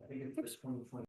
I think it was 2020.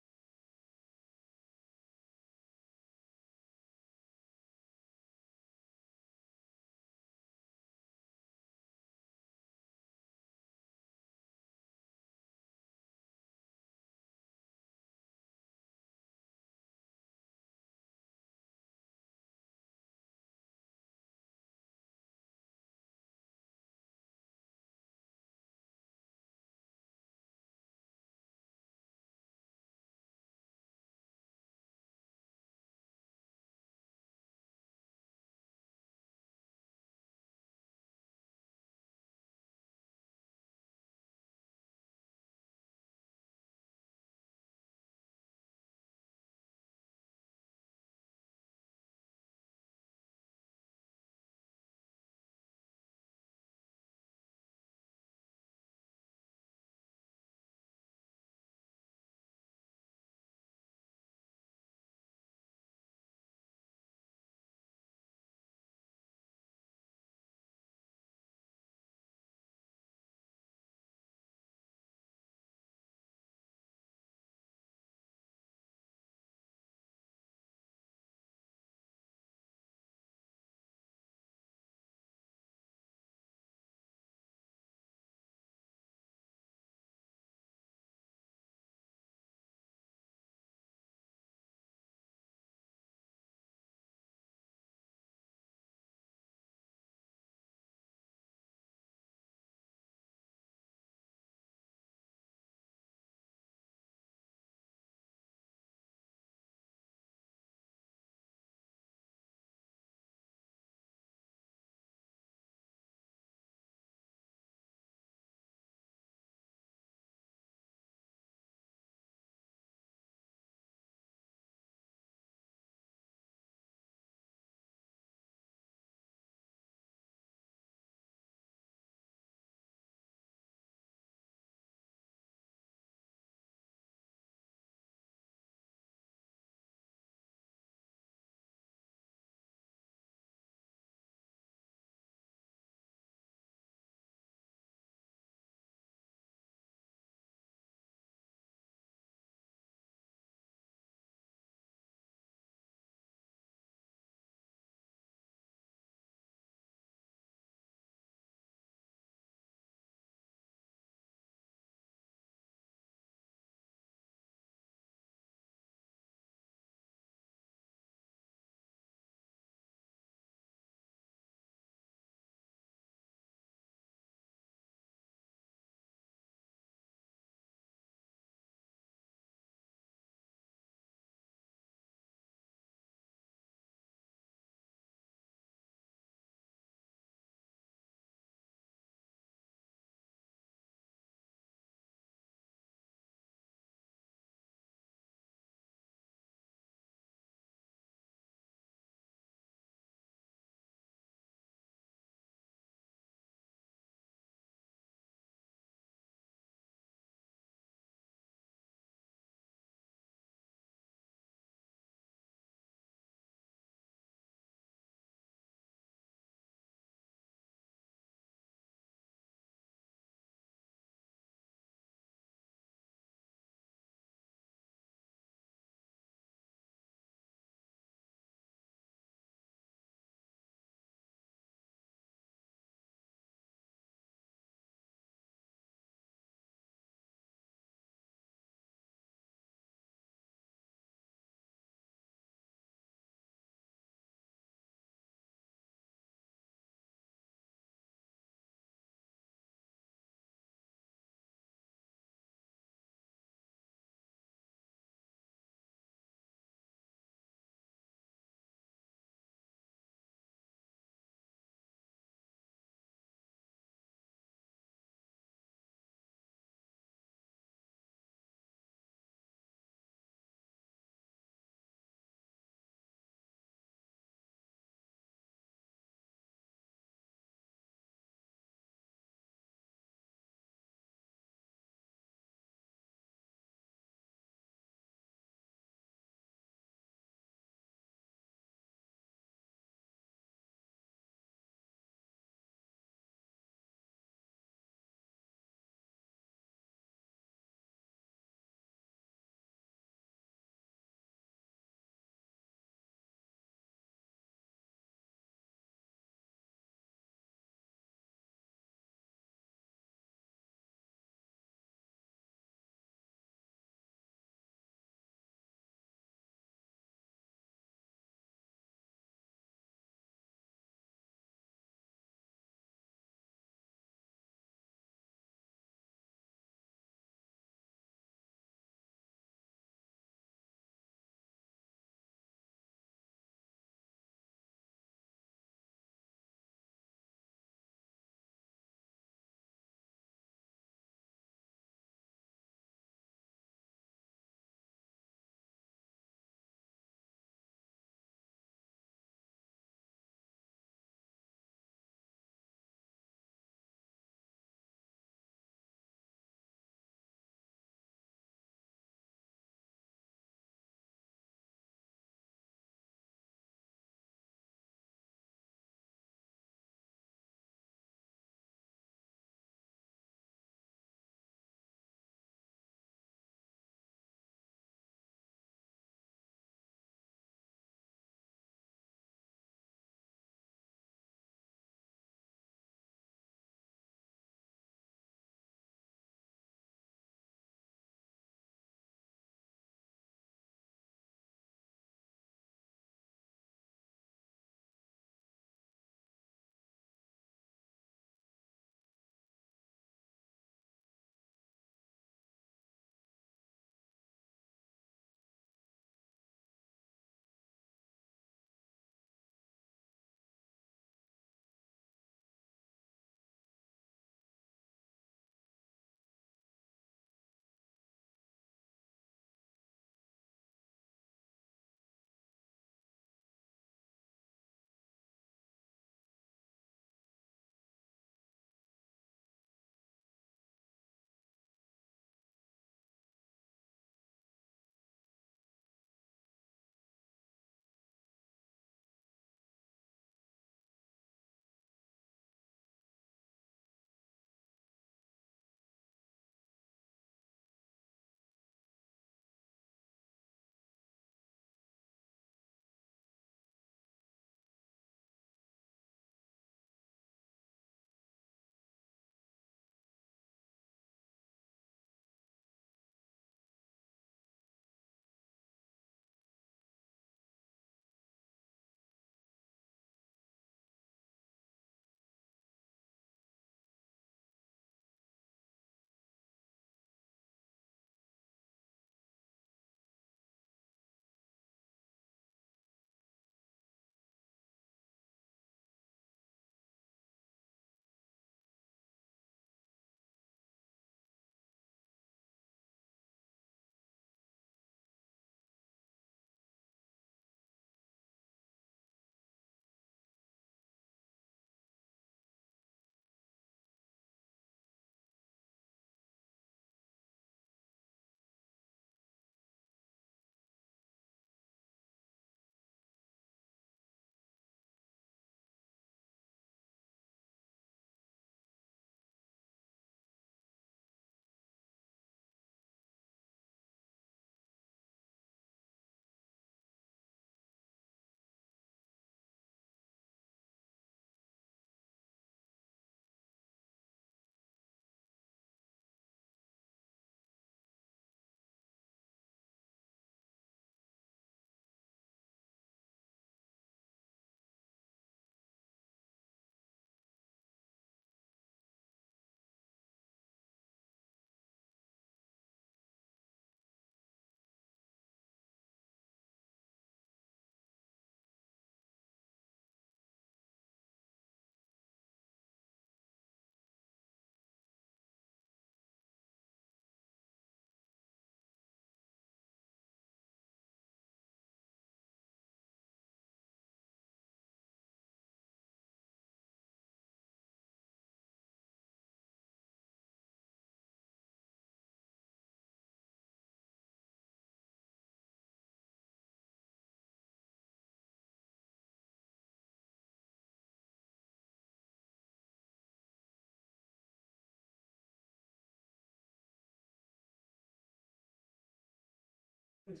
Good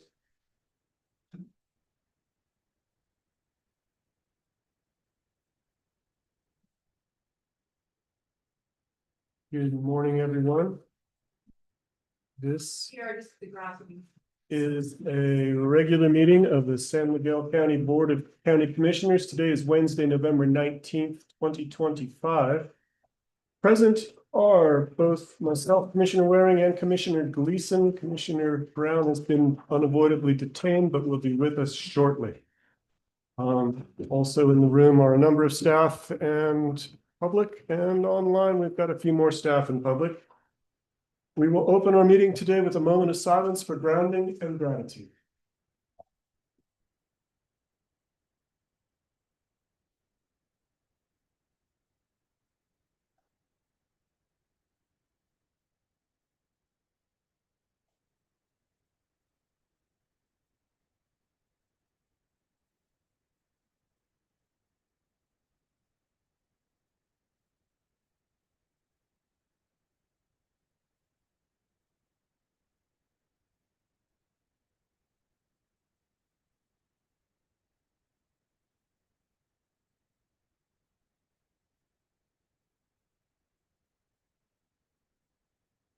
morning, everyone. This is a regular meeting of the San Miguel County Board of County Commissioners. Today is Wednesday, November 19th, 2025. Present are both myself, Commissioner Waring, and Commissioner Gleason. Commissioner Brown has been unavoidably detained, but will be with us shortly. Also in the room are a number of staff and public, and online we've got a few more staff and public. We will open our meeting today with a moment of silence for grounding and gratitude.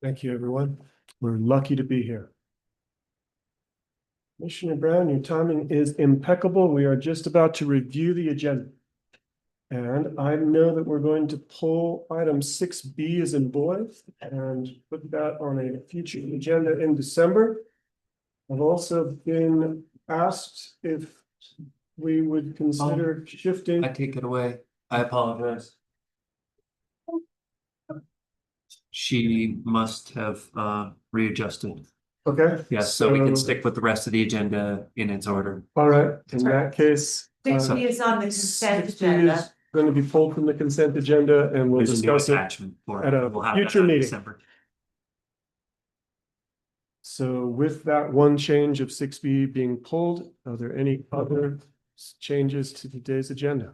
Thank you, everyone. We're lucky to be here. Commissioner Brown, your timing is impeccable. We are just about to review the agenda. And I know that we're going to pull item 6B as in boys and put that on a future agenda in December. I've also been asked if we would consider shifting. I take it away. I apologize. She must have readjusted. Okay. Yes, so we can stick with the rest of the agenda in its order. All right, in that case. 60 is on the consent 60 agenda. is going to be pulled from the consent agenda and we'll There's a new discuss it. attachment for it. at a We'll have future that in meeting. December. So with that one change of 6B being pulled, are there any other changes to today's agenda?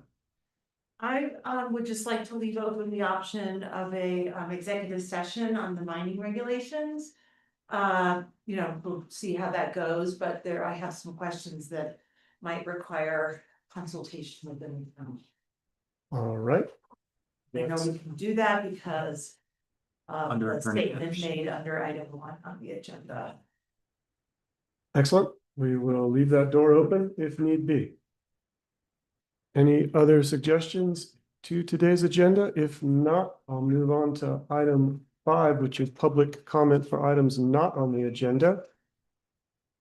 I would just like to leave open the option of a executive session on the mining regulations. We'll see how that goes, but I have some questions that might require consultation with them. All right. I know we can do that because Under the attorney statement matters. made under item 1 on the agenda. Excellent. We will leave that door open if need be. Any other suggestions to today's agenda? If not, I'll move on to item 5, which is public comment for items not on the agenda.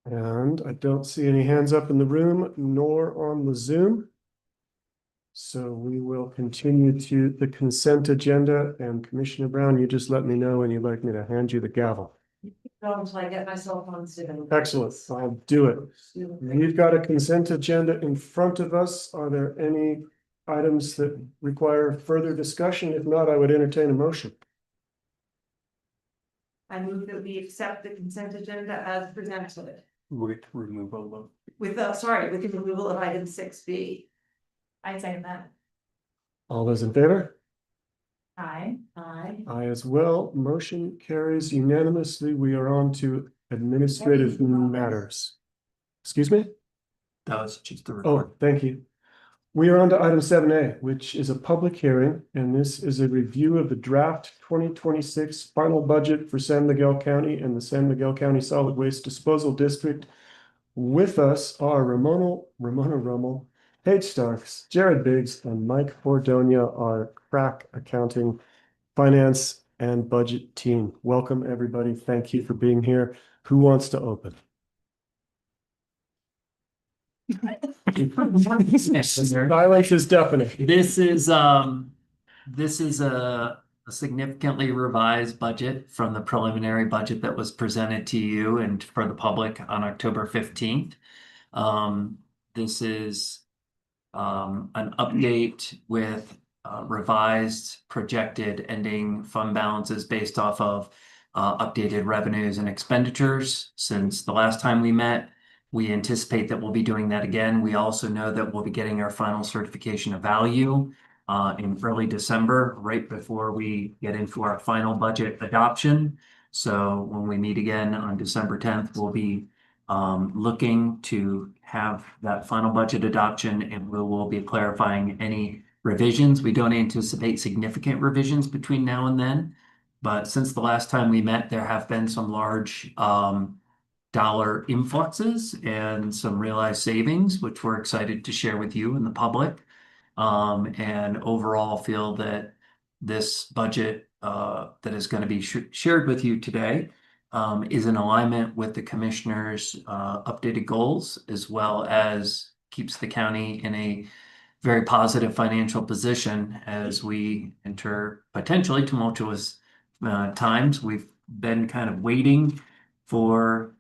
And I don't see any hands up in the room nor on the Zoom. So we will continue to the consent agenda, and Commissioner Brown, you just let me know when you'd like me to hand you the gavel. Until I get my cell phone to. Excellent, I'll do it. We've got a consent agenda in front of us. Are there any items that require further discussion? If not, I would entertain a motion. I move that we accept the consent agenda as presented With removal of. with the removal of item 6B. I second that. All those in favor? Aye. I as well. Motion carries unanimously. We are on to administrative matters. Excuse me? That was just the Oh, report. thank you. We are on to item 7A, which is a public hearing, and this is a review of the draft 2026 final budget for San Miguel County and the San Miguel County Solid Waste Disposal District. With us are Ramona Rummel, Paige Starks, Jared Biggs, and Mike Fordonia, our crack accounting, finance, and budget team. Welcome, everybody. Thank you for being here. Who wants to open? Silence is deafening. This is a significantly revised budget from the preliminary budget that was presented to you and for the public on October 15th. This is an update with revised projected ending fund balances based off of updated revenues and expenditures since the last time we met. We anticipate that we'll be doing that again. We also know that we'll be getting our final certification of value in early December, right before we get into our final budget adoption. So when we meet again on December 10th, we'll be looking to have that final budget adoption, and we will be clarifying any revisions. We don't anticipate significant revisions between now and then. But since the last time we met, there have been some large dollar influxes and some realized savings, which we're excited to share with you and the public. And overall feel that this budget that is going to be shared with you today is in alignment with the commissioner's updated goals, as well as keeps the county in a very positive financial position as we enter potentially tumultuous times. We've been kind of waiting for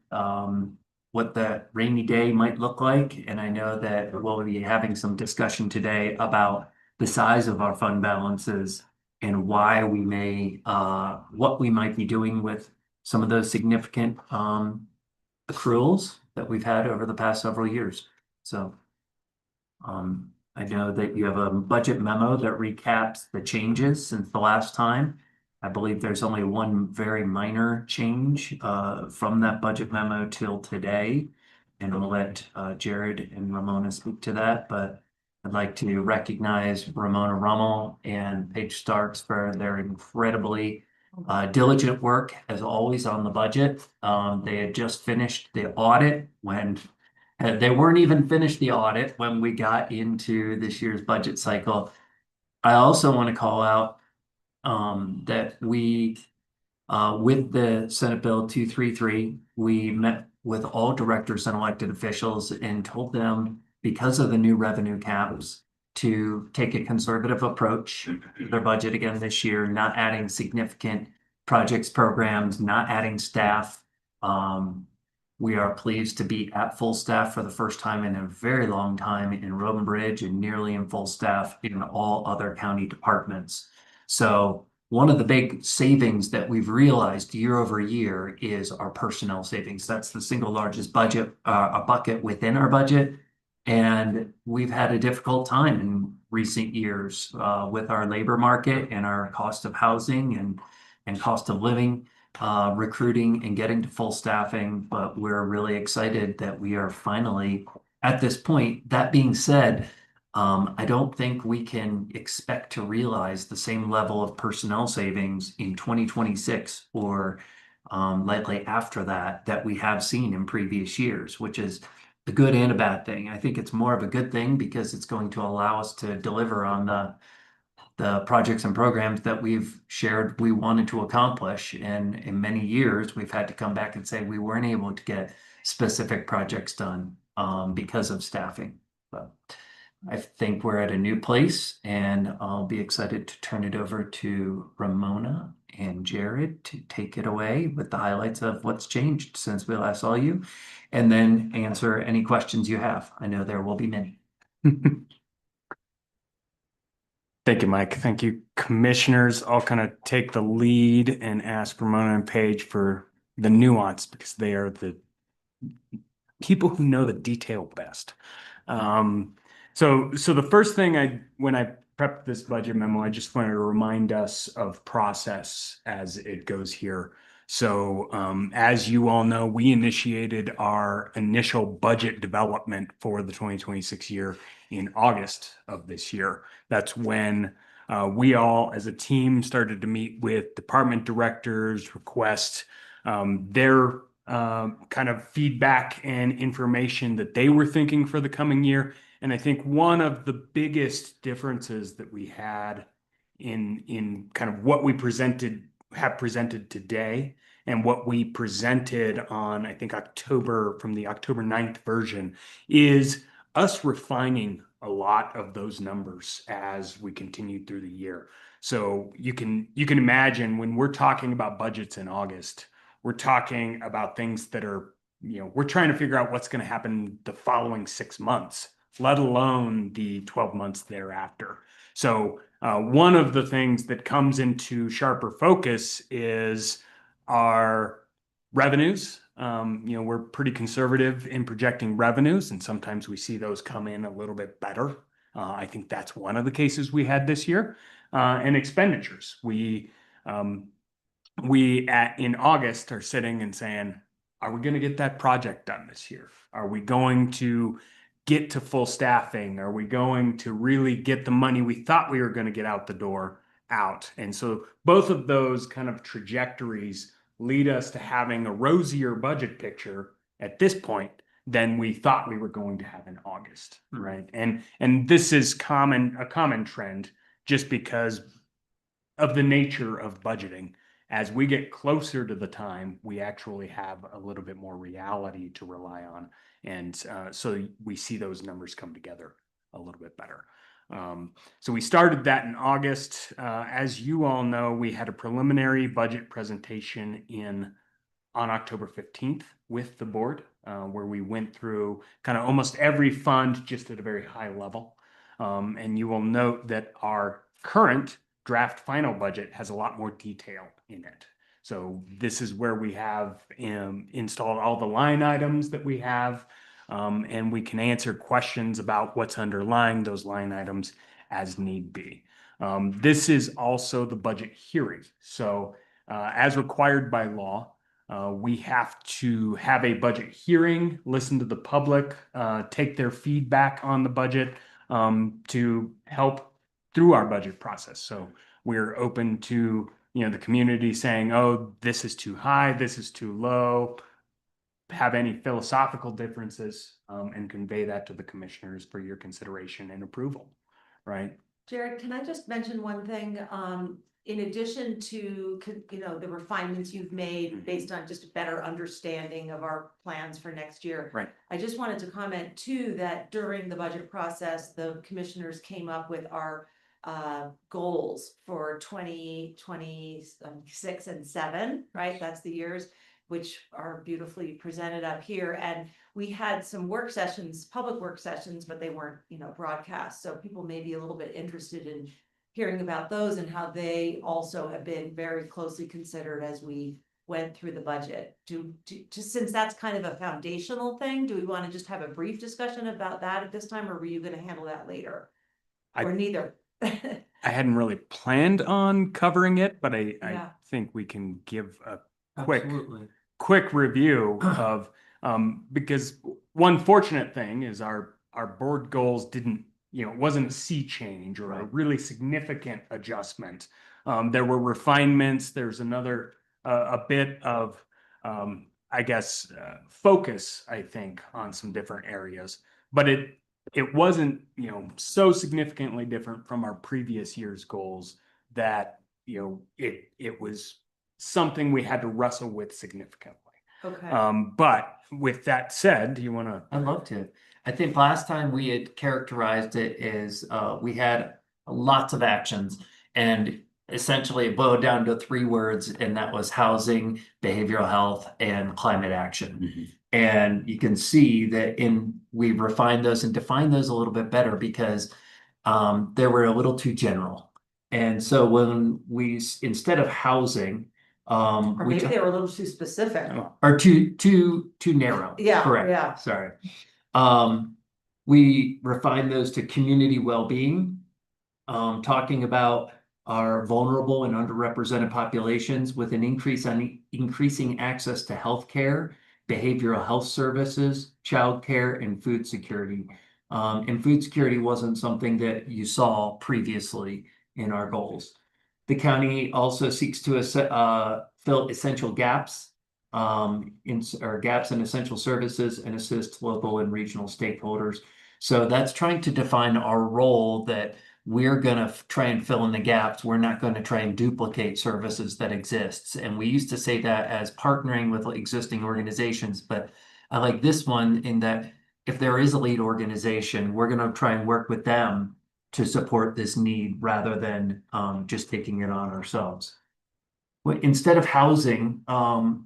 what the rainy day might look like. And I know that we'll be having some discussion today about the size of our fund balances and why we may, what we might be doing with some of those significant accruals that we've had over the past several years. So I know that you have a budget memo that recaps the changes since the last time. I believe there's only one very minor change from that budget memo till today. And we'll let Jared and Ramona speak to that, but I'd like to recognize Ramona Rummel and Paige Starks for their incredibly diligent work as always on the budget. They had just finished the audit when they weren't even finished the audit when we got into this year's budget cycle. I also want to call out that we, with the Senate Bill 233, we met with all directors and elected officials and told them, because of the new revenue caps, to take a conservative approach to their budget again this year, not adding significant projects, programs, not adding staff. We are pleased to be at full staff for the first time in a very long time in Road and Bridge, and nearly in full staff in all other county departments. So one of the big savings that we've realized year over year is our personnel savings. That's the single largest budget, a bucket within our budget. And we've had a difficult time in recent years with our labor market and our cost of housing and cost of living, recruiting and getting to full staffing. But we're really excited that we are finally at this point. That being said, I don't think we can expect to realize the same level of personnel savings in 2026 or likely after that we have seen in previous years, which is a good and a bad thing. I think it's more of a good thing because it's going to allow us to deliver on the projects and programs that we've shared we wanted to accomplish. And in many years, we've had to come back and say we weren't able to get specific projects done because of staffing. But I think we're at a new place, and I'll be excited to turn it over to Ramona and Jared to take it away with the highlights of what's changed since we last saw you, and then answer any questions you have. I know there will be many. Thank you, Mike. Thank you, commissioners. I'll kind of take the lead and ask Ramona and Paige for the nuance because they are the people who know the detail best. So the first thing when I prepped this budget memo, I just wanted to remind us of process as it goes here. So as you all know, we initiated our initial budget development for the 2026 year in August of this year. That's when we all as a team started to meet with department directors, request their kind of feedback and information that they were thinking for the coming year. And I think one of the biggest differences that we had in kind of what we have presented today and what we presented on, I think, from the October 9th version is us refining a lot of those numbers as we continue through the year. So you can imagine when we're talking about budgets in August, we're talking about things that are, we're trying to figure out what's going to happen the following 6 months, let alone the 12 months thereafter. So one of the things that comes into sharper focus is our revenues. We're pretty conservative in projecting revenues, and sometimes we see those come in a little bit better. I think that's one of the cases we had this year. And expenditures. We in August are sitting and saying, are we going to get that project done this year? Are we going to get to full staffing? Are we going to really get the money we thought we were going to get out the door out? And so both of those kind of trajectories lead us to having a rosier budget picture at this point than we thought we were going to have in August, right? And this is a common trend just because of the nature of budgeting. As we get closer to the time, we actually have a little bit more reality to rely on. And so we see those numbers come together a little bit better. So we started that in August. As you all know, we had a preliminary budget presentation on October 15th with the board, where we went through kind of almost every fund just at a very high level. And you will note that our current draft final budget has a lot more detail in it. So this is where we have installed all the line items that we have, and we can answer questions about what's underlying those line items as need be. This is also the budget hearing. So as required by law, we have to have a budget hearing, listen to the public, take their feedback on the budget to help through our budget process. So we're open to, the community saying, oh, this is too high, this is too low, have any philosophical differences, and convey that to the commissioners for your consideration and approval, right? Jared, can I just mention one thing? In addition to, the refinements you've made based on just a better understanding of our plans for next year. Right. I just wanted to comment too, that during the budget process, the commissioners came up with our goals for 2026 and 7, right? That's the years, which are beautifully presented up here. And we had some work sessions, public work sessions, but they weren't, broadcast. So people may be a little bit interested in hearing about those and how they also have been very closely considered as we went through the budget. Just since that's kind of a foundational thing, do we want to just have a brief discussion about that at this time, or were you going to handle that later? Or neither? I hadn't really planned on covering it, but I Yeah. think we can give a Absolutely. quick review of, because one fortunate thing is our board goals didn't, it wasn't a sea change or a really significant adjustment. There were refinements. There's another, a bit of, focus, I think, on some different areas, but it wasn't, so significantly different from our previous year's goals that, it was something we had to wrestle with significantly. Okay. But with that said, do you want to? I'd love to. I think last time we had characterized it as we had lots of actions, and essentially it boiled down to 3 words, and that was housing, behavioral health, and climate action. And you can see that we refined those and defined those a little bit better because they were a little too general. And so when we, instead of housing, Or maybe they were a little too specific. or too narrow. Yeah, Correct. yeah. Sorry. We refined those to community well-being, talking about our vulnerable and underrepresented populations with an increasing access to healthcare, behavioral health services, childcare, and food security. And food security wasn't something that you saw previously in our goals. The county also seeks to fill essential gaps gaps in essential services and assist local and regional stakeholders. So that's trying to define our role, that we're going to try and fill in the gaps. We're not going to try and duplicate services that exists. And we used to say that as partnering with existing organizations, but I like this one in that if there is a lead organization, we're going to try and work with them to support this need rather than just taking it on ourselves. Instead of housing,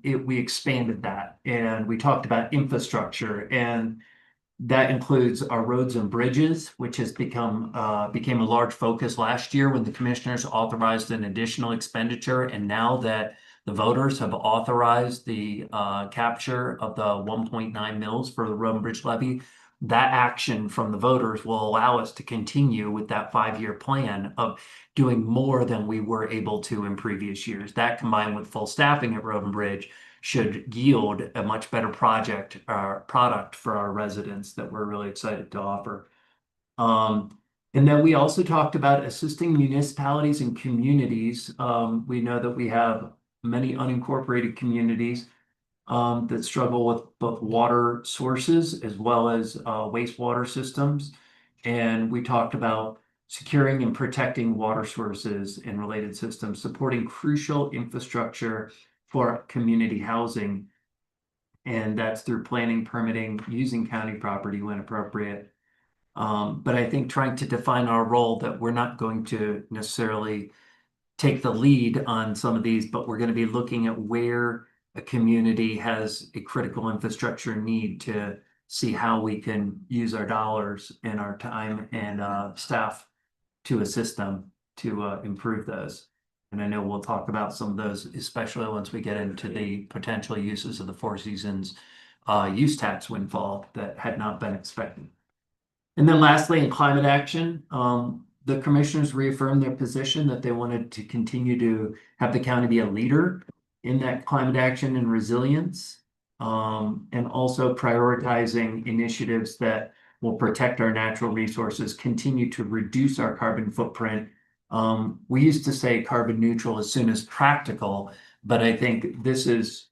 we expanded that, and we talked about infrastructure, and that includes our roads and bridges, which has became a large focus last year when the commissioners authorized an additional expenditure. And now that the voters have authorized the capture of the 1.9 mils for the road and bridge levy, that action from the voters will allow us to continue with that 5-year plan of doing more than we were able to in previous years. That, combined with full staffing at Road and Bridge, should yield a much better product for our residents that we're really excited to offer. And then we also talked about assisting municipalities and communities. We know that we have many unincorporated communities that struggle with both water sources as well as wastewater systems. And we talked about securing and protecting water sources and related systems, supporting crucial infrastructure for community housing. And that's through planning, permitting, using county property when appropriate. But I think trying to define our role, that we're not going to necessarily take the lead on some of these, but we're going to be looking at where a community has a critical infrastructure need to see how we can use our dollars and our time and staff to assist them to improve those. And I know we'll talk about some of those, especially once we get into the potential uses of the Four Seasons use tax windfall that had not been expected. And then lastly, in climate action, the commissioners reaffirmed their position that they wanted to continue to have the county be a leader in that climate action and resilience, and also prioritizing initiatives that will protect our natural resources, continue to reduce our carbon footprint. We used to say carbon neutral as soon as practical, but I think this is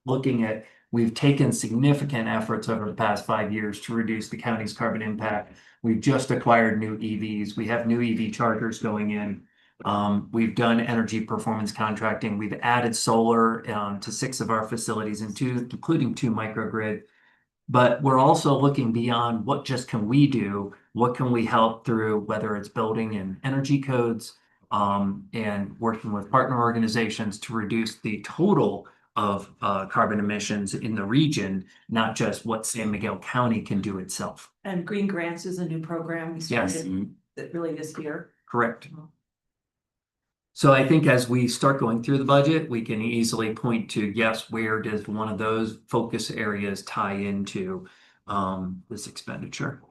looking at, we've taken significant efforts over the past 5 years to reduce the county's carbon impact. We've just acquired new EVs. We have new EV chargers going in. We've done energy performance contracting. We've added solar to 6 of our facilities, including 2 microgrid. But we're also looking beyond what just can we do, what can we help through, whether it's building in energy codes and working with partner organizations to reduce the total of carbon emissions in the region, not just what San Miguel County can do itself. And Green Grants is a new program we Yes. started really this year. Correct. So I think as we start going through the budget, we can easily point to, yes, where does one of those focus areas tie into this expenditure?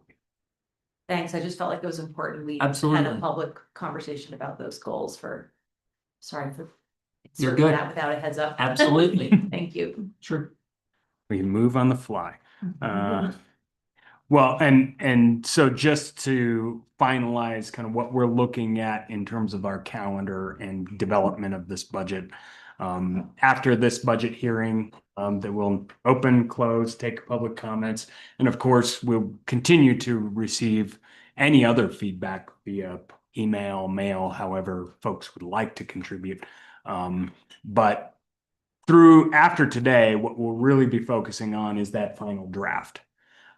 Thanks, I just felt like it was important. We Absolutely. had a public conversation about those goals sorry for You're inserting good. that without a heads up. Absolutely. Thank you. Sure. We can move on the fly. Well, and so just to finalize kind of what we're looking at in terms of our calendar and development of this budget. After this budget hearing, that will open, close, take public comments. And of course, we'll continue to receive any other feedback via email, mail, however folks would like to contribute. But through after today, what we'll really be focusing on is that final draft.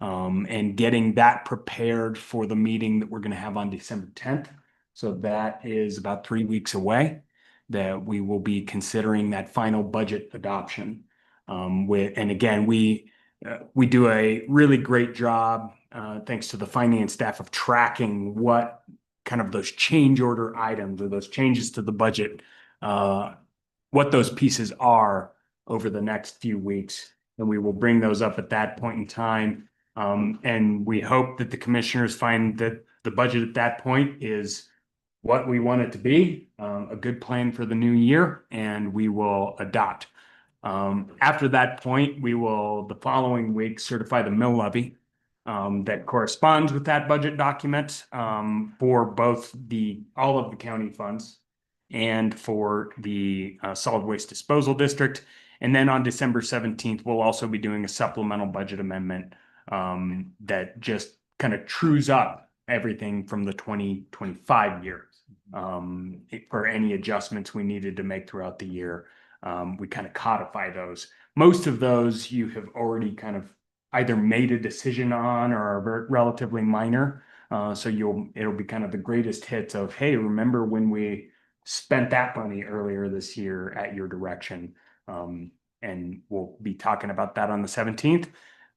And getting that prepared for the meeting that we're going to have on December 10th. So that is about 3 weeks away that we will be considering that final budget adoption. And again, we do a really great job, thanks to the finance staff, of tracking what kind of those change order items or those changes to the budget, what those pieces are over the next few weeks. And we will bring those up at that point in time. And we hope that the commissioners find that the budget at that point is what we want it to be, a good plan for the new year, and we will adopt. After that point, we will, the following week, certify the mill levy that corresponds with that budget document for both all of the county funds and for the solid waste disposal district. And then on December 17th, we'll also be doing a supplemental budget amendment that just kind of trues up everything from the 2025 year. For any adjustments we needed to make throughout the year, we kind of codify those. Most of those you have already kind of either made a decision on or are relatively minor. So it'll be kind of the greatest hits of, hey, remember when we spent that money earlier this year at your direction? And we'll be talking about that on the 17th.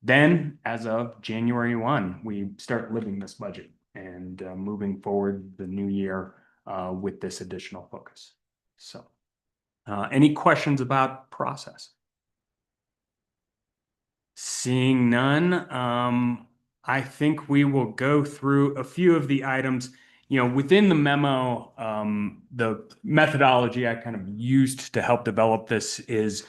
Then, as of January 1, we start living this budget and moving forward the new year with this additional focus. So, any questions about process? Seeing none, I think we will go through a few of the items. You know, within the memo, the methodology I kind of used to help develop this is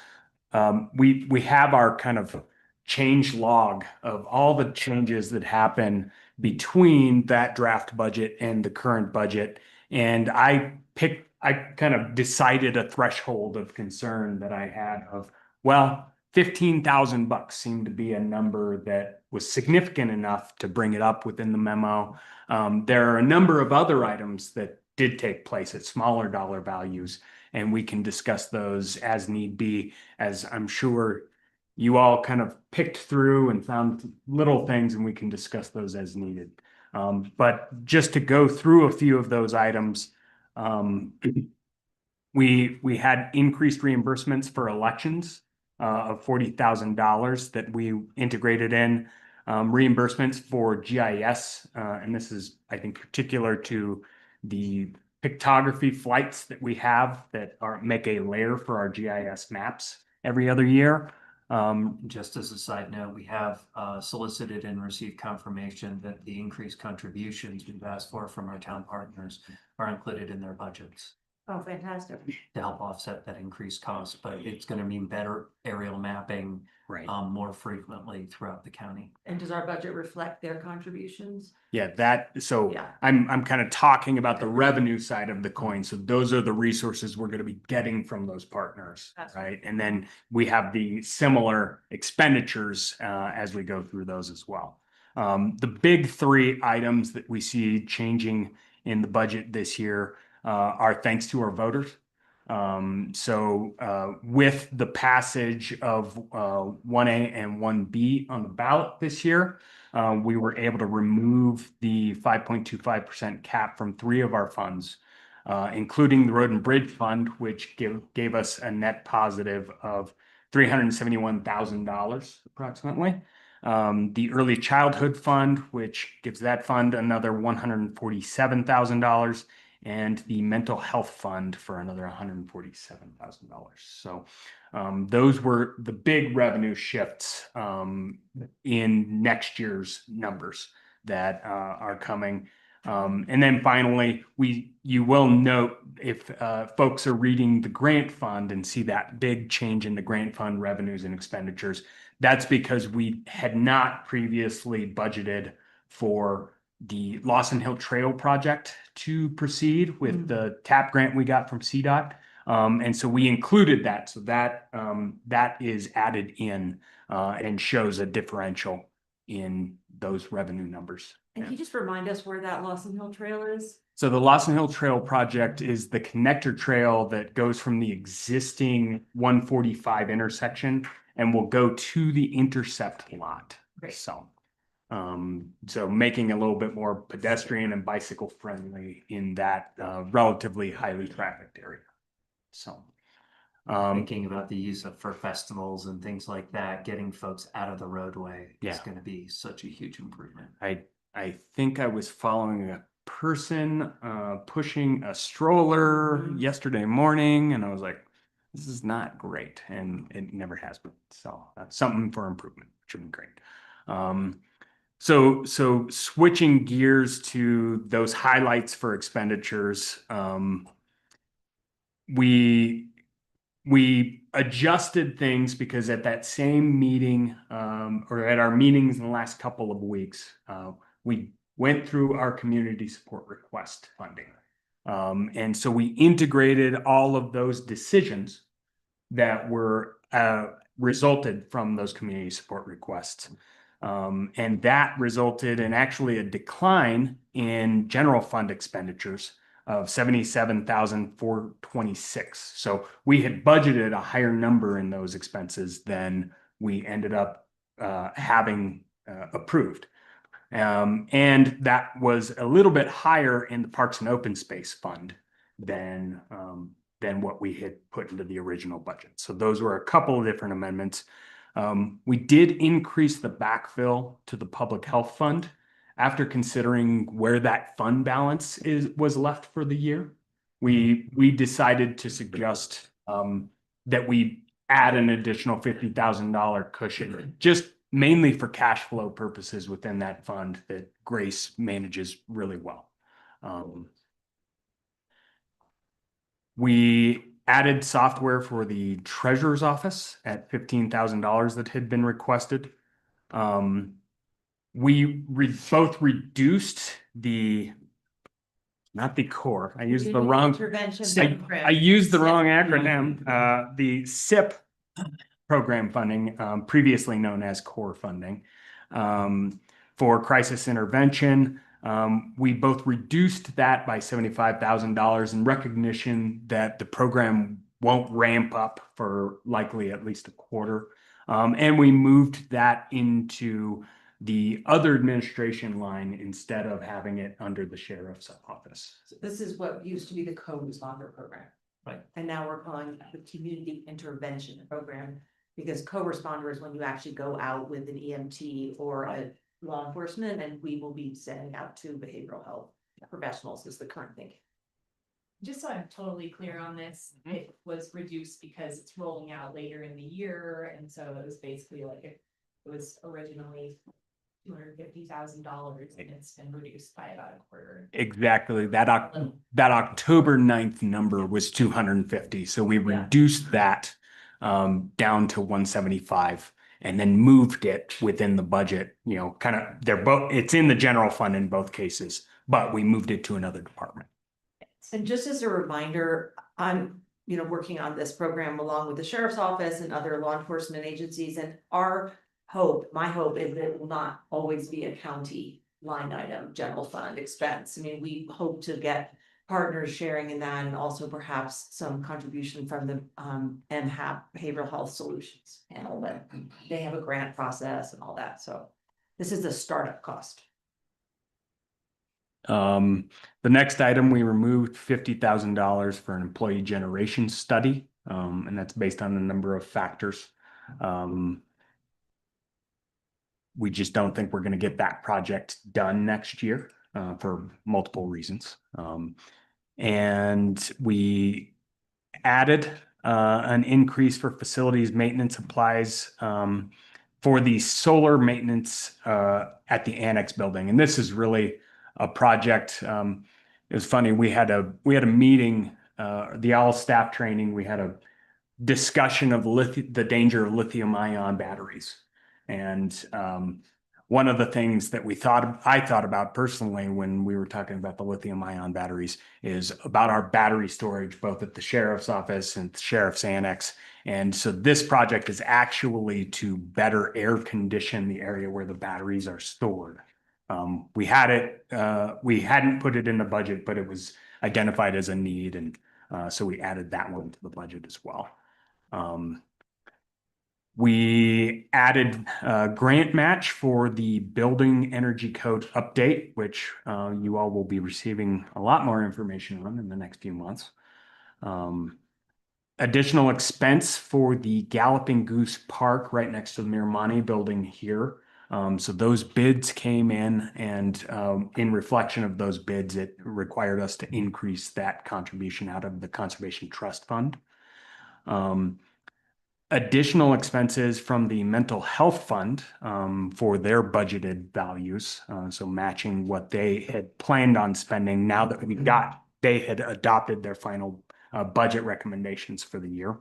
we have our kind of change log of all the changes that happen between that draft budget and the current budget. And I kind of decided a threshold of concern that I had of, well, $15,000 seemed to be a number that was significant enough to bring it up within the memo. There are a number of other items that did take place at smaller dollar values, and we can discuss those as need be, as I'm sure you all kind of picked through and found little things, and we can discuss those as needed. But just to go through a few of those items, we had increased reimbursements for elections of $40,000 that we integrated in, reimbursements for GIS, and this is, I think, particular to the pictography flights that we have that make a layer for our GIS maps every other year. Just as a side note, we have solicited and received confirmation that the increased contributions we've asked for from our town partners are included in their budgets Oh, fantastic. to help offset that increased cost, but it's gonna mean better aerial mapping Right. more frequently throughout the county. And does our budget reflect their contributions? Yeah, so Yeah. I'm kind of talking about the revenue side of the coin. So those are the resources we're going to be getting from those partners, That's right? And then we have the similar expenditures as we go through those as well. The big three items that we see changing in the budget this year are thanks to our voters. With the passage of 1A and 1B on the ballot this year, we were able to remove the 5.25% cap from three of our funds, including the Road and Bridge Fund, which gave us a net positive of $371,000 approximately. The Early Childhood Fund, which gives that fund another $147,000, and the Mental Health Fund for another $147,000. So those were the big revenue shifts in next year's numbers that are coming. And then finally, you will note if folks are reading the grant fund and see that big change in the grant fund revenues and expenditures, that's because we had not previously budgeted for the Lawson Hill Trail project to proceed with the TAP grant we got from CDOT. And so we included that. So that is added in and shows a differential in those revenue numbers. And can you just remind us where that Lawson Hill Trail is? So the Lawson Hill Trail project is the connector trail that goes from the existing 145 intersection and will go to the intercept lot. Great. So making a little bit more pedestrian and bicycle friendly in that relatively highly trafficked area. So Thinking about the use of for festivals and things like that, getting folks out of the roadway is Yeah. gonna be such a huge improvement. I think I was following a person pushing a stroller yesterday morning, and I was like, this is not great, and it never has been. So that's something for improvement, which would be great. So switching gears to those highlights for expenditures, we adjusted things because at that same meeting, or at our meetings in the last couple of weeks, we went through our community support request funding. And so we integrated all of those decisions that were resulted from those community support requests. And that resulted in actually a decline in general fund expenditures of $77,426. So we had budgeted a higher number in those expenses than we ended up having approved. And that was a little bit higher in the Parks and Open Space Fund than what we had put into the original budget. So those were a couple of different amendments. We did increase the backfill to the Public Health Fund after considering where that fund balance was left for the year. We decided to suggest that we add an additional $50,000 cushion, just mainly for cash flow purposes within that fund that Grace manages really well. We added software for the treasurer's office at $15,000 that had been requested. We both reduced not the core, I used the Community wrong. Intervention. I used the SIP. wrong acronym, the SIP program funding, previously known as core funding, for crisis intervention. We both reduced that by $75,000 in recognition that the program won't ramp up for likely at least a quarter. And we moved that into the other administration line instead of having it under the sheriff's office. This is what used to be the co-responder program. Right. And now we're calling it the community intervention program, because co-responder is when you actually go out with an EMT or a law enforcement, and we will be sending out to behavioral health professionals is the current thinking. Just so I'm totally clear on this, it was reduced because it's rolling out later in the year, and so it was basically like it was originally $250,000 and it's been reduced by about a quarter. Exactly. That October 9th number was 250. So we Yeah. reduced that down to 175 and then moved it within the budget, kind of it's in the general fund in both cases, but we moved it to another department. And just as a reminder, I'm, working on this program along with the sheriff's office and other law enforcement agencies, and my hope is that it will not always be a county line item, general fund expense. I mean, we hope to get partners sharing in that, and also perhaps some contribution from the MHAP Behavioral Health Solutions panel, but they have a grant process and all that, so this is a startup cost. The next item, we removed $50,000 for an employee generation study, and that's based on a number of factors. We just don't think we're going to get that project done next year for multiple reasons. And we added an increase for facilities maintenance supplies for the solar maintenance at the annex building. And this is really a project. It was funny. We had a meeting, the all staff training. We had a discussion of the danger of lithium ion batteries. And one of the things that I thought about personally when we were talking about the lithium ion batteries is about our battery storage, both at the sheriff's office and the sheriff's annex. And so this project is actually to better air condition the area where the batteries are stored. We hadn't put it in the budget, but it was identified as a need. And so we added that one to the budget as well. We added a grant match for the building energy code update, which you all will be receiving a lot more information on in the next few months. Additional expense for the Galloping Goose Park right next to the Miramani building here. So those bids came in, and in reflection of those bids, it required us to increase that contribution out of the Conservation Trust Fund. Additional expenses from the Mental Health Fund for their budgeted values. So matching what they had planned on spending now that they had adopted their final budget recommendations for the year.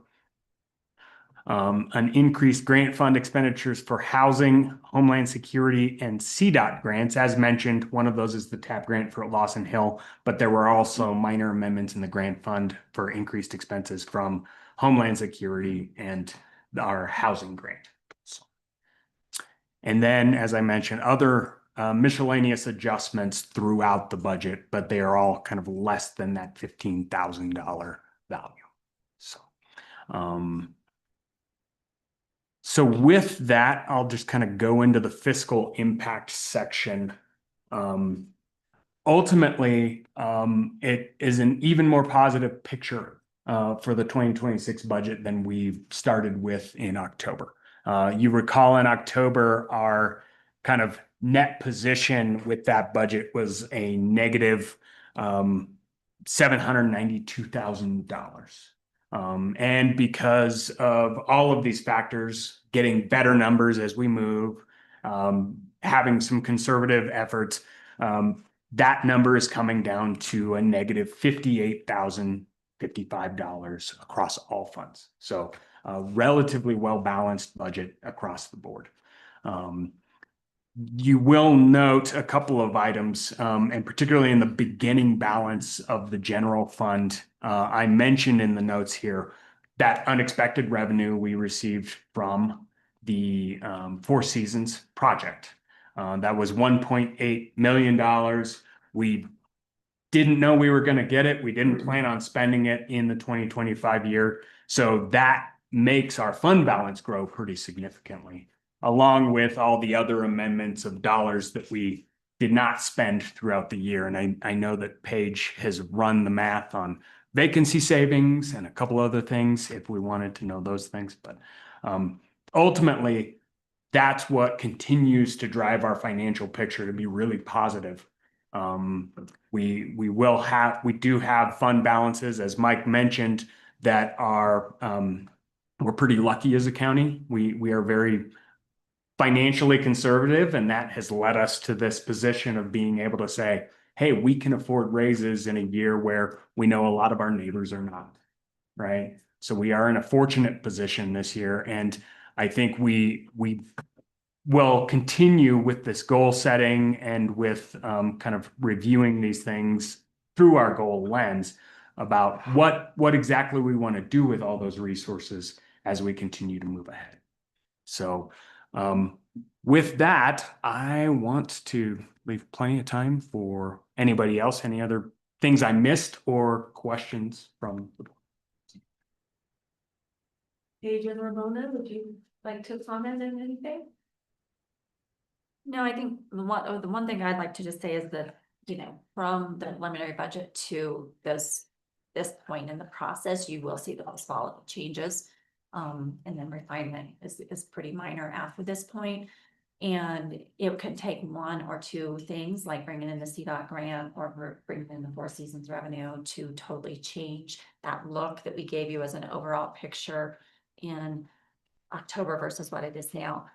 An increased grant fund expenditures for housing, Homeland Security, and CDOT grants. As mentioned, one of those is the TAP grant for Lawson Hill, but there were also minor amendments in the grant fund for increased expenses from Homeland Security and our housing grant. And then, as I mentioned, other miscellaneous adjustments throughout the budget, but they are all kind of less than that $15,000 value. So with that, I'll just kind of go into the fiscal impact section. Ultimately, it is an even more positive picture for the 2026 budget than we started with in October. You recall in October, our kind of net position with that budget was a negative $792,000. And because of all of these factors, getting better numbers as we move, having some conservative efforts, that number is coming down to a negative $58,000 $55 across all funds. So a relatively well-balanced budget across the board. You will note a couple of items, and particularly in the beginning balance of the general fund. I mentioned in the notes here that unexpected revenue we received from the Four Seasons project. That was $1.8 million. We didn't know we were going to get it. We didn't plan on spending it in the 2025 year. So that makes our fund balance grow pretty significantly, along with all the other amendments of dollars that we did not spend throughout the year. And I know that Paige has run the math on vacancy savings and a couple other things if we wanted to know those things. But ultimately, that's what continues to drive our financial picture to be really positive. We do have fund balances, as Mike mentioned, that are we're pretty lucky as a county. We are very financially conservative, and that has led us to this position of being able to say, hey, we can afford raises in a year where we know a lot of our neighbors are not, right? So we are in a fortunate position this year, and I think we will continue with this goal setting and with kind of reviewing these things through our goal lens about what exactly we want to do with all those resources as we continue to move ahead. So with that, I want to leave plenty of time for anybody else, any other things I missed or questions from the board. Paige and Ramona, would you like to comment on anything? No, I think the one thing I'd like to just say is that, from the preliminary budget to this point in the process, you will see those volatile changes. And then refinement is pretty minor after this point. And it could take one or two things like bringing in the CDOT grant or bringing in the Four Seasons revenue to totally change that look that we gave you as an overall picture in October versus what it is now.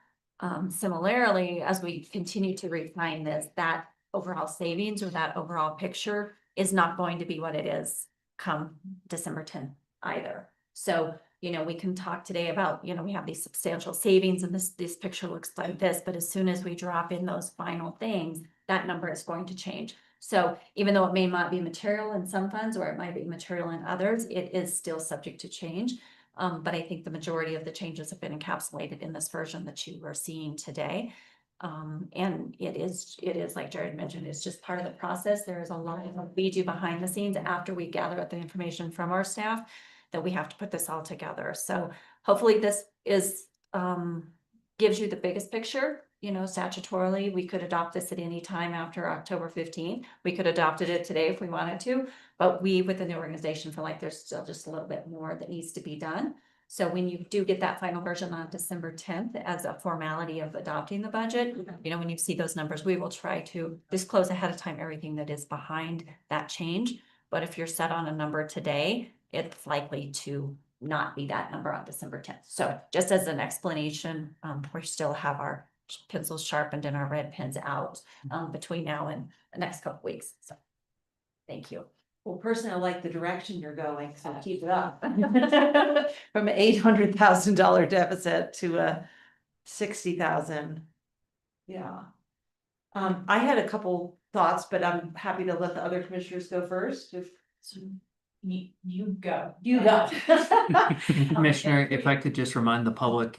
Similarly, as we continue to refine this, that overall savings or that overall picture is not going to be what it is come December 10th either. So, we can talk today about, we have these substantial savings and this picture looks like this, but as soon as we drop in those final things, that number is going to change. So even though it may not be material in some funds or it might be material in others, it is still subject to change. But I think the majority of the changes have been encapsulated in this version that you are seeing today. And it is like Jared mentioned, it's just part of the process. There is a lot of what we do behind the scenes after we gather up the information from our staff that we have to put this all together. So hopefully this is gives you the biggest picture. Statutorily, we could adopt this at any time after October 15th. We could adopted it today if we wanted to, but we within the organization feel like there's still just a little bit more that needs to be done. So when you do get that final version on December 10th as a formality of adopting the budget, when you see those numbers, we will try to disclose ahead of time everything that is behind that change. But if you're set on a number today, it's likely to not be that number on December 10th. So just as an explanation, we still have our pencils sharpened and our red pens out between now and the next couple weeks. So thank you. Well, personally, I like the direction you're going, so keep it up. From an $800,000 deficit to a 60,000. Yeah. I had a couple thoughts, but I'm happy to let the other commissioners go first. If You go. you go. Commissioner, if I could just remind the public,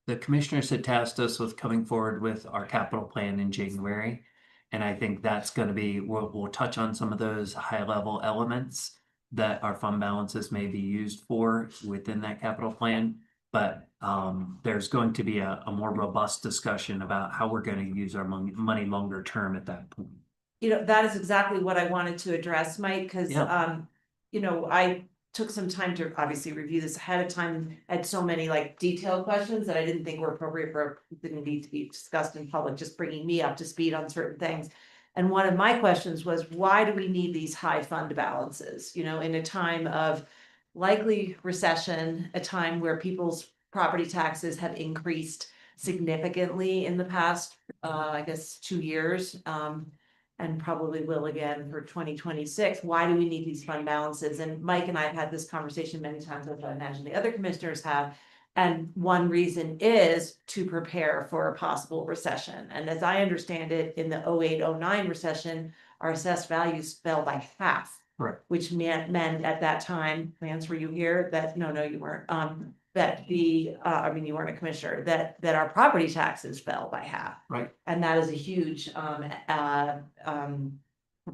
the commissioners had tasked us with coming forward with our capital plan in January. And I think that's going to be, we'll touch on some of those high level elements that our fund balances may be used for within that capital plan. But there's going to be a more robust discussion about how we're going to use our money longer term at that point. That is exactly what I wanted to address, Mike, because, I took some time to obviously review this ahead of time. I had so many detailed questions that I didn't think were appropriate for, didn't need to be discussed in public, just bringing me up to speed on certain things. And one of my questions was, why do we need these high fund balances? In a time of likely recession, a time where people's property taxes have increased significantly in the past, 2 years. and probably will again for 2026. Why do we need these fund balances? And Mike and I have had this conversation many times, as I imagine the other commissioners have. And one reason is to prepare for a possible recession. And as I understand it, in the 08-09 recession, our assessed values fell by half. Right. Which meant at that time, Lance, were you here? That, no, you weren't. That I mean, you weren't a commissioner, that our property taxes fell by half. Right. And that is a huge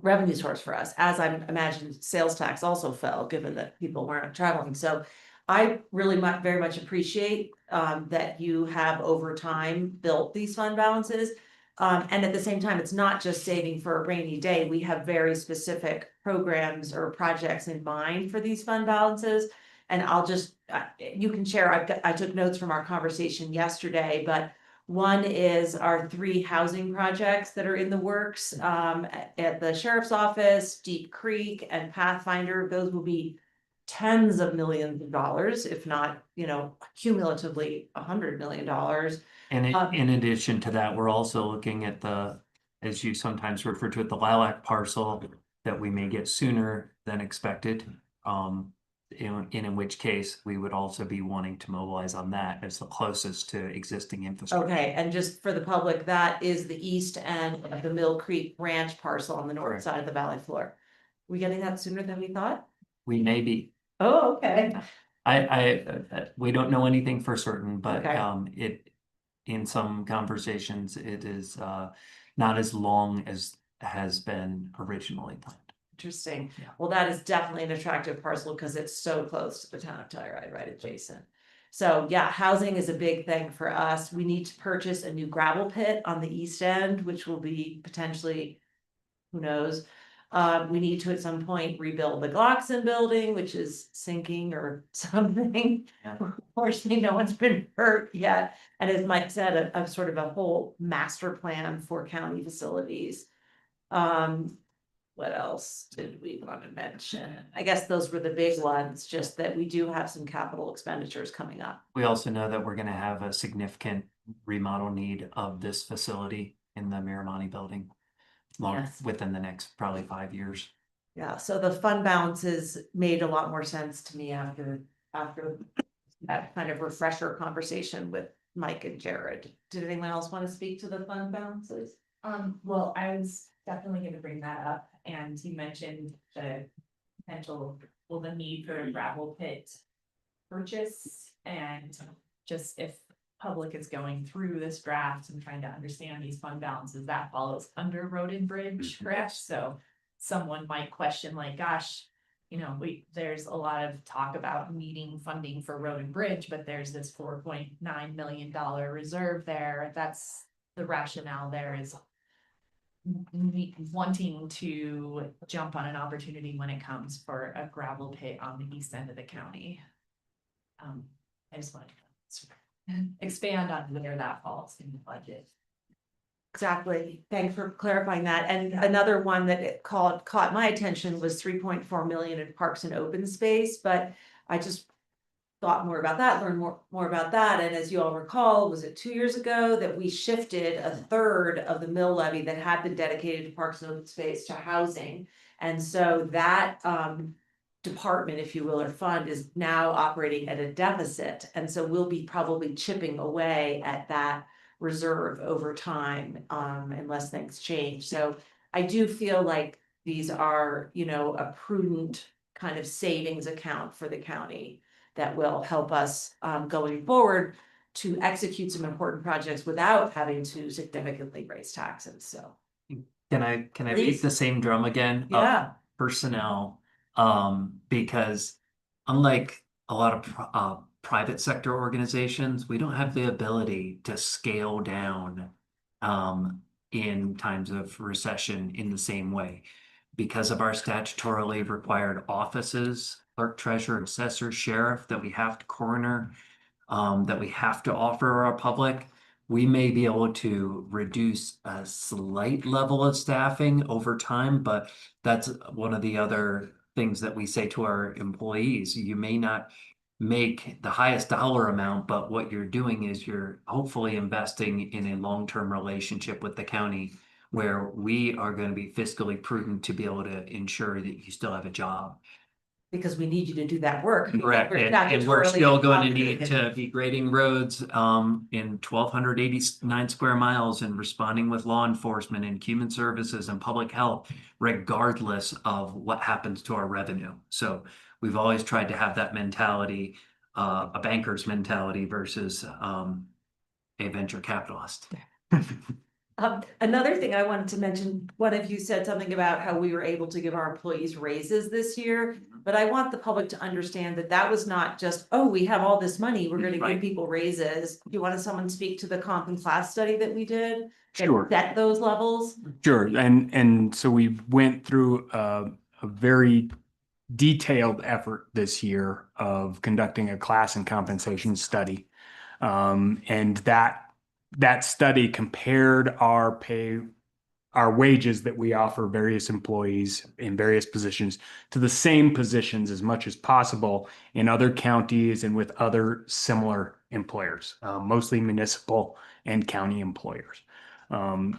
revenue source for us, as I imagine sales tax also fell, given that people weren't traveling. So I really very much appreciate that you have over time built these fund balances. And at the same time, it's not just saving for a rainy day. We have very specific programs or projects in mind for these fund balances. And I'll just, you can share, I took notes from our conversation yesterday, but one is our 3 housing projects that are in the works at the sheriff's office, Deep Creek and Pathfinder. Those will be tens of millions of dollars, if not, cumulatively $100 million. And in addition to that, we're also looking at as you sometimes refer to it, the Lilac parcel that we may get sooner than expected. In which case we would also be wanting to mobilize on that as the closest to existing infrastructure. Okay, and just for the public, that is the east end of the Mill Creek Ranch parcel on the north Correct. side of the valley floor. We getting that sooner than we thought? We may be, Oh, okay. we don't know anything for certain, but Okay. in some conversations, it is not as long as has been originally planned. Interesting. Yeah. Well, that is definitely an attractive parcel because it's so close to the town of Telluride, right adjacent. So yeah, housing is a big thing for us. We need to purchase a new gravel pit on the east end, which will be potentially, who knows? We need to at some point rebuild the Glockson building, which is sinking or something. Yeah. Fortunately, no one's been hurt yet. And as Mike said, a sort of a whole master plan for county facilities. What else did we want to mention? I guess those were the big ones, just that we do have some capital expenditures coming up. We also know that we're going to have a significant remodel need of this facility in the Miramonte building. Yes. Within the next probably 5 years. Yeah, so the fund balances made a lot more sense to me after that kind of refresher conversation with Mike and Jared. Did anyone else want to speak to the fund balances? Well, I was definitely gonna bring that up, and you mentioned the the need for a gravel pit purchase, and just if public is going through this draft and trying to understand these fund balances, that follows under road and bridge, correct? So someone might question like, gosh, there's a lot of talk about needing funding for road and bridge, but there's this $4.9 million reserve there. That's the rationale there is wanting to jump on an opportunity when it comes for a gravel pit on the east end of the county. I just wanted to expand on where that falls in the budget. Exactly. Thanks for clarifying that. And another one that caught my attention was 3.4 million in parks and open space, but I just thought more about that, learned more about that. And as you all recall, was it 2 years ago that we shifted a third of the mill levy that had been dedicated to parks and open space to housing? And so that department, if you will, or fund is now operating at a deficit. And so we'll be probably chipping away at that reserve over time, unless things change. So I do feel like these are, a prudent kind of savings account for the county that will help us going forward to execute some important projects without having to significantly raise taxes. So Can I Please. beat the same drum again? yeah, Personnel, because unlike a lot of private sector organizations, we don't have the ability to scale down in times of recession in the same way. Because of our statutorily required offices, clerk, treasurer, assessor, sheriff, that we have to coroner, that we have to offer our public, we may be able to reduce a slight level of staffing over time, but that's one of the other things that we say to our employees. You may not make the highest dollar amount, but what you're doing is you're hopefully investing in a long-term relationship with the county where we are going to be fiscally prudent to be able to ensure that you still have a job. Because we need you to do that work. Correct, We're and we're statutorily still going to need obligated. to be grading roads in 1,289 square miles and responding with law enforcement and human services and public health, regardless of what happens to our revenue. So we've always tried to have that mentality, a banker's mentality versus a venture capitalist. Another thing I wanted to mention, one of you said something about how we were able to give our employees raises this year. But I want the public to understand that that was not just, oh, we have all this money, we're gonna give Right. people raises. Do you want someone to speak to the comp and class study that we did? that Sure. Set those levels? Sure, and so we went through a very detailed effort this year of conducting a class and compensation study. And that study compared our pay, our wages that we offer various employees in various positions to the same positions as much as possible in other counties and with other similar employers, mostly municipal and county employers.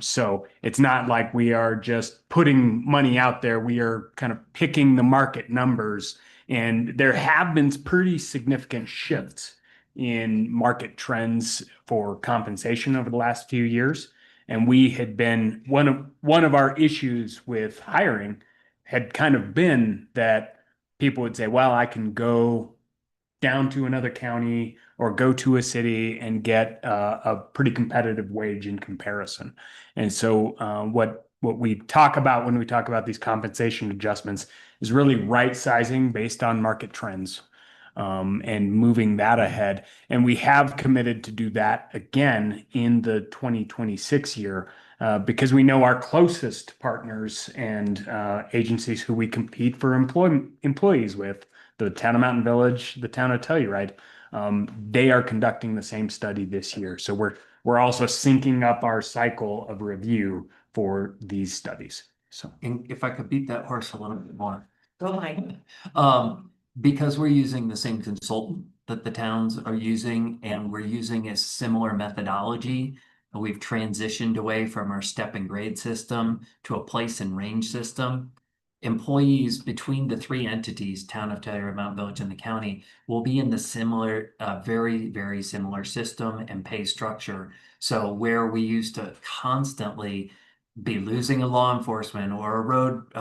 So it's not like we are just putting money out there. We are kind of picking the market numbers, and there have been pretty significant shifts in market trends for compensation over the last few years. And we had been one of our issues with hiring had kind of been that people would say, well, I can go down to another county or go to a city and get a pretty competitive wage in comparison. And so what we talk about when we talk about these compensation adjustments is really right sizing based on market trends, and moving that ahead. And we have committed to do that again in the 2026 year, because we know our closest partners and agencies who we compete for employees with, the town of Mountain Village, the town of Telluride, they are conducting the same study this year. So we're also syncing up our cycle of review for these studies. So, And if I could beat that horse a little bit more. Go Mike. Because we're using the same consultant that the towns are using, and we're using a similar methodology. We've transitioned away from our step and grade system to a place and range system. Employees between the three entities, town of Telluride, Mountain Village, and the county, will be in the similar, very, very similar system and pay structure. So where we used to constantly be losing a law enforcement or a road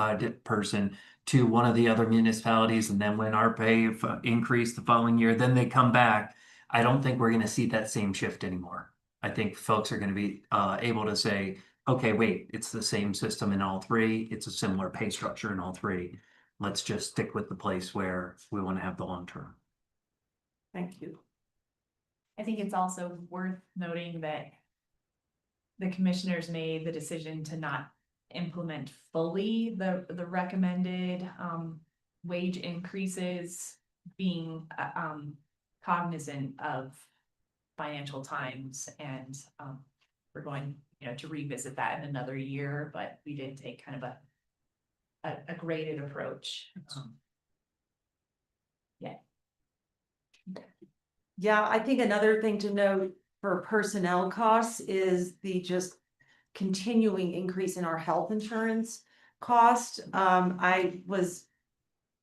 person to one of the other municipalities, and then when our pay increased the following year, then they come back. I don't think we're going to see that same shift anymore. I think folks are going to be able to say, okay, wait, it's the same system in all three. It's a similar pay structure in all three. Let's just stick with the place where we want to have the long term. Thank you. I think it's also worth noting that the commissioners made the decision to not implement fully the recommended wage increases, being cognizant of financial times, and we're going, to revisit that in another year, but we did take kind of a graded approach. Yeah, I think another thing to note for personnel costs is the just continuing increase in our health insurance cost. I was,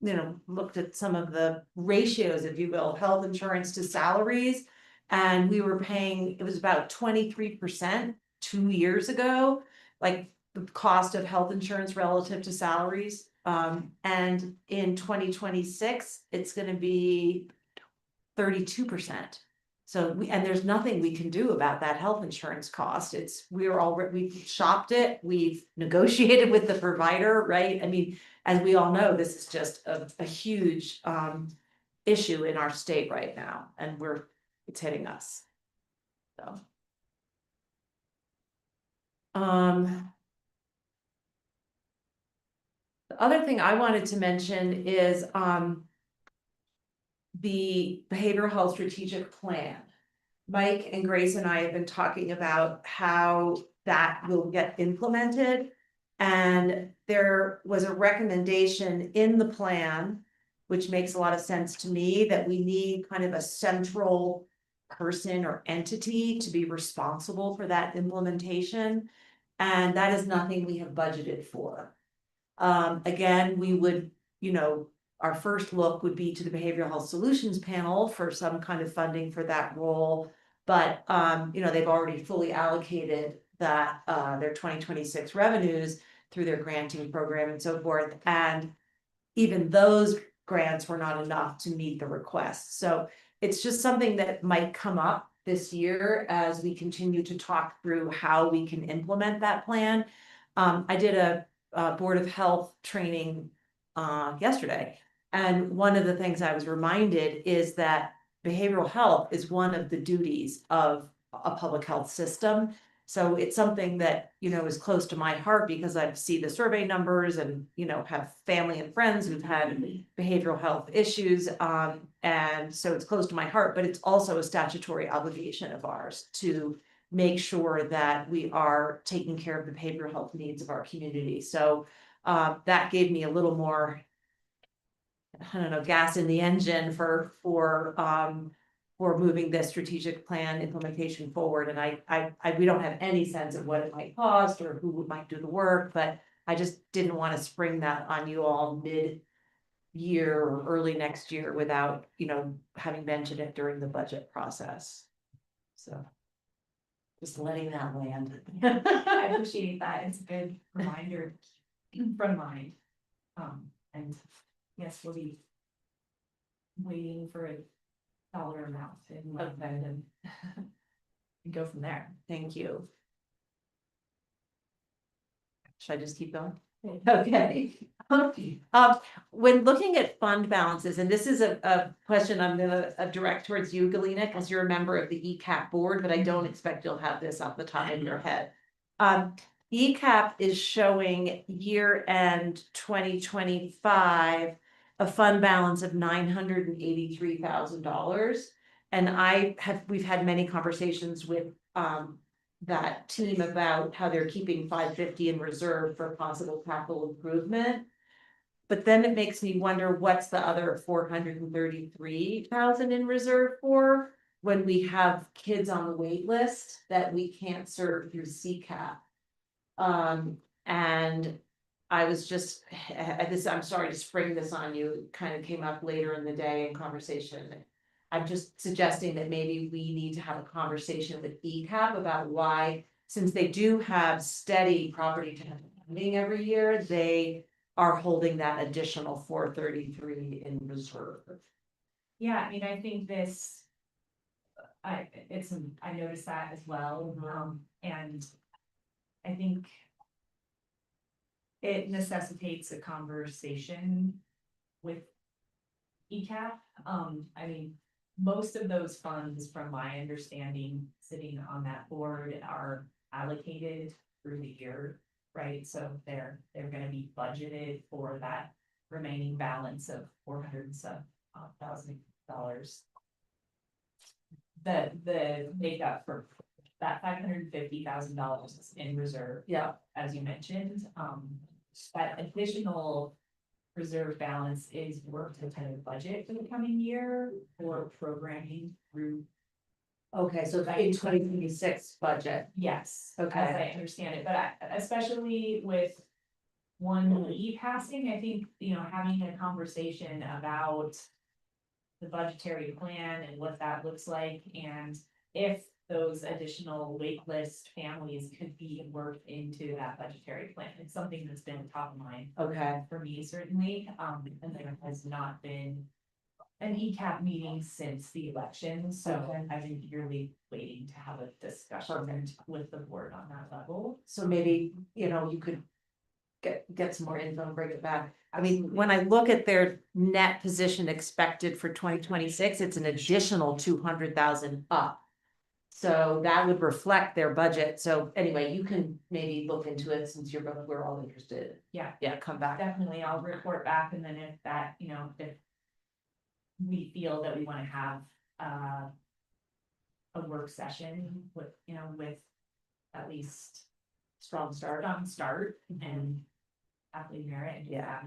looked at some of the ratios, if you will, health insurance to salaries. And we were paying, it was about 23% 2 years ago, like the cost of health insurance relative to salaries. And in 2026, it's gonna be 32%. So and there's nothing we can do about that health insurance cost. We've shopped it, we've negotiated with the provider, right? I mean, as we all know, this is just a huge issue in our state right now, and it's hitting us. So. The other thing I wanted to mention is the behavioral health strategic plan. Mike and Grace and I have been talking about how that will get implemented. And there was a recommendation in the plan, which makes a lot of sense to me, that we need kind of a central person or entity to be responsible for that implementation. And that is nothing we have budgeted for. Again, we would, our first look would be to the Behavioral Health Solutions Panel for some kind of funding for that role. But, they've already fully allocated that, their 2026 revenues through their granting program and so forth. And even those grants were not enough to meet the request. So it's just something that might come up this year as we continue to talk through how we can implement that plan. I did a Board of Health training yesterday. And one of the things I was reminded is that behavioral health is one of the duties of a public health system. So it's something that, is close to my heart because I see the survey numbers and, have family and friends who've had behavioral health issues. And so it's close to my heart, but it's also a statutory obligation of ours to make sure that we are taking care of the behavioral health needs of our community. So that gave me a little more, I don't know, gas in the engine for moving this strategic plan implementation forward. And we don't have any sense of what it might cost or who might do the work, but I just didn't want to spring that on you all mid-year or early next year without, having mentioned it during the budget process. So just letting that land. I appreciate that. It's a good reminder from mind. And yes, we'll be waiting for a dollar amount and and go from there. Thank you. Should I just keep going? Okay. When looking at fund balances, and this is a question I'm gonna direct towards you, Galina, because you're a member of the ECAP board, but I don't expect you'll have this off the top of your head. ECAP is showing year-end 2025 a fund balance of $983,000. And we've had many conversations with that team about how they're keeping $550 in reserve for possible capital improvement. But then it makes me wonder what's the other $433,000 in reserve for when we have kids on the wait list that we can't serve through CCAP. And I was just, I'm sorry to spring this on you, it kind of came up later in the day in conversation. I'm just suggesting that maybe we need to have a conversation with ECAP about why, since they do have steady property tax funding every year, they are holding that additional $433 in reserve. Yeah, I mean, I think this. I noticed that as well, and I think it necessitates a conversation with ECAP. I mean, most of those funds, from my understanding, sitting on that board are allocated through the year, right? So they're gonna be budgeted for that remaining balance of $400,000. The makeup for that $550,000 is in reserve. Yeah. As you mentioned, that additional reserve balance is worked into the budget for the coming year for programming through. Okay, so in 2026 budget. Yes. Okay. As I understand it, but especially with one E passing, I think, having a conversation about the budgetary plan and what that looks like, and if those additional waitlist families could be worked into that budgetary plan. It's something that's been top of mind. Okay. For me, certainly, and there has not been an ECAP meeting since the election, so Okay. I've been eagerly waiting to have a discussion Perfect. with the board on that level. So maybe, you could get some more info and bring it back. I mean, when I look at their net position expected for 2026, it's an additional 200,000 up. So that would reflect their budget. So anyway, you can maybe look into it since we're all interested. Yeah. Yeah, come back. Definitely, I'll report back, and then if that, if we feel that we want to have a work session with, with at least Strong start. and happily merit and Yeah.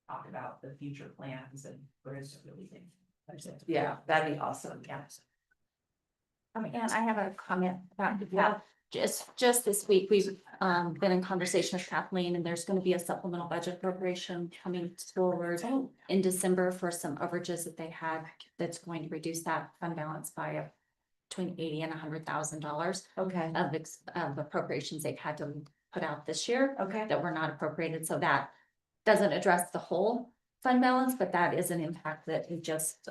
talk about the future plans and where it's really things. Yeah, that'd be awesome. Yeah. And I have a comment about, Just this week, we've been in conversation with Kathleen, and there's gonna be a supplemental budget appropriation coming forward in December for some overages that they had, that's going to reduce that fund balance by between $80,000 and $100,000 Okay, of appropriations they've had to put out this year okay, that were not appropriated, so that doesn't address the whole fund balance, but that is an impact that we just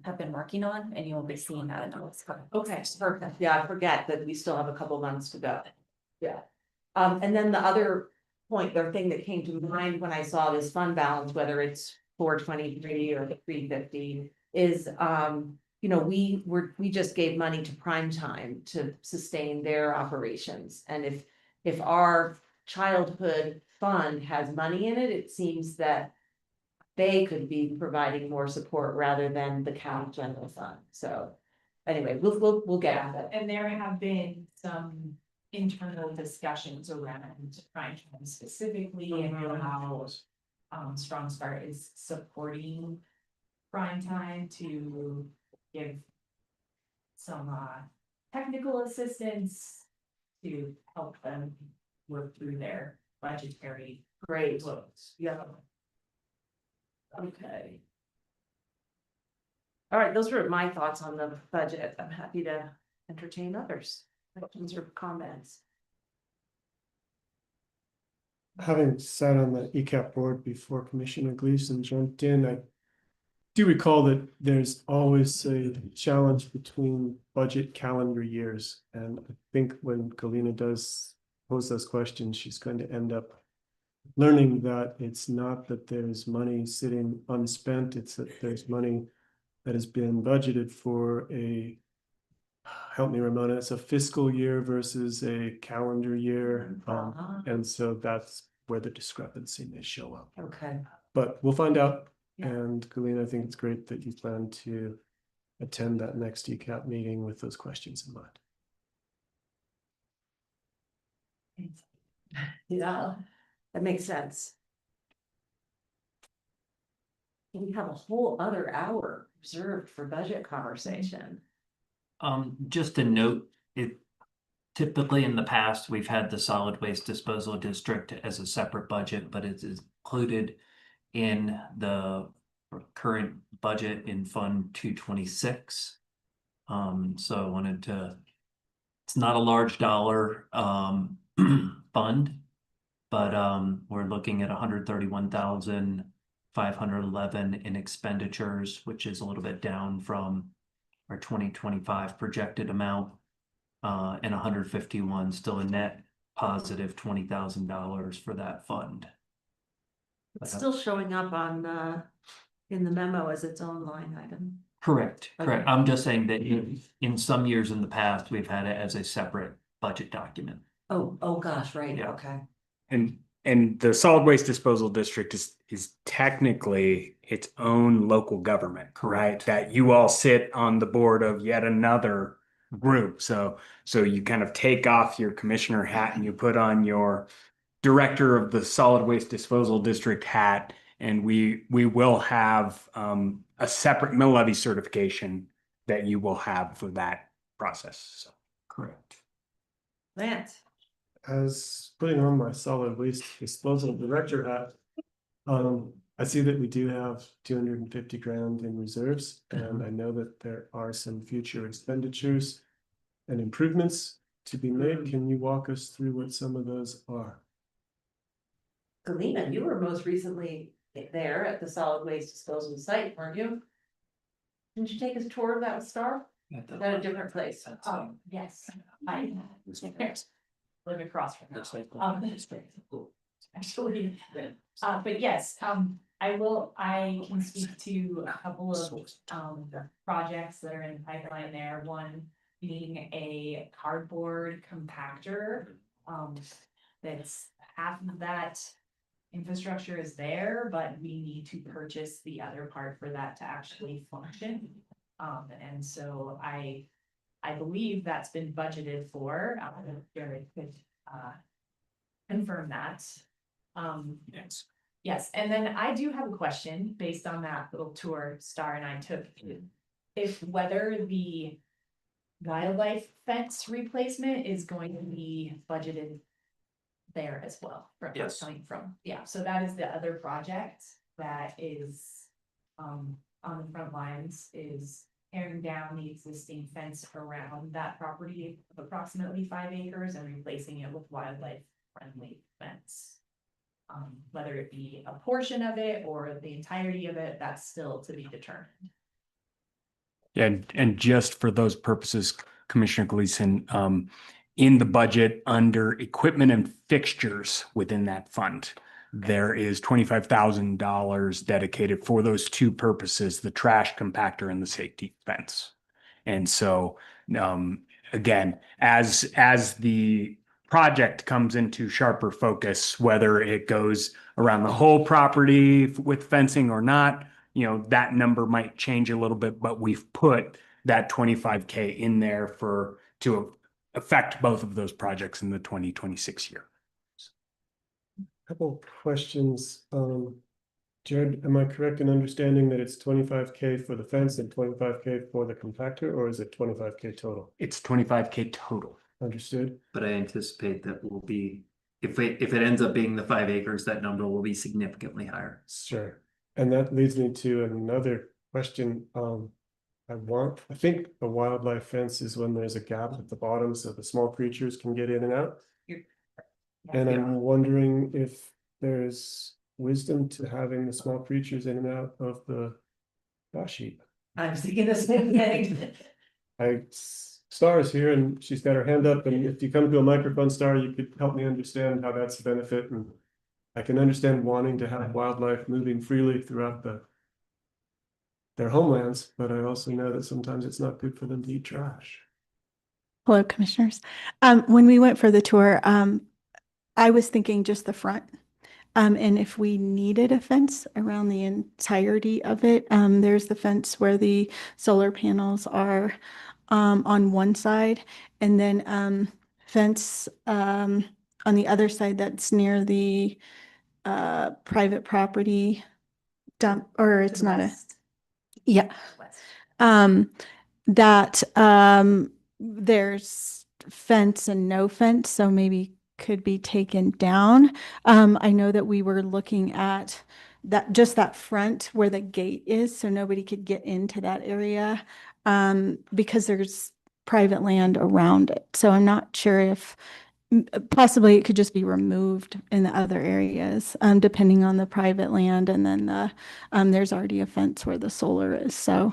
have been working on, and you will be seeing that in the next couple. okay, perfect. Yeah, I forget that we still have a couple months to go. Yeah. And then the other point or thing that came to mind when I saw this fund balance, whether it's 423 or the 350, is you know, we just gave money to Prime Time to sustain their operations. And if our childhood fund has money in it, it seems that they could be providing more support rather than the county general fund. So anyway, we'll get at it. And there have been some internal discussions around Prime Time specifically and how Strong Start is supporting Prime Time to give some technical assistance to help them work through their budgetary Great, woes. yeah. Okay. All right, those were my thoughts on the budget. I'm happy to entertain others, questions or comments. Having sat on the ECAP board before Commissioner Gleason jumped in, I do recall that there's always a challenge between budget calendar years. And I think when Galina does pose those questions, she's going to end up learning that it's not that there's money sitting unspent, it's that there's money that has been budgeted for a, help me Ramona, it's a fiscal year versus a calendar year. And so that's where the discrepancy may show up. Okay, But we'll find out. Yeah. And Galina, I think it's great that you plan to attend that next ECAP meeting with those questions in mind. yeah, that makes sense. We have a whole other hour reserved for budget conversation. Just a note, it typically in the past, we've had the solid waste disposal district as a separate budget, but it is included in the current budget in Fund 226. So I wanted to, it's not a large dollar fund, but we're looking at 131,511 in expenditures, which is a little bit down from our 2025 projected amount. And 151, still a net positive $20,000 for that fund. It's still showing up on in the memo as its own line item. Correct, correct. Okay. I'm just saying that in some years in the past, we've had it as a separate budget document. Oh gosh, right, Yeah. okay. And the solid waste disposal district is technically its own local government, right? Correct. That you all sit on the board of yet another group. So you kind of take off your commissioner hat and you put on your director of the solid waste disposal district hat. And we will have a separate mill levy certification that you will have for that process. So. Correct. Lance, As putting on my solid waste disposal director hat, I see that we do have 250 grand in reserves, and I know that there are some future expenditures and improvements to be made. Can you walk us through what some of those are? Galina, you were most recently there at the solid waste disposal site, weren't you? Didn't you take us a tour of that Star? Is that a different place? Yes, I live across from that. Actually, but yes, I can speak to a couple of projects that are in the pipeline there. One being a cardboard compactor. That's half of that infrastructure is there, but we need to purchase the other part for that to actually function. And so I believe that's been budgeted for. Jared could confirm that. Yes. Yes, and then I do have a question based on that little tour Star and I took. If whether the wildlife fence replacement is going to be budgeted there as well, from Yes. coming from, yeah, so that is the other project that is on the front lines, is tearing down the existing fence around that property of approximately 5 acres and replacing it with wildlife friendly fence. Whether it be a portion of it or the entirety of it, that's still to be determined. And just for those purposes, Commissioner Gleason, in the budget under equipment and fixtures within that fund, there is $25,000 dedicated for those two purposes, the trash compactor and the safety fence. And so, again, as the project comes into sharper focus, whether it goes around the whole property with fencing or not, you know, that number might change a little bit, but we've put that 25K in there to affect both of those projects in the 2026 year. Couple questions. Jared, am I correct in understanding that it's 25K for the fence and 25K for the compactor, or is it 25K total? It's 25K total. Understood? But I anticipate that will be, if it ends up being the 5 acres, that number will be significantly higher. Sure. And that leads me to another question. I think a wildlife fence is when there's a gap at the bottom so the small creatures can get in and out. And I'm wondering if there's wisdom to having the small creatures in and out of the dash heap. I was thinking the same thing. Star is here and she's got her hand up, and if you come to a microphone, Star, you could help me understand how that's a benefit, and I can understand wanting to have wildlife moving freely throughout their homelands, but I also know that sometimes it's not good for them to eat trash. Hello, commissioners. When we went for the tour, I was thinking just the front. And if we needed a fence around the entirety of it, there's the fence where the solar panels are on one side, and then fence on the other side that's near the private property dump, or it's not a, yeah. That there's fence and no fence, so maybe could be taken down. I know that we were looking at that, just that front where the gate is, so nobody could get into that area, because there's private land around it. So I'm not sure if possibly it could just be removed in the other areas, depending on the private land. And then there's already a fence where the solar is. So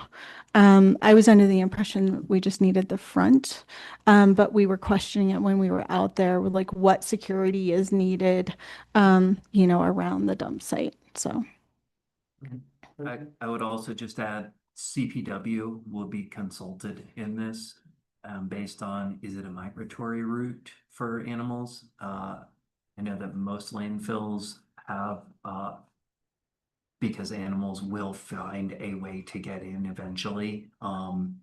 I was under the impression we just needed the front, but we were questioning it when we were out there, with like what security is needed, around the dump site. So. I would also just add CPW will be consulted in this, based on, is it a migratory route for animals? I know that most landfills have, because animals will find a way to get in eventually. I'll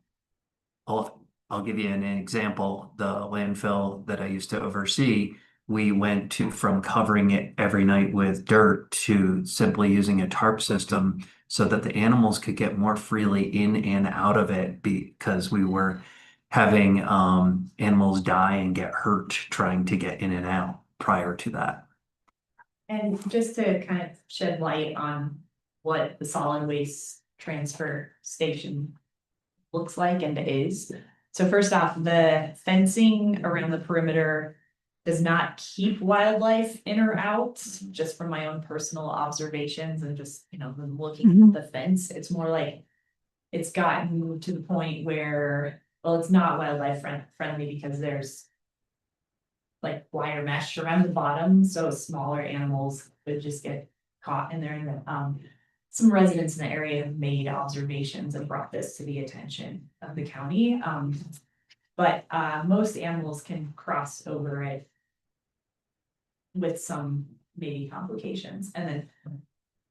give you an example. The landfill that I used to oversee, we went from covering it every night with dirt to simply using a tarp system so that the animals could get more freely in and out of it, because we were having animals die and get hurt trying to get in and out prior to that. And just to kind of shed light on what the solid waste transfer station looks like and is. So first off, the fencing around the perimeter does not keep wildlife in or out, just from my own personal observations and just, when looking at the fence, it's more like it's gotten to the point where, well, it's not wildlife friendly because there's like wire mesh around the bottom, so smaller animals would just get caught in there. And some residents in the area have made observations and brought this to the attention of the county. But most animals can cross over it with some maybe complications. And then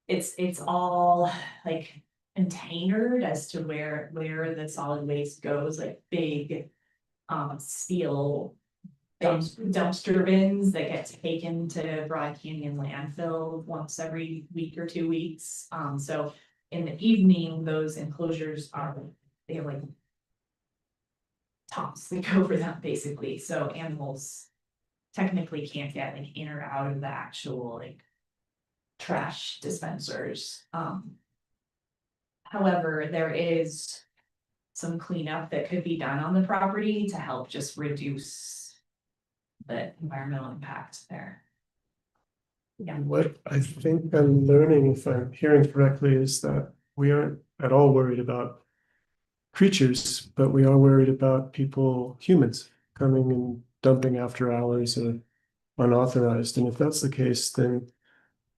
it's all like containered as to where the solid waste goes, like big steel dumpster bins that get taken to Broad Canyon landfill once every week or 2 weeks. So in the evening, those enclosures they have like top sleep over them basically, so animals technically can't get like in or out of the actual like trash dispensers. However, there is some cleanup that could be done on the property to help just reduce the environmental impact there. Yeah. What I think I'm learning, if I'm hearing correctly, is that we aren't at all worried about creatures, but we are worried about people, humans, coming and dumping after hours or unauthorized. And if that's the case, then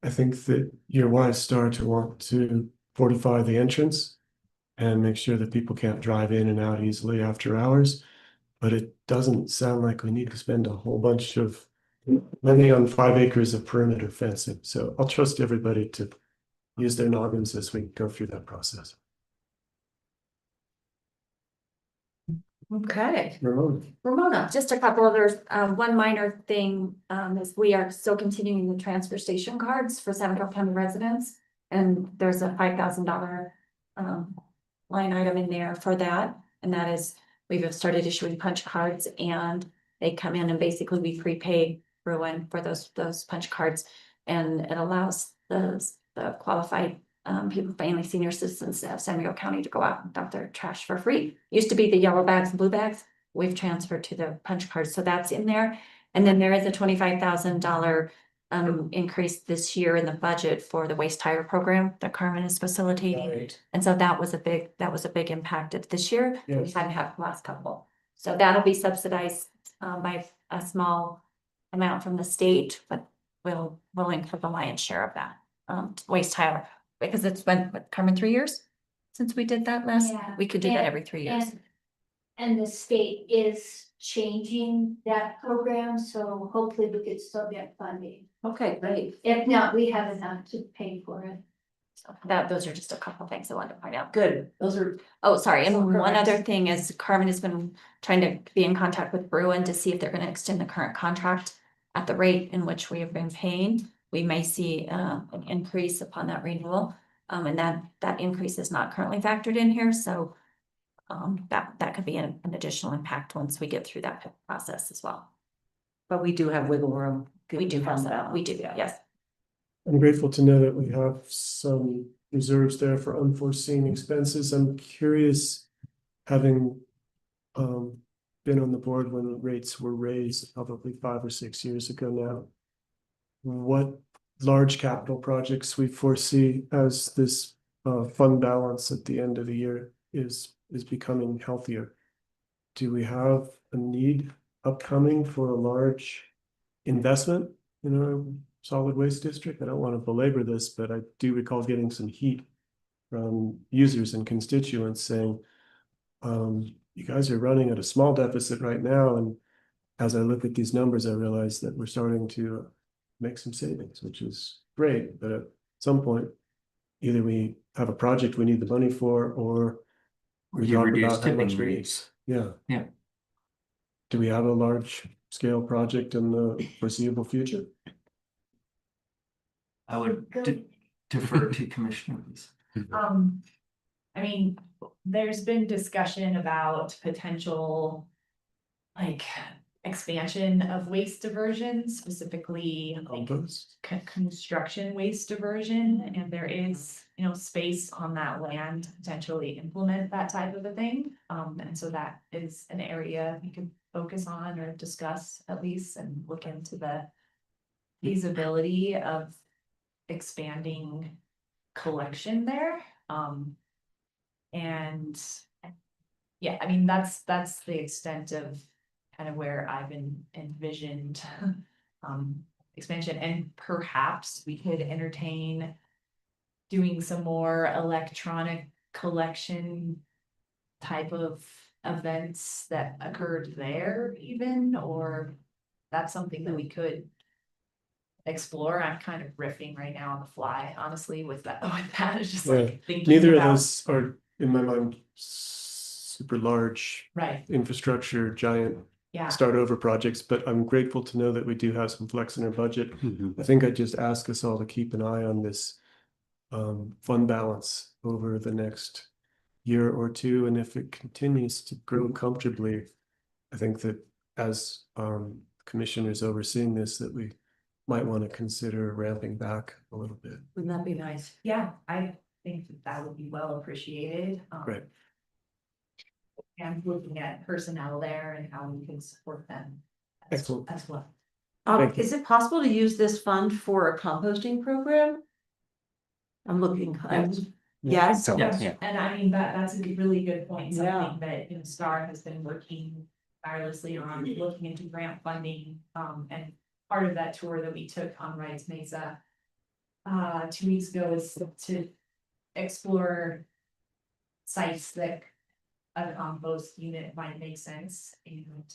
I think that you're wise, Star, to want to fortify the entrance and make sure that people can't drive in and out easily after hours. But it doesn't sound like we need to spend a whole bunch of money on 5 acres of perimeter fencing. So I'll trust everybody to use their noggins as we go through that process. Okay. Ramon. Ramona, just a couple others. One minor thing, is we are still continuing the transfer station cards for Seminole County residents. And there's a $5,000 line item in there for that. And that is, we've started issuing punch cards and they come in and basically we prepay Bruin for those punch cards. And it allows the qualified people, family senior citizens of San Diego County to go out and dump their trash for free. Used to be the yellow bags and blue bags. We've transferred to the punch cards, so that's in there. And then there is a $25,000 increase this year in the budget for the waste tire program that Carmen is facilitating. Right. And so that was a big impact of this year. We Yes. hadn't had the last couple. So that'll be subsidized by a small amount from the state, but we'll incur the lion's share of that waste tire. Because it's been, what, Carmen, 3 years since we did that last, Yeah, we could do that and- every 3 years. And the state is changing that program, so hopefully we could still get funding. Okay, great. If not, we have enough to pay for it. So those are just a couple things I wanted to point out. Good, those are, Oh, sorry, and So one correct. other thing is Carmen has been trying to be in contact with Bruin to see if they're gonna extend the current contract at the rate in which we have been paying. We may see an increase upon that renewal, and that increase is not currently factored in here, so that could be an additional impact once we get through that process as well. but we do have wiggle room. We do have Fund some, balance, we do, yeah. yes. I'm grateful to know that we have some reserves there for unforeseen expenses. I'm curious, having been on the board when rates were raised probably 5 or 6 years ago now, what large capital projects we foresee as this fund balance at the end of the year is becoming healthier. Do we have a need upcoming for a large investment in our solid waste district? I don't want to belabor this, but I do recall getting some heat from users and constituents saying, you guys are running at a small deficit right now. And as I look at these numbers, I realize that we're starting to make some savings, which is great. But at some point, either we have a project we need the money for, or we You talk reduce about how much tipping we need. rates. Yeah. Yeah. Do we have a large scale project in the foreseeable future? I would defer to commissioners. I mean, there's been discussion about potential like expansion of waste diversion, specifically like Compost? construction waste diversion, and there is, space on that land to potentially implement that type of a thing. And so that is an area you could focus on or discuss at least and look into the feasibility of expanding collection there. And yeah, I mean, that's the extent of kind of where I've envisioned expansion, and perhaps we could entertain doing some more electronic collection type of events that occurred there even, or that's something that we could explore. I'm kind of riffing right now on the fly, honestly, with that, it's just like thinking Neither of about- those are, in my mind, super large Right, infrastructure, giant yeah, start over projects, but I'm grateful to know that we do have some flex in our budget. I think I'd just ask us all to keep an eye on this fund balance over the next year or two, and if it continues to grow comfortably, I think that as commissioners overseeing this, that we might want to consider ramping back a little bit. Wouldn't that be nice? Yeah, I think that would be well appreciated. Great. And looking at personnel there and how we can support them. Excellent. As well. Thank you. Is it possible to use this fund for a composting program? I'm looking, yes, So, Yes, yeah. and I mean, that's a really good point, Yeah. something that, you know, STAR has been working tirelessly on, looking into grant funding, and part of that tour that we took on Rides Mesa 2 weeks ago is to explore sites that a compost unit might make sense and,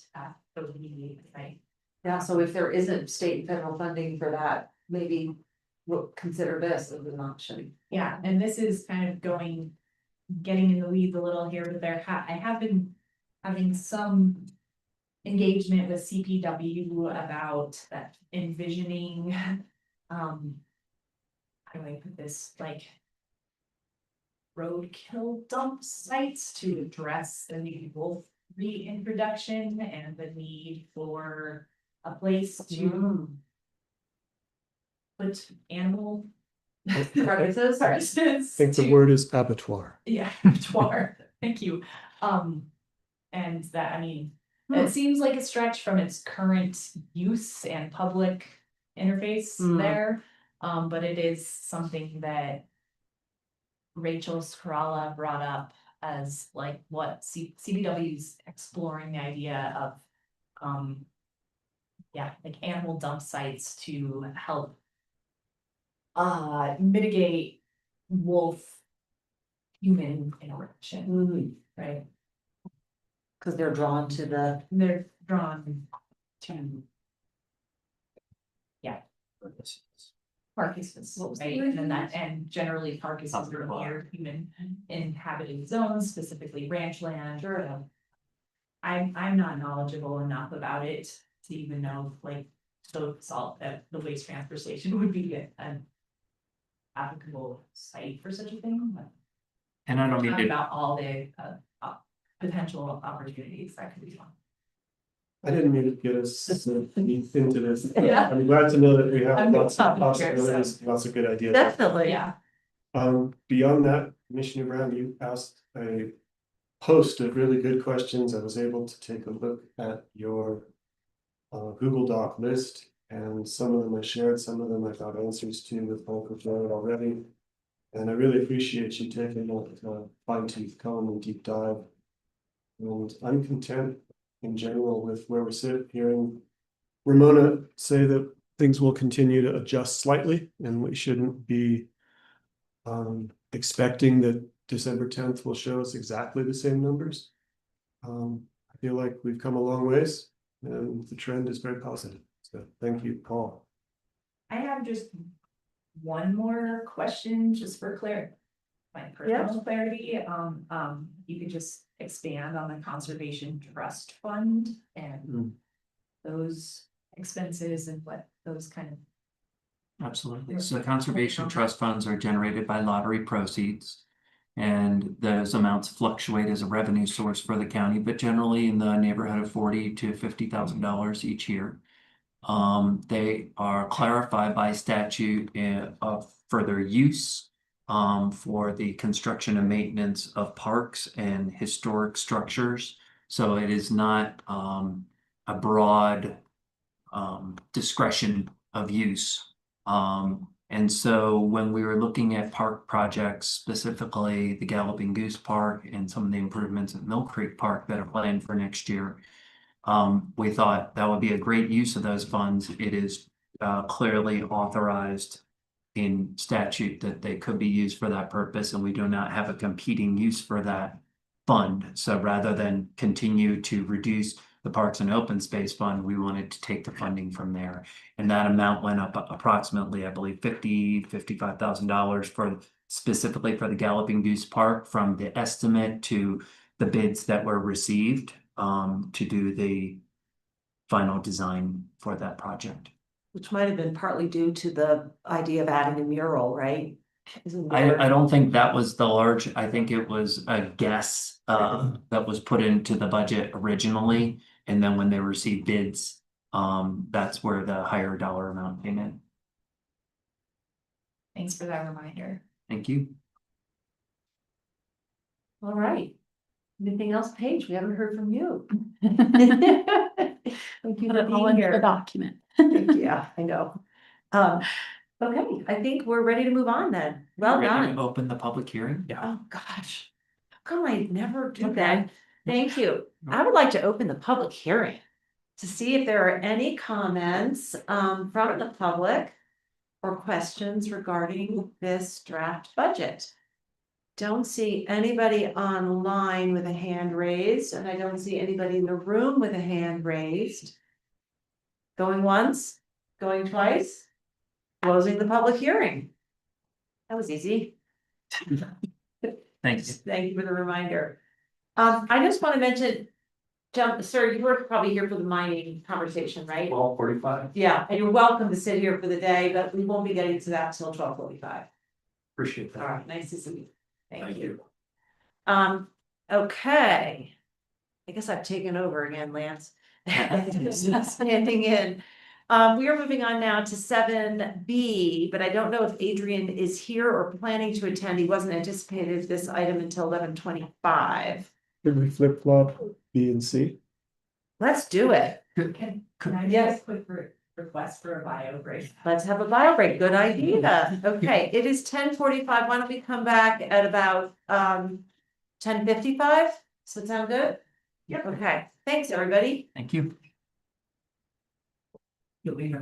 so we need, right? yeah, so if there isn't state and federal funding for that, maybe we'll consider this as an option. Yeah, and this is kind of getting in the weeds a little here, but I have been having some engagement with CPW about that envisioning, how do I put this, like roadkill dump sites to address the need wolf reintroduction and the need for a place to put animal Carcasses? I think the word is abattoir. Yeah, abattoir, thank you. And that, I mean, it seems like a stretch from its current use and public interface there. But it is something that Rachel Scarala brought up as like what CBW's exploring the idea of, yeah, like animal dump sites to help mitigate wolf human interaction, right? Cause they're drawn to the. They're drawn to carcasses, What was the right? word And you that, and generally carcasses are near human inhabited zones, specifically ranch land. Sure. I'm not knowledgeable enough about it to even know, like, so salt that the waste transfer station would be an applicable site for such a thing, but. And I don't mean Talk to, about all the potential opportunities that could be one. I didn't mean to get us into this. Yeah. I'm glad to know that we have I'm lots of not here, so- possibilities, lots of good ideas. Definitely. Yeah, Beyond that, Commissioner Brown, you asked a host of really good questions. I was able to take a look at your Google Doc list, and some of them I shared, some of them I got answers to with Volker Floyd already. And I really appreciate you taking a fine tooth comb and deep dive. And I'm content in general with where we sit, hearing Ramona say that things will continue to adjust slightly and we shouldn't be expecting that December 10th will show us exactly the same numbers. I feel like we've come a long ways and the trend is very positive. So thank you, Paul. I have just one more question, just for clarity. My personal clarity, you could just expand on the conservation trust fund and those expenses and what those kind of. absolutely. So conservation trust funds are generated by lottery proceeds. And those amounts fluctuate as a revenue source for the county, but generally in the neighborhood of $40,000 to $50,000 each year. They are clarified by statute of further use for the construction and maintenance of parks and historic structures. So it is not a broad discretion of use. And so when we were looking at park projects, specifically the Galloping Goose Park and some of the improvements at Mill Creek Park that are planned for next year, we thought that would be a great use of those funds. It is clearly authorized in statute that they could be used for that purpose, and we do not have a competing use for that fund. So rather than continue to reduce the Parks and Open Space Fund, we wanted to take the funding from there. And that amount went up approximately, I believe, $55,000 for specifically for the Galloping Goose Park, from the estimate to the bids that were received to do the final design for that project. Which might have been partly due to the idea of adding a mural, right? I don't think that was the large, I think it was a guess that was put into the budget originally. And then when they receive bids, that's where the higher dollar amount came in. Thanks for that reminder. Thank you. All right. Anything else, Paige? We haven't heard from you. Thank you for being here. document. Yeah, I know. Okay, I think we're ready to move on then. Well Ready done. to open the public hearing? Oh, gosh. How come I never do Okay. that? Thank you. I would like to open the public hearing to see if there are any comments from the public or questions regarding this draft budget. Don't see anybody online with a hand raised, and I don't see anybody in the room with a hand raised. Going once, going twice, closing the public hearing. That was easy. Thanks. Thank you for the reminder. I just want to mention, sir, you were probably here for the mining conversation, right? 12:45. Yeah, and you're welcome to sit here for the day, but we won't be getting to that till 12:45. Appreciate All that. right, nice to see you. Thank you. you. Okay. I guess I've taken over again, Lance. Standing in. We are moving on now to 7B, but I don't know if Adrian is here or planning to attend. He wasn't anticipated this item until 11:25. Could we flip flop B and C? Let's do it. Can I Yes. make a quick request for a bio break? Let's have a bio break. Good idea. Okay, it is 10:45. Why don't we come back at about 10:55? Does that sound good? Yep. Okay, thanks, everybody. Thank you. You'll be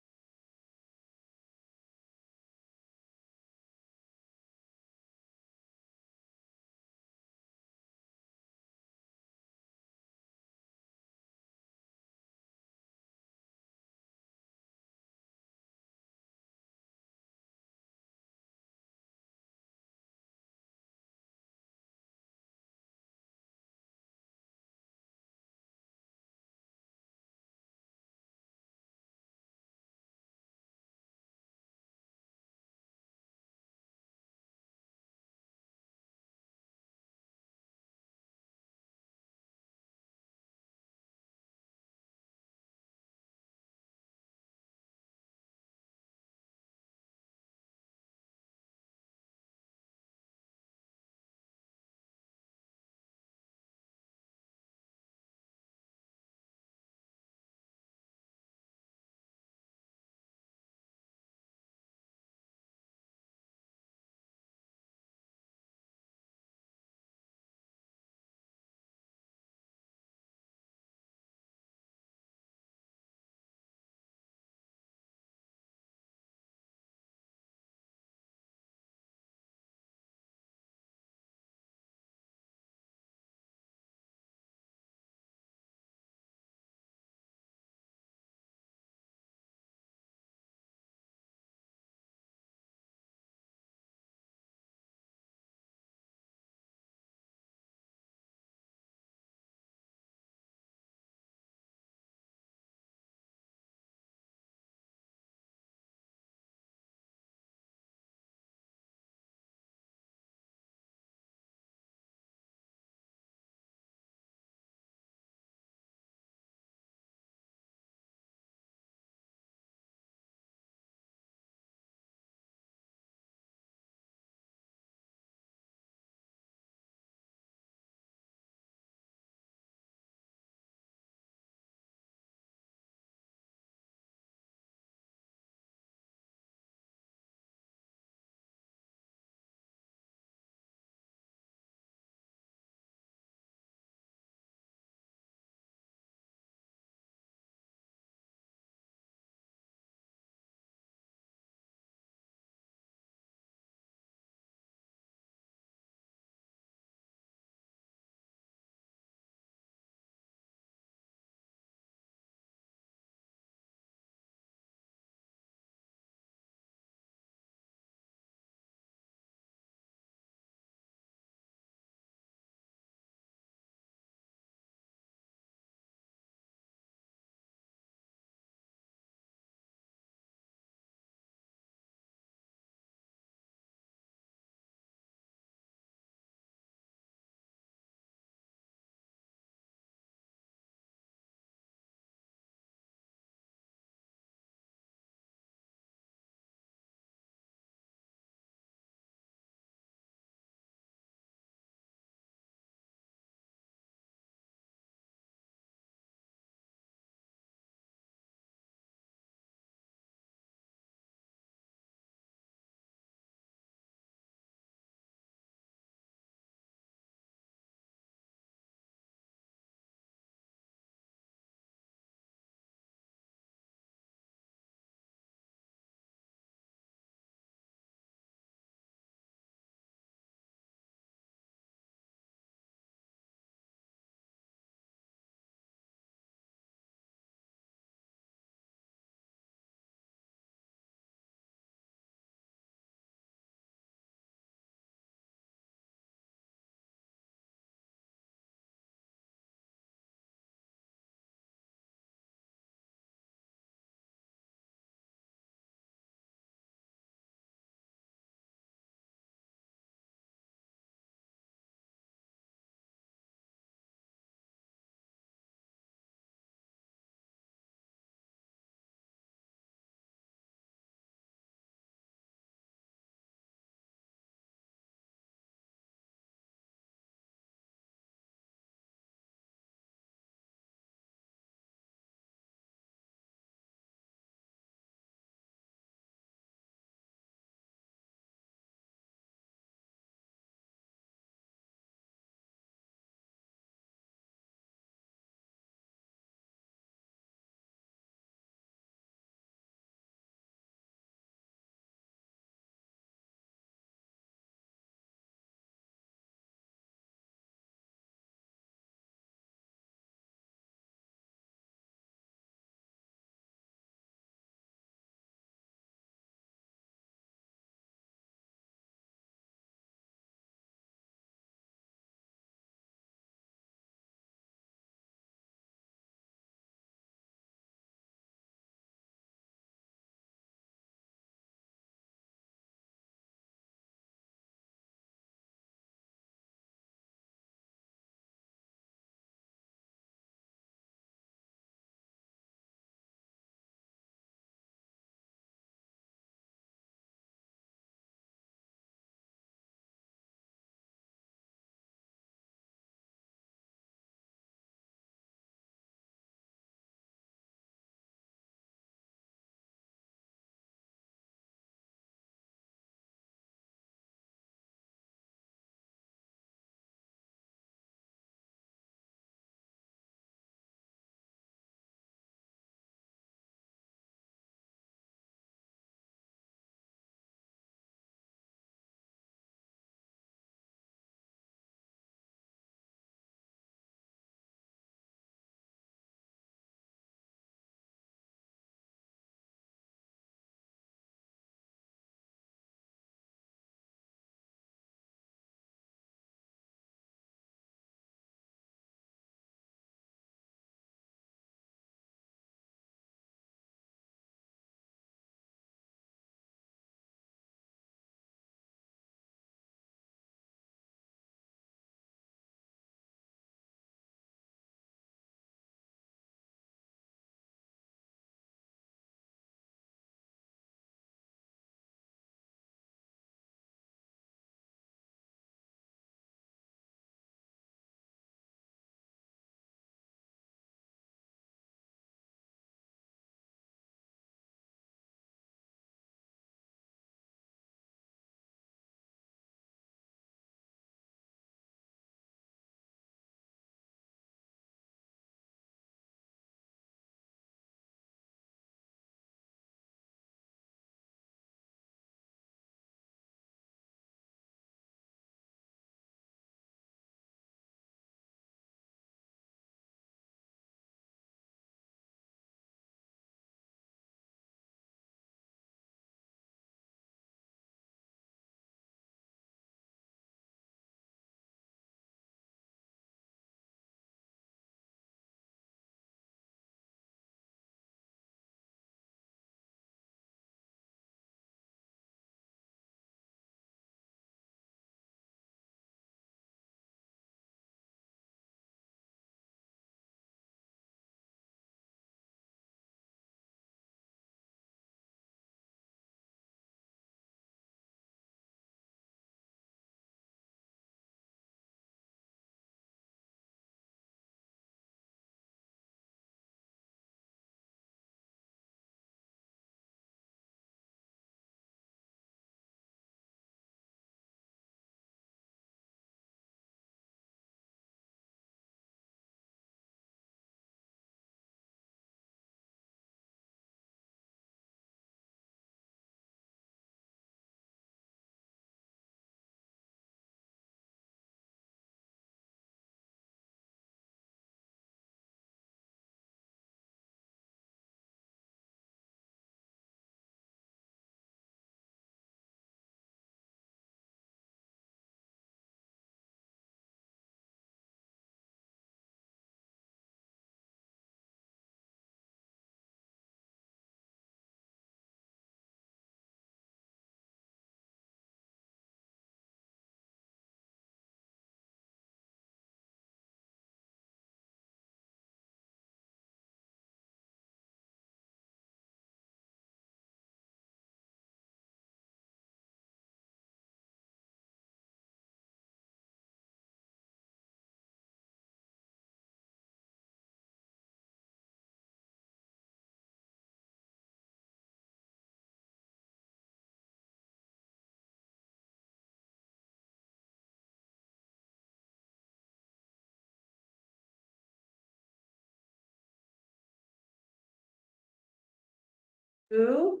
to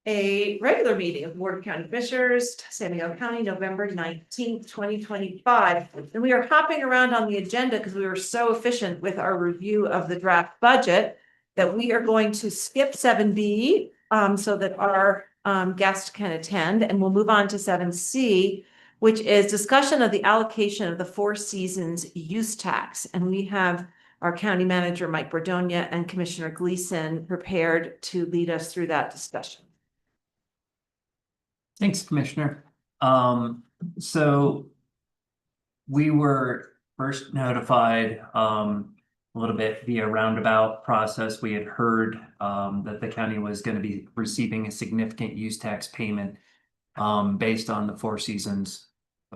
a regular meeting of Board of County Commissioners, San Diego County, November 19th, 2025. And we are hopping around on the agenda because we were so efficient with our review of the draft budget that we are going to skip 7B so that our guests can attend, and we'll move on to 7C, which is discussion of the allocation of the Four Seasons use tax. And we have our county manager, Mike Bordonia, and Commissioner Gleason prepared to lead us through that discussion. Thanks, Commissioner. So we were first notified a little bit via roundabout process. We had heard that the county was going to be receiving a significant use tax payment based on the Four Seasons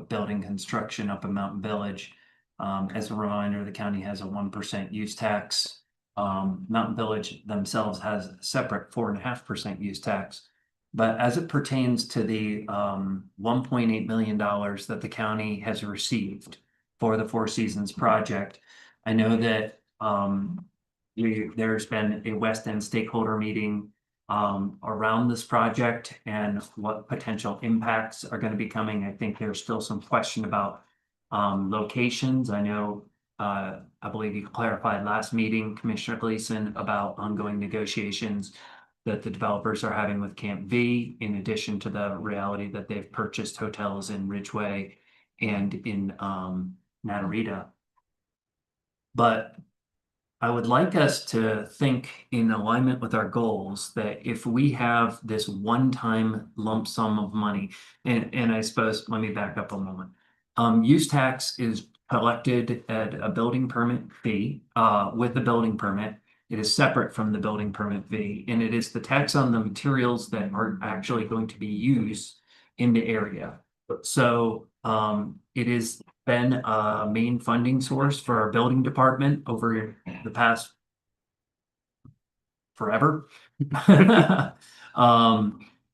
building construction up in Mountain Village. As a reminder, the county has a 1% use tax. Mountain Village themselves has a separate 4.5% use tax. But as it pertains to the $1.8 million that the county has received for the Four Seasons project, I know that there's been a West End stakeholder meeting around this project and what potential impacts are going to be coming. I think there's still some question about locations. I know, I believe you clarified last meeting, Commissioner Gleason, about ongoing negotiations that the developers are having with Camp V, in addition to the reality that they've purchased hotels in Ridgeway and in Natarita. But I would like us to think in alignment with our goals that if we have this one-time lump sum of money, and I suppose, let me back up a moment. Use tax is collected at a building permit fee with the building permit. It is separate from the building permit fee, and it is the tax on the materials that are actually going to be used in the area. So it has been a main funding source for our building department over the past forever.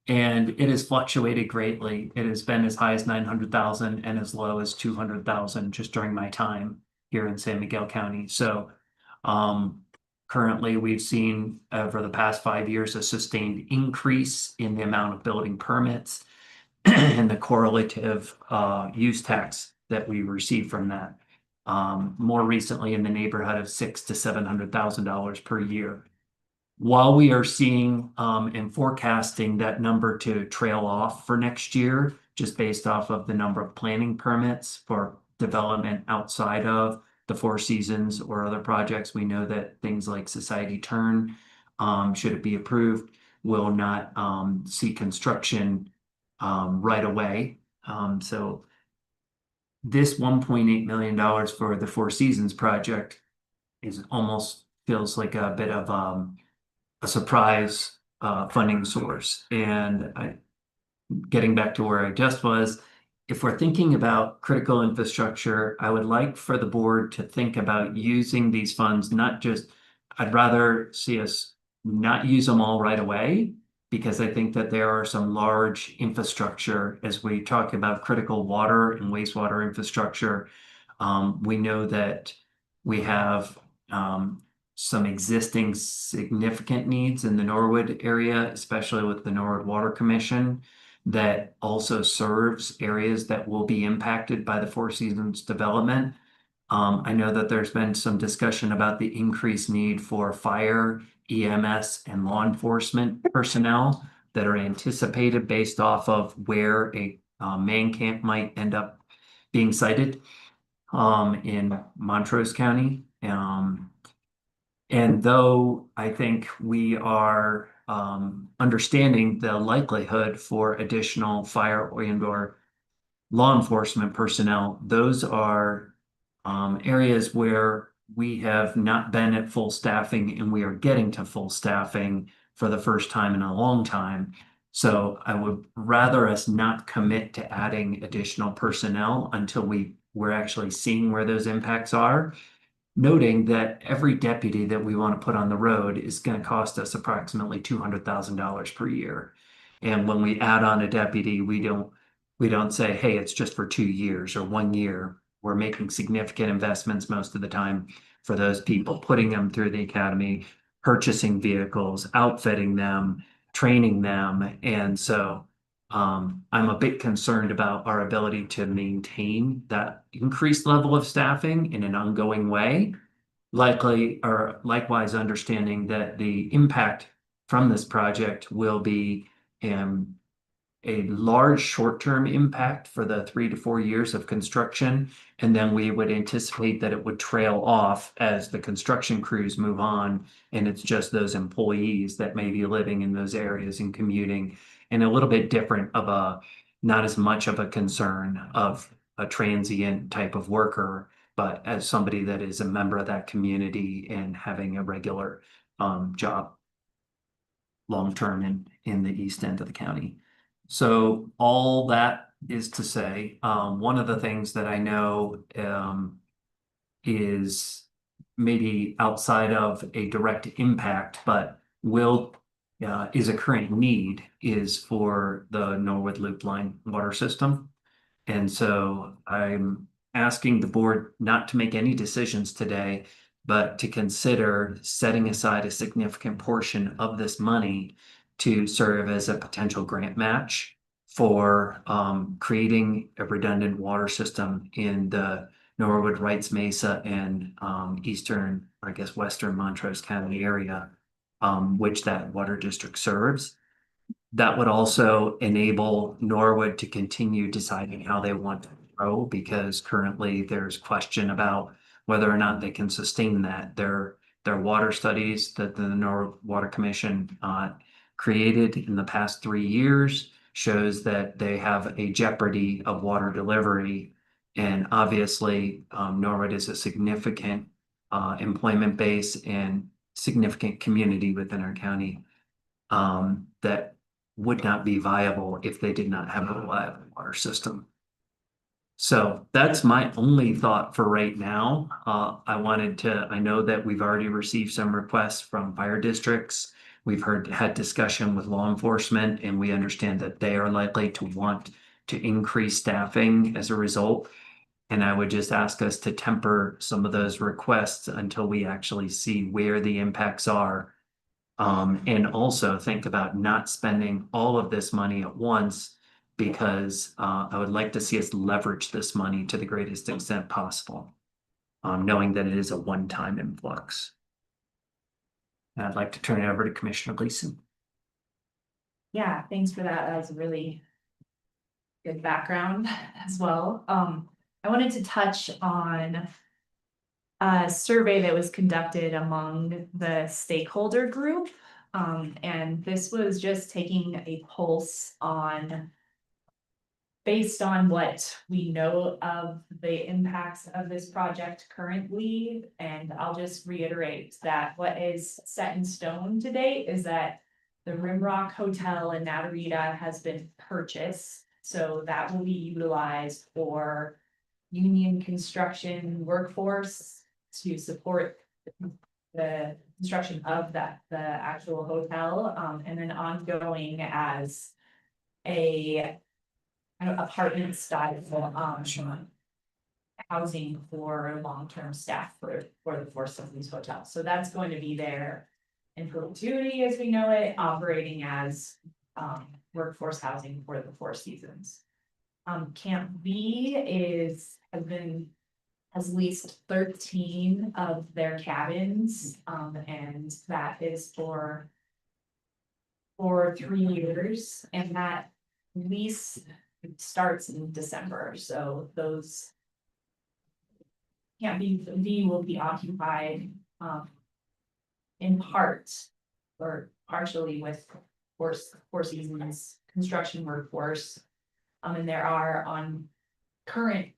And it has fluctuated greatly. It has been as high as 900,000 and as low as 200,000 just during my time here in San Miguel County. So currently, we've seen over the past 5 years a sustained increase in the amount of building permits and the correlative use tax that we receive from that. More recently, in the neighborhood of $600,000 to $700,000 per year. While we are seeing and forecasting that number to trail off for next year, just based off of the number of planning permits for development outside of the Four Seasons or other projects, we know that things like Society Turn, should it be approved, will not see construction right away. So this $1.8 million for the Four Seasons project is almost feels like a bit of a surprise funding source. And getting back to where I just was, if we're thinking about critical infrastructure, I would like for the board to think about using these funds, not just, I'd rather see us not use them all right away, because I think that there are some large infrastructure, as we talk about critical water and wastewater infrastructure. We know that we have some existing significant needs in the Norwood area, especially with the Norwood Water Commission, that also serves areas that will be impacted by the Four Seasons development. I know that there's been some discussion about the increased need for fire, EMS, and law enforcement personnel that are anticipated based off of where a man camp might end up being sited in Montrose County. And though I think we are understanding the likelihood for additional fire and/or law enforcement personnel, those are areas where we have not been at full staffing, and we are getting to full staffing for the first time in a long time. So I would rather us not commit to adding additional personnel until we're actually seeing where those impacts are. Noting that every deputy that we want to put on the road is going to cost us approximately $200,000 per year. And when we add on a deputy, we don't say, hey, it's just for 2 years or 1 year. We're making significant investments most of the time for those people, putting them through the academy, purchasing vehicles, outfitting them, training them. And so I'm a bit concerned about our ability to maintain that increased level of staffing in an ongoing way. Likely, or likewise understanding that the impact from this project will be a large short-term impact for the 3 to 4 years of construction. And then we would anticipate that it would trail off as the construction crews move on. And it's just those employees that may be living in those areas and commuting. And a little bit different of a, not as much of a concern of a transient type of worker, but as somebody that is a member of that community and having a regular job long-term in the east end of the county. So all that is to say, one of the things that I know is maybe outside of a direct impact, but will is a current need is for the Norwood Loop Line water system. And so I'm asking the board not to make any decisions today, but to consider setting aside a significant portion of this money to serve as a potential grant match for creating a redundant water system in the Norwood, Wrights Mesa, and eastern, I guess, western Montrose County area, which that water district serves. That would also enable Norwood to continue deciding how they want to grow, because currently there's question about whether or not they can sustain that. Their water studies that the Norwood Water Commission created in the past 3 years shows that they have a jeopardy of water delivery. And obviously, Norwood is a significant employment base and significant community within our county that would not be viable if they did not have a reliable water system. So that's my only thought for right now. I know that we've already received some requests from fire districts. We've had discussion with law enforcement, and we understand that they are likely to want to increase staffing as a result. And I would just ask us to temper some of those requests until we actually see where the impacts are. And also think about not spending all of this money at once, because I would like to see us leverage this money to the greatest extent possible, knowing that it is a one-time influx. And I'd like to turn it over to Commissioner Gleason. Yeah, thanks for that. That was a really good background as well. I wanted to touch on a survey that was conducted among the stakeholder group. And this was just taking a pulse on, based on what we know of the impacts of this project currently. And I'll just reiterate that what is set in stone today is that the Rimrock Hotel in Natarita has been purchased. So that will be utilized for union construction workforce to support the construction of the actual hotel, and then ongoing as a kind of apartment style housing for long-term staff for the Four Seasons Hotel. So that's going to be there in perpetuity as we know it, operating as workforce housing for the Four Seasons. Camp B has leased 13 of their cabins, and that is for 3 years, and that lease starts in December. So those Camp B will be occupied in part or partially with Four Seasons construction workforce, and there are on current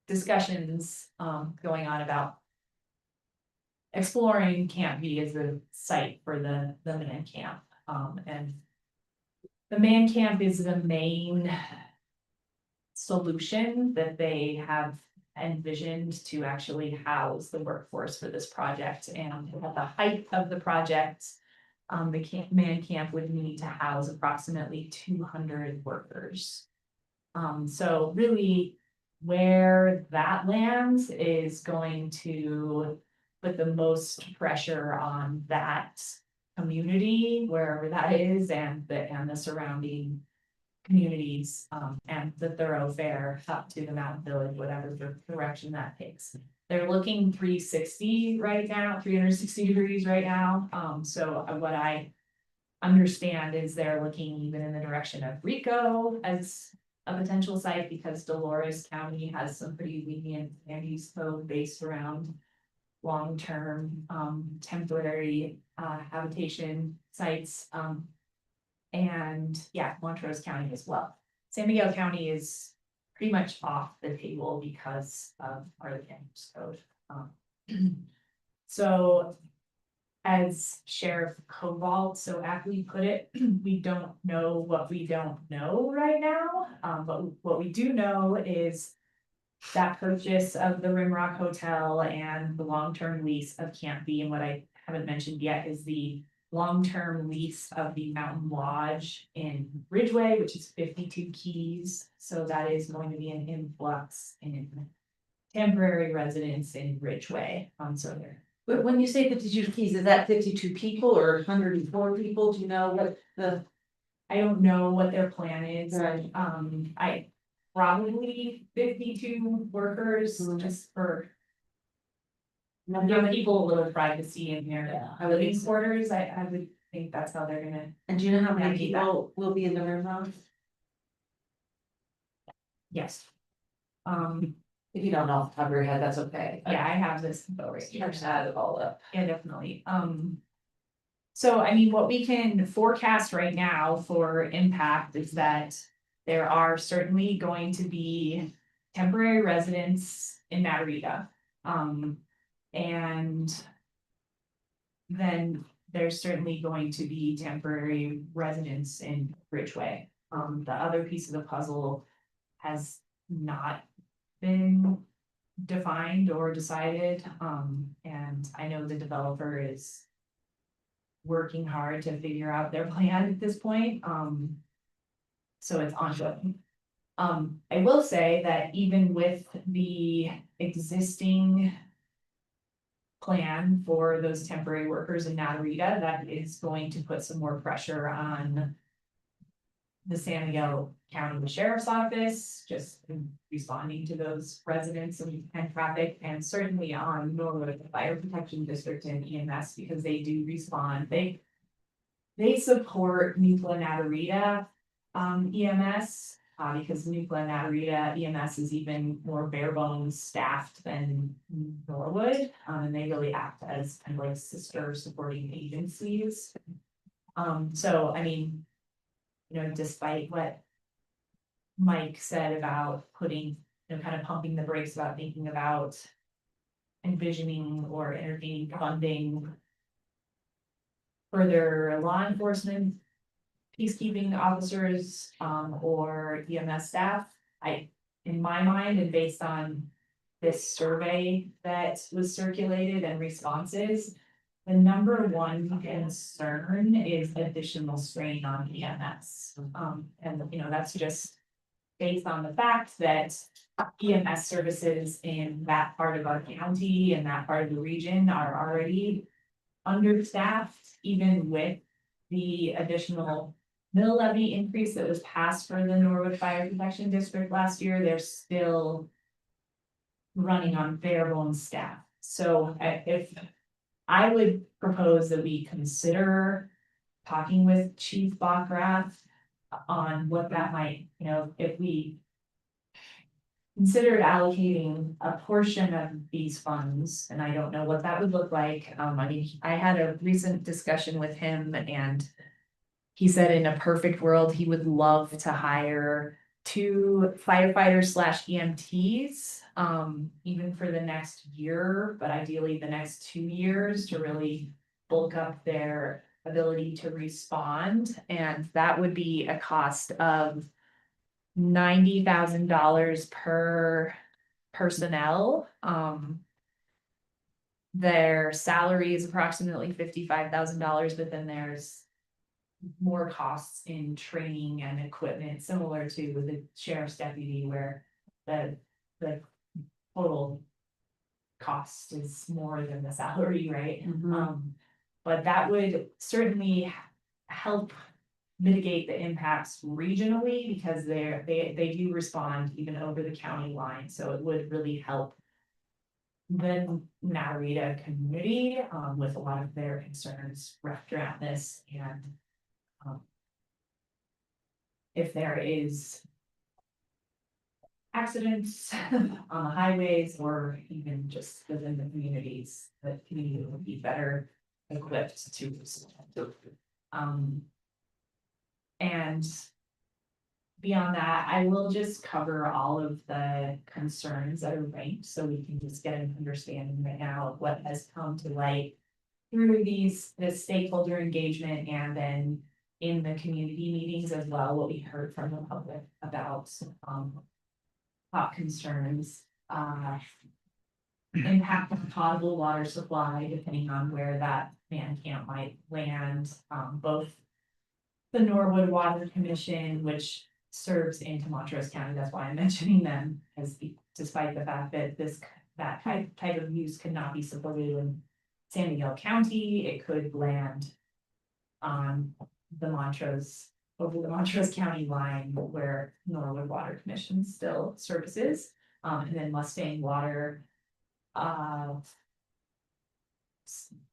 discussions going on about exploring Camp B as a site for the man camp. And the man camp is the main solution that they have envisioned to actually house the workforce for this project. And at the height of the project, the man camp would need to house approximately 200 workers. So really, where that lands is going to put the most pressure on that community, wherever that is, and the surrounding communities, and the thoroughfare up to the Mountain Village, whatever direction that takes. They're looking 360 right now, 360 degrees right now. So what I understand is they're looking even in the direction of Rico as a potential site, because Dolores County has some pretty lenient land use code based around long-term, temporary, habitation sites, and yeah, Montrose County as well. San Miguel County is pretty much off the table because of our land use code. So as Sheriff Cobalt so aptly put it, we don't know what we don't know right now. But what we do know is that purchase of the Rimrock Hotel and the long-term lease of Camp B, and what I haven't mentioned yet is the long-term lease of the Mountain Lodge in Ridgeway, which is 52 keys. So that is going to be an influx in temporary residents in Ridgeway. So there. But when you say 52 keys, is that 52 people or 104 people? Do you know what the? I don't know what their plan is. Right. I probably 52 workers just for. Give people a little privacy in their living quarters. I would think that's how they're gonna. And do you know how many navigate that. people will be in the room now? Yes. If you don't know off the top of your head, that's okay. Yeah, I have this info right here. Just add it all up. Yeah, definitely. So I mean, what we can forecast right now for impact is that there are certainly going to be temporary residents in Matarita. And then there's certainly going to be temporary residents in Ridgeway. The other piece of the puzzle has not been defined or decided, and I know the developer is working hard to figure out their plan at this point, so it's ongoing. I will say that even with the existing plan for those temporary workers in Natarita, that is going to put some more pressure on the San Miguel County Sheriff's Office, just responding to those residents and traffic, and certainly on Norwood, the Fire Protection District and EMS, because they do respond. They support Nucla Natarita EMS, because Nucla Natarita EMS is even more bare bones staffed than Norwood, and they really act as kind of like sister supporting agencies. So I mean, you know, despite what Mike said about putting, you know, kind of pumping the brakes about thinking about envisioning or intervening funding further law enforcement, peacekeeping officers, or EMS staff, in my mind, and based on this survey that was circulated and responses, the number one concern is additional strain on EMS. And you know, that's just based on the fact that EMS services in that part of our county and that part of the region are already understaffed, even with the additional mill levy increase that was passed for the Norwood Fire Protection District last year. They're still running on bare bones staff. So if I would propose that we consider talking with Chief Bockrath on what that might, you know, if we considered allocating a portion of these funds, and I don't know what that would look like. I mean, I had a recent discussion with him, and he said in a perfect world, he would love to hire 2 firefighters / EMTs, even for the next year, but ideally the next 2 years to really bulk up their ability to respond. And that would be a cost of $90,000 per personnel. Their salary is approximately $55,000, but then there's more costs in training and equipment, similar to the sheriff's deputy, where the total cost is more than the salary, right? Mhm. But that would certainly help mitigate the impacts regionally because they do respond even over the county line, so it would really help the Narita community, with a lot of their concerns wrapped around this and, if there is accidents on the highways or even just within the communities, the community would be better equipped to respond. And beyond that, I will just cover all of the concerns that are ranked, so we can just get an understanding right now of what has come to light through this stakeholder engagement and then in the community meetings as well, what we heard from the public about, top concerns, impact on potable water supply, depending on where that man camp might land, both the Norwood Water Commission, which serves into Montrose County, that's why I'm mentioning them, as despite the fact that that type of use could not be supported in San Miguel County, it could land on the Montrose, over the Montrose County line where Norwood Water Commission still services, and then Mustang Water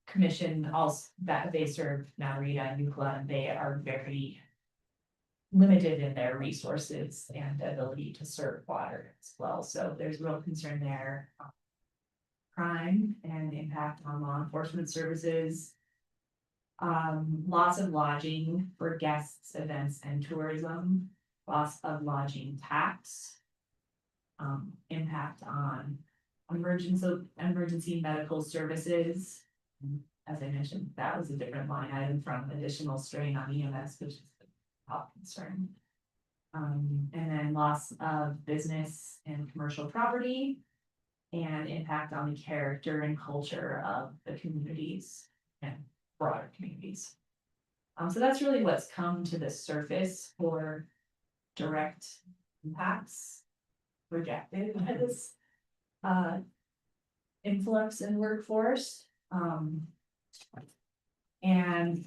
Commission also, that they serve Narita and Euclid, and they are very limited in their resources and ability to serve water as well, so there's real concern there. Crime and impact on law enforcement services. Loss of lodging for guests, events and tourism, loss of lodging tax. Impact on emergency medical services. As I mentioned, that was a different line item from additional strain on EMS, which is the top concern. And then loss of business and commercial property. And impact on the character and culture of the communities and broader communities. So that's really what's come to the surface for direct impacts projected by this influx in workforce. And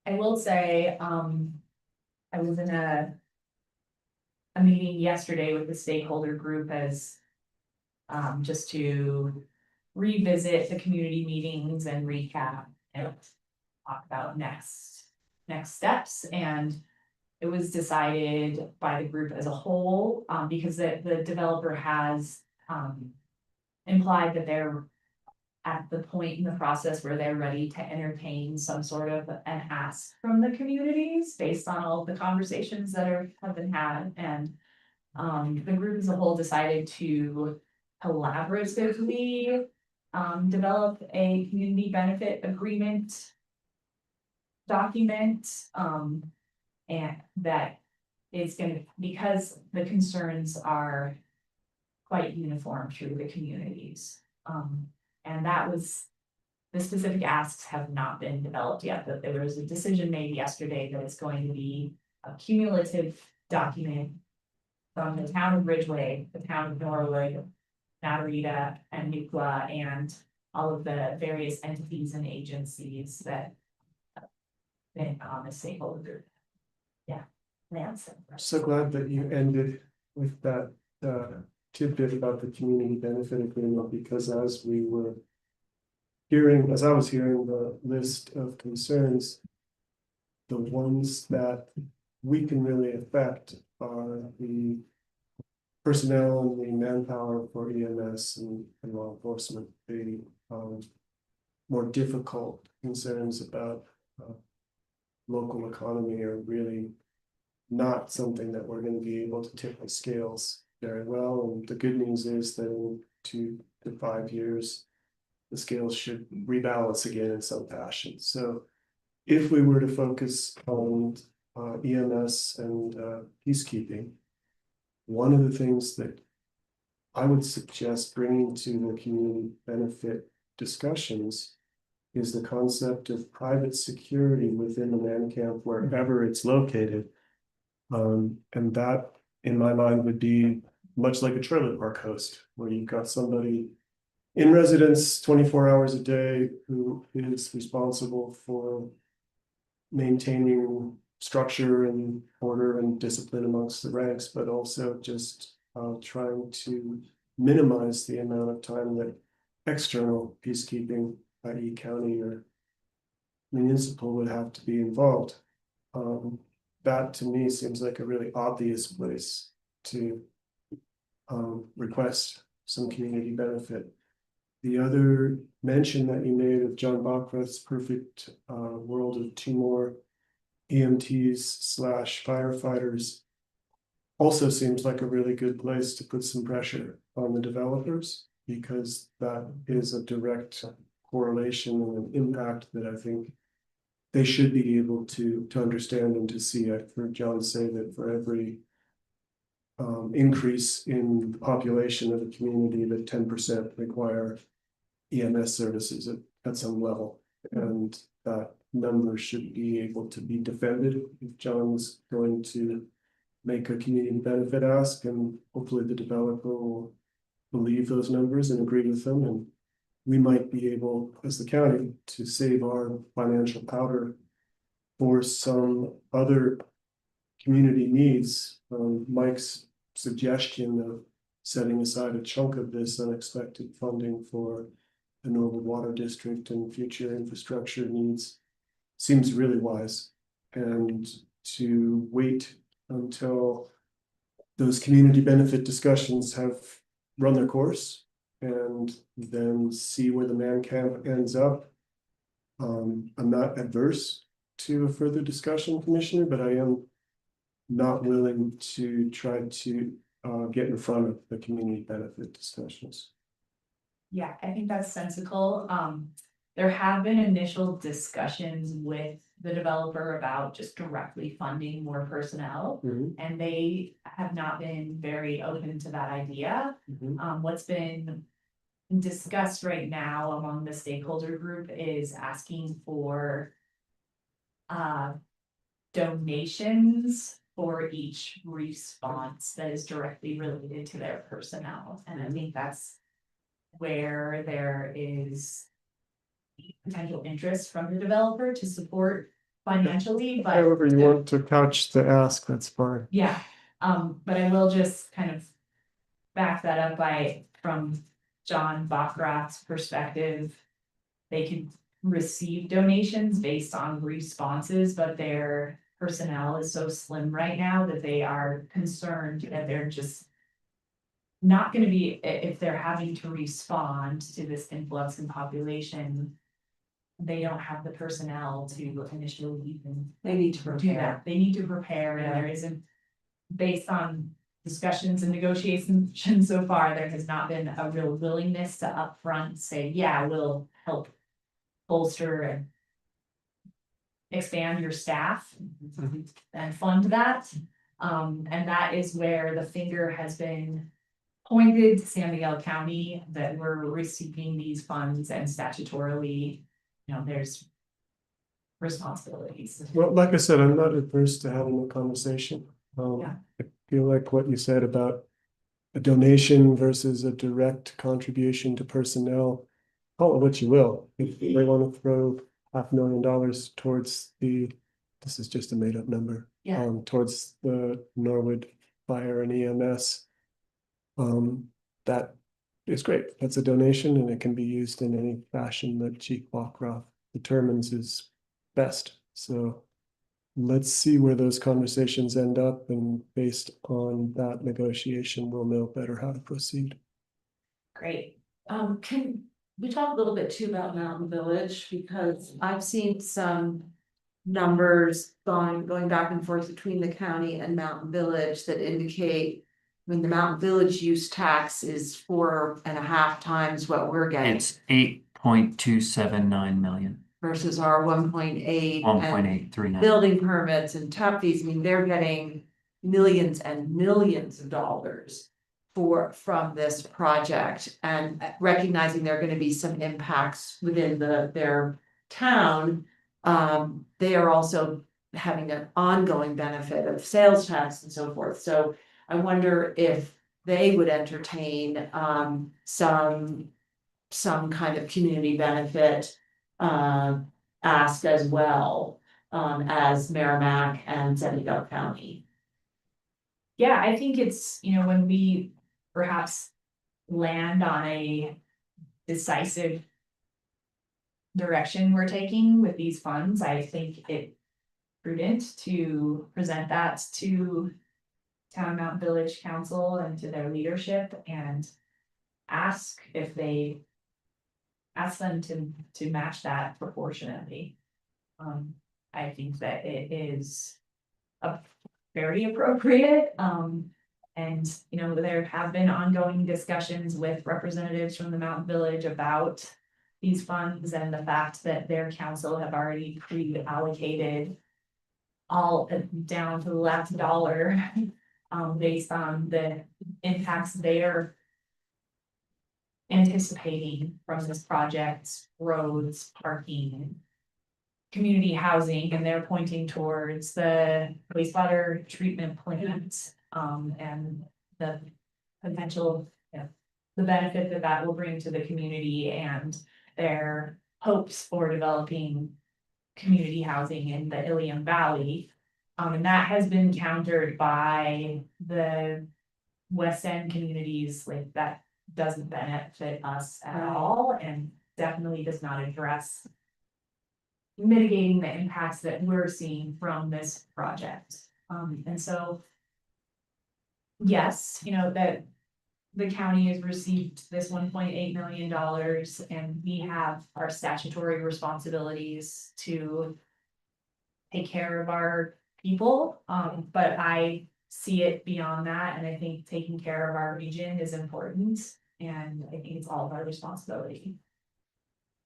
I will say, I was in a meeting yesterday with the stakeholder group as just to revisit the community meetings and recap and talk about next steps. And it was decided by the group as a whole, because the developer has implied that they're at the point in the process where they're ready to entertain some sort of an ask from the communities based on all of the conversations that have been had. And the group as a whole decided to collaboratively develop a community benefit agreement document, and that is because the concerns are quite uniform through the communities. And that was, the specific asks have not been developed yet, but there was a decision made yesterday that it's going to be a cumulative document from the town of Ridgeway, the town of Norwood, Narita, and Nucla, and all of the various entities and agencies that been on the stakeholder group. Yeah, Lance. I'm so glad that you ended with that tidbit about the community benefit agreement, because as I was hearing the list of concerns, the ones that we can really affect are the personnel and the manpower for EMS and law enforcement. The more difficult concerns about local economy are really not something that we're going to be able to tip the scales very well. And the good news is that in 2 to 5 years, the scales should rebalance again in some fashion. So if we were to focus on EMS and peacekeeping, one of the things that I would suggest bringing to the community benefit discussions is the concept of private security within the man camp wherever it's located. And that, in my mind, would be much like a trailer park host, where you've got somebody in residence 24 hours a day who is responsible for maintaining structure and order and discipline amongst the ranks, but also just trying to minimize the amount of time that external peacekeeping, i.e. county or municipal, would have to be involved. That to me seems like a really obvious place to request some community benefit. The other mention that you made of John Bachrath's perfect world of 2 more EMTs/firefighters also seems like a really good place to put some pressure on the developers, because that is a direct correlation and an impact that I think they should be able to understand and to see. I've heard John say that for every increase in the population of a community, that 10% require EMS services at some level, and that number should be able to be defended if John's going to make a community benefit ask, and hopefully the developer will believe those numbers and agree with them, and we might be able, as the county, to save our financial powder for some other community needs. Mike's suggestion of setting aside a chunk of this unexpected funding for the Norwood Water District and future infrastructure needs seems really wise. And to wait until those community benefit discussions have run their course and then see where the man camp ends up. I'm not adverse to a further discussion, Commissioner, but I am not willing to try to get in front of the community benefit discussions. Yeah, I think that's sensible. There have been initial discussions with the developer about just directly funding more personnel. And they have not been very open to that idea. What's been discussed right now among the stakeholder group is asking for donations for each response that is directly related to their personnel. And I think that's where there is potential interest from the developer to support financially, but However you want to couch the ask, that's fine. yeah, but I will just kind of back that up by, from John Bachrath's perspective, they could receive donations based on responses, but their personnel is so slim right now that they are concerned that they're just not going to be, if they're having to respond to this influx in population, they don't have the personnel to initially even. They need to do prepare. that. They need to prepare, and there isn't, based on discussions and negotiations so far, there has not been a real willingness to upfront say, yeah, we'll help bolster and expand your staff and fund that. And that is where the finger has been pointed to San Miguel County, that we're receiving these funds and statutorily, you know, there's responsibilities. Well, like I said, I'm not adverse to having a conversation. Yeah. I feel like what you said about a donation versus a direct contribution to personnel, call it what you will. If they want to throw $500,000 towards this is just a made up number. Yeah. Towards the Norwood Fire and EMS. That is great. That's a donation, and it can be used in any fashion that Chief Bachrath determines is best. So let's see where those conversations end up, and based on that negotiation, we'll know better how to proceed. Great. Can we talk a little bit too about Mountain Village, because I've seen some numbers going back and forth between the county and Mountain Village that indicate when the Mountain Village use tax is 4.5 times what we're getting It's 8.279 million, versus our 1.8. 1.839. Building permits and tap fees, I mean, they're getting millions and millions of dollars from this project, and recognizing there are going to be some impacts within their town. They are also having an ongoing benefit of sales tax and so forth. So I wonder if they would entertain, some kind of community benefit, ask as well, as Merrimack and Senegal County. Yeah, I think it's, when we perhaps land on a decisive direction we're taking with these funds, I think it prudent to present that to Town Mountain Village Council and to their leadership and ask them to match that proportionately. I think that it is very appropriate, and, there have been ongoing discussions with representatives from the Mountain Village about these funds and the fact that their council have already pre-allocated all down to the last dollar, based on the impacts they're anticipating from this project, roads, parking, community housing, and they're pointing towards the wastewater treatment plant, and the potential, the benefit that that will bring to the community and their hopes for developing community housing in the Ilium Valley. And that has been countered by the West End communities, like that doesn't benefit us at all and definitely does not address mitigating the impacts that we're seeing from this project. And so, yes, that the county has received this $1.8 million and we have our statutory responsibilities to take care of our people. But I see it beyond that, and I think taking care of our region is important, and I think it's all of our responsibility.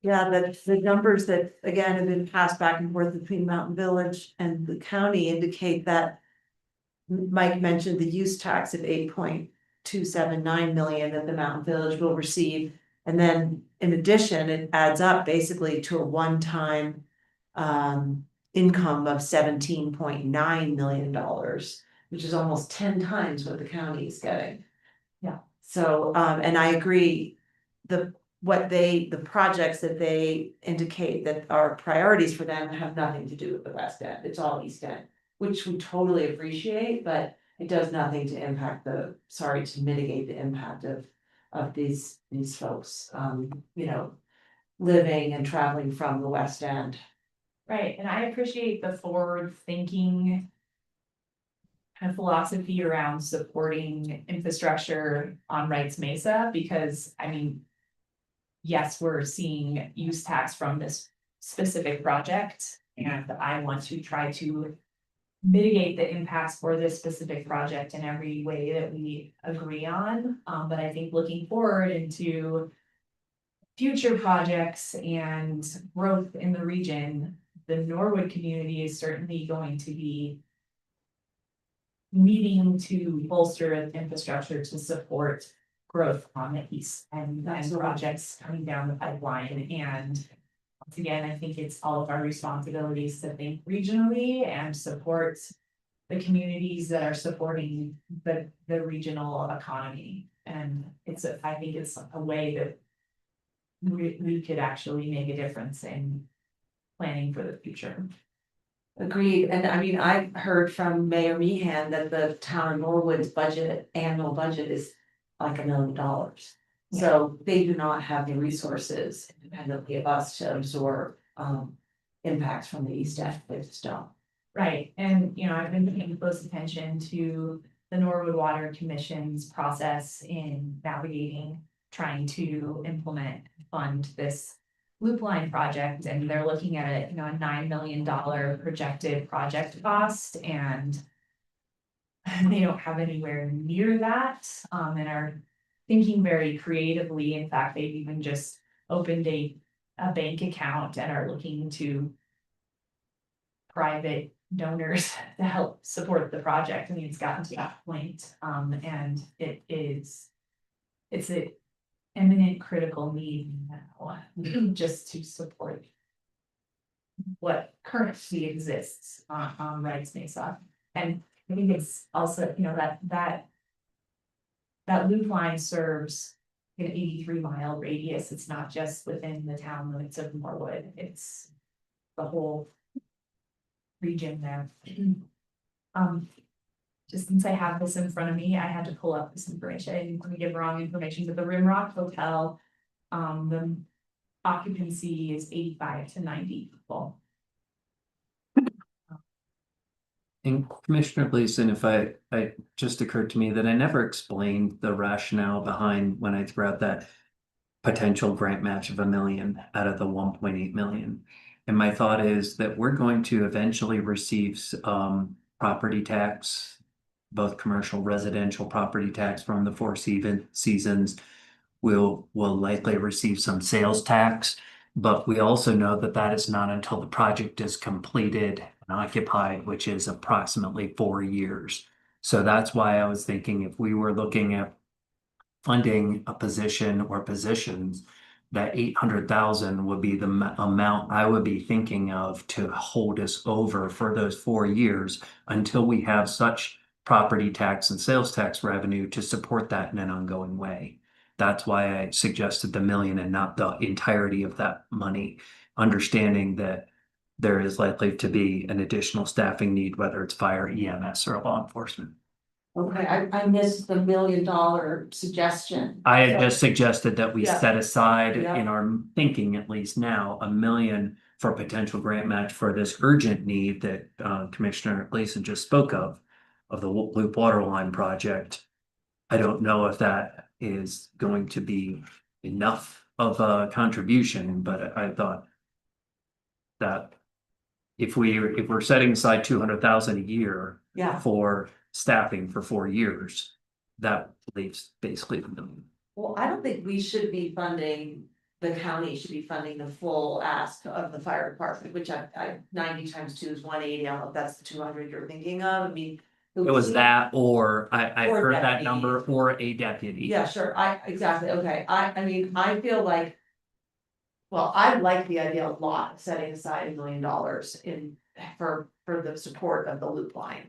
Yeah, the numbers that, again, have been passed back and forth between Mountain Village and the county indicate that Mike mentioned the use tax of 8.279 million that the Mountain Village will receive. And then in addition, it adds up basically to a one-time income of $17.9 million, which is almost 10 times what the county is getting. Yeah. So, and I agree, the projects that they indicate that are priorities for them have nothing to do with the West End. It's all East End, which we totally appreciate, but it does nothing to mitigate the impact of these folks, living and traveling from the West End. Right, and I appreciate the forward thinking kind of philosophy around supporting infrastructure on Wrights Mesa, because yes, we're seeing use tax from this specific project, and I want to try to mitigate the impacts for this specific project in every way that we agree on. But I think looking forward into future projects and growth in the region, the Norwood community is certainly going to be needing to bolster infrastructure to support growth on the east and projects coming down the pipeline. And once again, I think it's all of our responsibilities to think regionally and support the communities that are supporting the regional economy. And I think it's a way that we could actually make a difference in planning for the future. Agreed, and I've heard from Mayor Meehan that the town of Norwood's annual budget is like $1 million. So they do not have the resources independently of us to absorb impacts from the East End. They just don't. Right, and I've been paying close attention to the Norwood Water Commission's process in navigating, trying to fund this loop line project, and they're looking at a $9 million projected project cost, and they don't have anywhere near that, and are thinking very creatively. In fact, they've even just opened a bank account and are looking to private donors to help support the project. It's gotten to that point, and it's an imminent critical need now, just to support what currently exists on Wrights Mesa. And I think it's also, that that loop line serves an 83-mile radius. It's not just within the town limits of Norwood, it's the whole region there. Just since I have this in front of me, I had to pull up this information. I didn't want to give wrong information, but the Rimrock Hotel, the occupancy is 85 to 90 people. And Commissioner Gleason, if I just occurred to me that I never explained the rationale behind when I threw out that potential grant match of $1 million out of the 1.8 million. And my thought is that we're going to eventually receive property tax, both commercial, residential property tax from the Four Seasons. We'll likely receive some sales tax, but we also know that that is not until the project is completed and occupied, which is approximately 4 years. So that's why I was thinking if we were looking at funding a position or positions, that 800,000 would be the amount I would be thinking of to hold us over for those 4 years until we have such property tax and sales tax revenue to support that in an ongoing way. That's why I suggested the million and not the entirety of that money, understanding that there is likely to be an additional staffing need, whether it's fire, EMS, or law enforcement. Okay, I missed the $1 million suggestion. I had So- just suggested that we Yeah. set aside Yeah. in our thinking, at least now, $1 million for potential grant match for this urgent need that Commissioner Gleason just spoke of the Loop Water Line project. I don't know if that is going to be enough of a contribution, but I thought that if we're setting aside 200,000 a year Yeah, for staffing for 4 years, that leaves basically $1 million. well, I don't think we should be funding, the county should be funding the full ask of the fire department, which I 90 times 2 is 180. I don't know if that's the 200 you're thinking of. I mean. It was that, or I Or heard that deputy. number, or a deputy. Yeah, sure, exactly, okay, I mean, I feel like. Well, I like the idea a lot, of setting aside $1 million for the support of the loop line.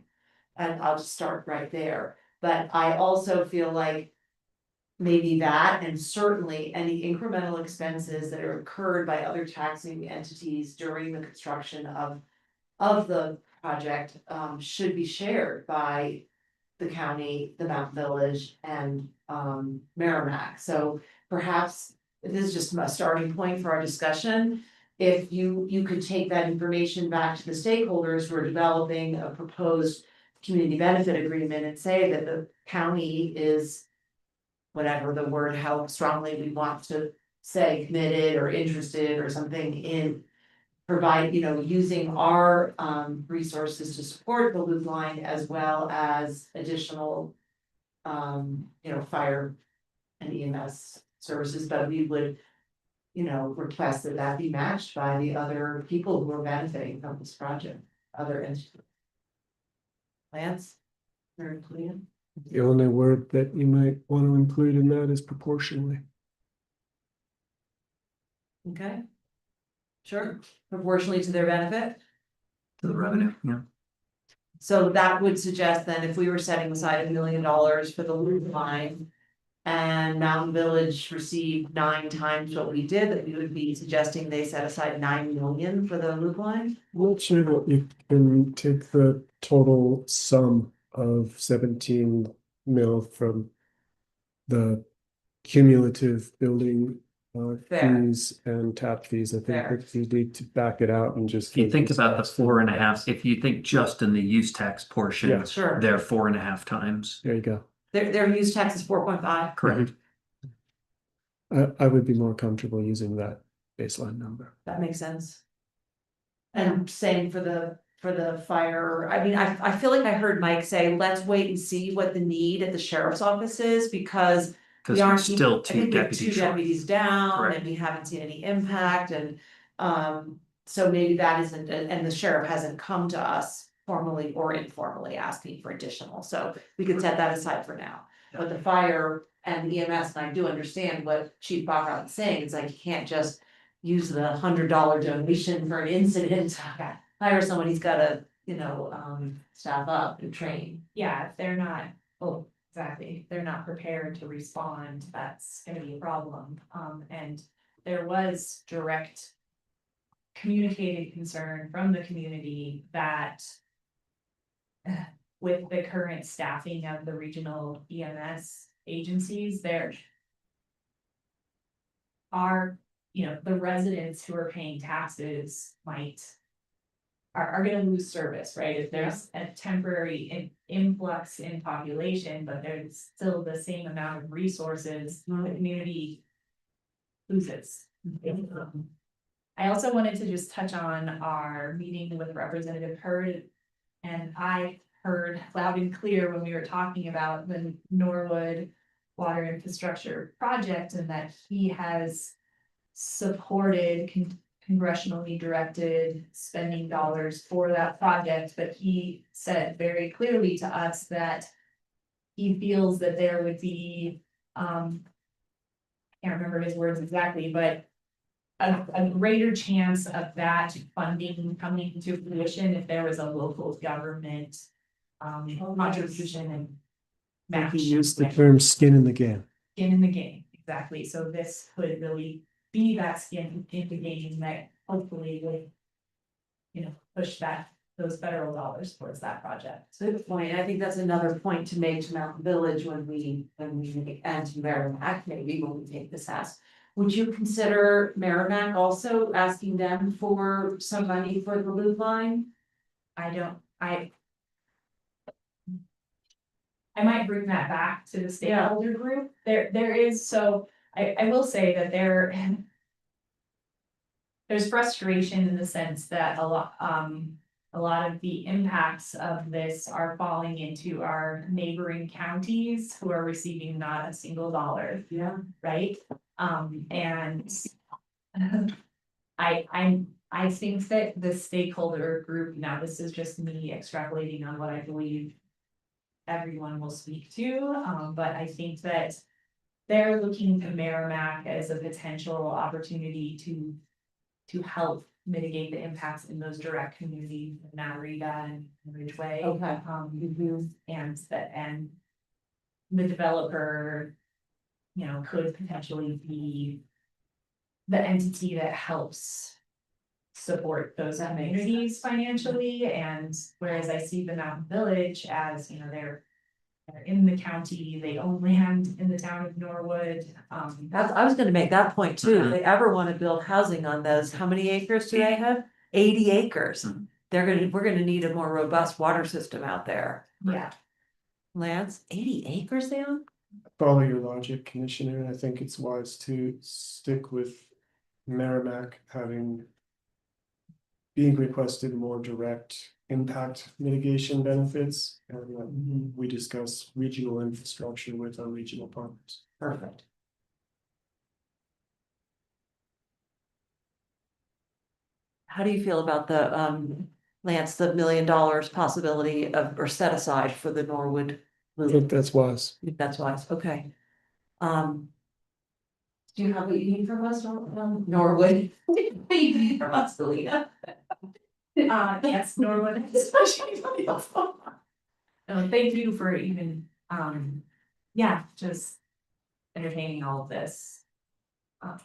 And I'll just start right there, but I also feel like. Maybe that, and certainly any incremental expenses that are incurred by other taxing entities during the construction of the project, should be shared by the county, the Mountain Village, and Merrimack. So perhaps this is just a starting point for our discussion. If you could take that information back to the stakeholders who are developing a proposed community benefit agreement and say that the county is, whatever the word, how strongly we want to say, committed or interested or something in provide, using our resources to support the loop line as well as additional fire and EMS services, but we would request that that be matched by the other people who are benefiting from this project, other entities. Lance? Or Clea? The only word that you might want to include in that is proportionally. Okay. Sure, proportionally to their benefit. To the revenue, yeah. So that would suggest then if we were setting aside $1 million for the loop line. And Mountain Village received 9 times what we did, that we would be suggesting they set aside 9 million for the loop line. I'm not sure that you can take the total sum of 17 mil from the cumulative building Fair. fees and tap fees. I think Fair. that you need to back it out and just. If you think about the 4.5, if you think just in the use tax portion, Yeah. Sure, they're 4.5 times. There you go. their use tax is 4.5. Correct. I would be more comfortable using that baseline number. That makes sense. And same for the fire, I mean, I feel like I heard Mike say, let's wait and see what the need at the sheriff's office is, because. Because We aren't, there's still I 2 think we have deputies 2 short. deputies down Correct. and we haven't seen any impact and, so maybe that isn't, and the sheriff hasn't come to us formally or informally asking for additional, so we could set that aside for now. But the fire and EMS, and I do understand what Chief Baccarat is saying, it's like you can't just use the $100 donation for an incident. to Hire someone, he's gotta, staff up and train. Yeah, if they're not, oh, exactly. They're not prepared to respond. That's gonna be a problem. And there was direct communicated concern from the community that with the current staffing of the regional EMS agencies, there are, the residents who are paying taxes are gonna lose service, right? If there's a temporary influx in population, but there's still the same amount of resources, the community loses. I also wanted to just touch on our meeting with Representative Hurd. And I heard loud and clear when we were talking about the Norwood Water Infrastructure Project and that he has supported congressionally directed spending dollars for that project, but he said very clearly to us that he feels that there would be, can't remember his words exactly, but a greater chance of that funding coming into fruition if there was a local government contribution and match. He used the term skin in the game. Skin in the game, exactly. So this could really be that skin in the game that hopefully would, push those federal dollars towards that project. Good point. I think that's another point to make to Mountain Village when we, and to Merrimack, maybe when we take this ask. Would you consider Merrimack also asking them for some money for the loop line? I might bring that back to the stakeholder group. There is, so I will say that there's frustration in the sense that a lot of the impacts of this are falling into our neighboring counties who are receiving not a single dollar. Yeah. Right? And I think that the stakeholder group, now this is just me extrapolating on what I believe everyone will speak to, but I think that they're looking to Merrimack as a potential opportunity to help mitigate the impacts in those direct communities, Narita and Ridgeway. Okay. And the developer, could potentially be the entity that helps support those communities financially, and whereas I see the Mountain Village as, they're in the county, they own land in the town of Norwood. I was gonna make that point too. If they ever wanna build housing on those, how many acres do they have? 80 acres. We're gonna need a more robust water system out there. Yeah, Lance, 80 acres they own? Follow your logic, Commissioner, and I think it's wise to stick with Merrimack being requested more direct impact mitigation benefits, and we discuss regional infrastructure with our regional partners. Perfect. How do you feel about the, Lance, the $1 million possibility of, or set aside for the Norwood? I think that's wise. That's wise, okay. Do you have what you need from us, Norwood? What do you need from us, Selena? yes, Norwood. Thank you for even, just entertaining all of this. But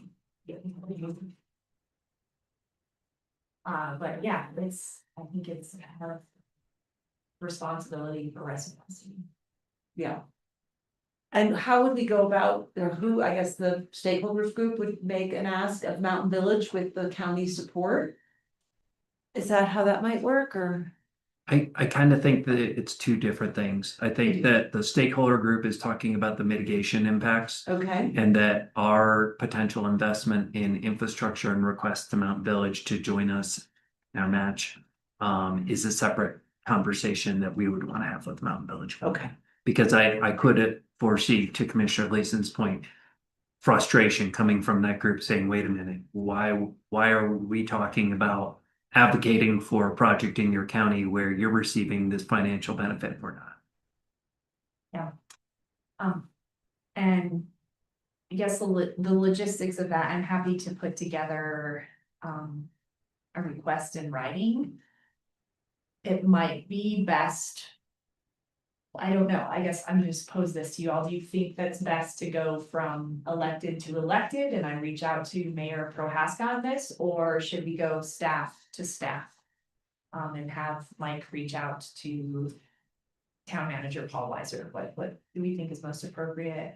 yeah, I think it's a responsibility for residency. Yeah. And how would we go about, or who, I guess the stakeholders group would make an ask of Mountain Village with the county support? Is that how that might work, or? I kind of think that it's two different things. I think that the stakeholder group is talking about the mitigation impacts. Okay, And that our potential investment in infrastructure and request to Mountain Village to join us in our match is a separate conversation that we would want to have with Mountain Village. okay, Because I could foresee, to Commissioner Gleason's point, frustration coming from that group saying, wait a minute, why are we talking about advocating for a project in your county where you're receiving this financial benefit or not? And I guess the logistics of that, I'm happy to put together a request in writing. It might be best I don't know, I guess I'm gonna just pose this to you all, do you think that's best to go from elected to elected and I reach out to Mayor Prohaska on this, or should we go staff to staff? And have Mike reach out to town manager Paul Weiser, what do we think is most appropriate?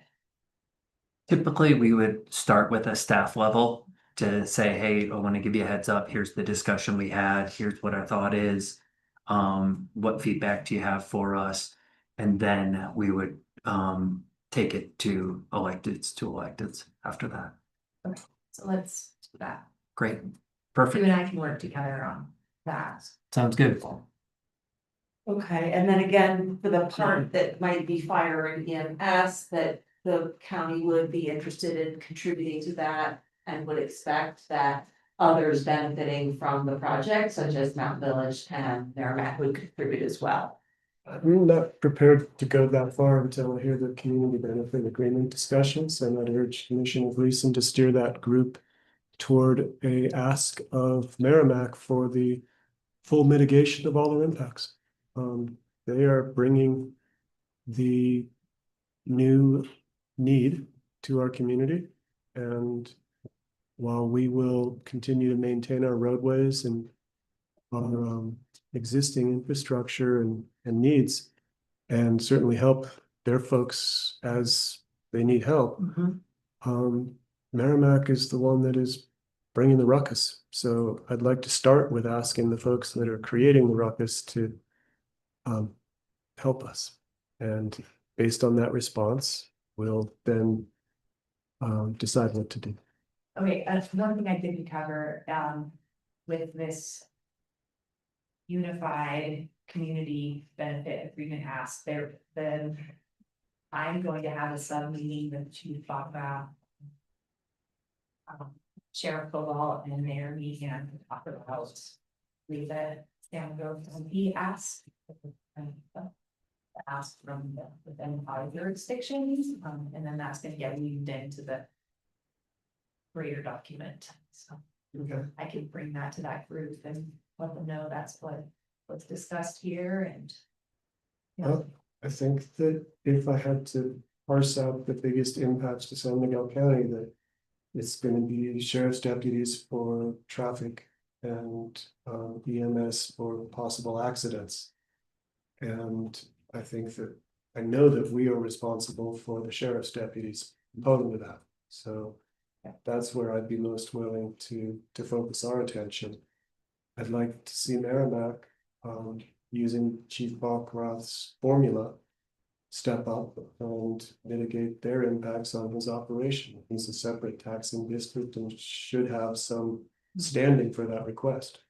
Typically, we would start with a staff level to say, hey, I want to give you a heads up. Here's the discussion we had. Here's what our thought is. What feedback do you have for us? And then we would take it to electeds after that. So let's do that, Great. you Perfect. and I can work together on that. Sounds good. Okay, and then again, for the part that might be fire and EMS, that the county would be interested in contributing to that and would expect that others benefiting from the project, such as Mount Village and Merrimack, would contribute as well. I'm not prepared to go that far until I hear the community benefit agreement discussions, and I'd urge Commissioner Gleason to steer that group toward a ask of Merrimack for the full mitigation of all their impacts. They are bringing the new need to our community, and while we will continue to maintain our roadways and our existing infrastructure and needs, and certainly help their folks as they need help. Merrimack is the one that is bringing the ruckus. So I'd like to start with asking the folks that are creating the ruckus to help us. And based on that response, we'll then decide what to do. Okay, one thing I didn't cover, with this unified community benefit agreement ask, then I'm going to have a sub meeting with Chief Baka, Sheriff Koval and Mayor Meehan to talk about the Stanfield, and he asked from within our jurisdictions, and then that's gonna get weaved into the greater document, so Okay. I can bring that to that group and let them know that's what's discussed here and. You know, Well, I think that if I had to parse out the biggest impacts to San Miguel County, that it's gonna be sheriff's deputies for traffic and EMS for possible accidents. And I think that, I know that we are responsible for the sheriff's deputies component of that. So that's where I'd be most willing to focus our attention. I'd like to see Merrimack using Chief Bachroth's formula step up and mitigate their impacts on his operation. He's a separate taxing district and should have some standing for that request.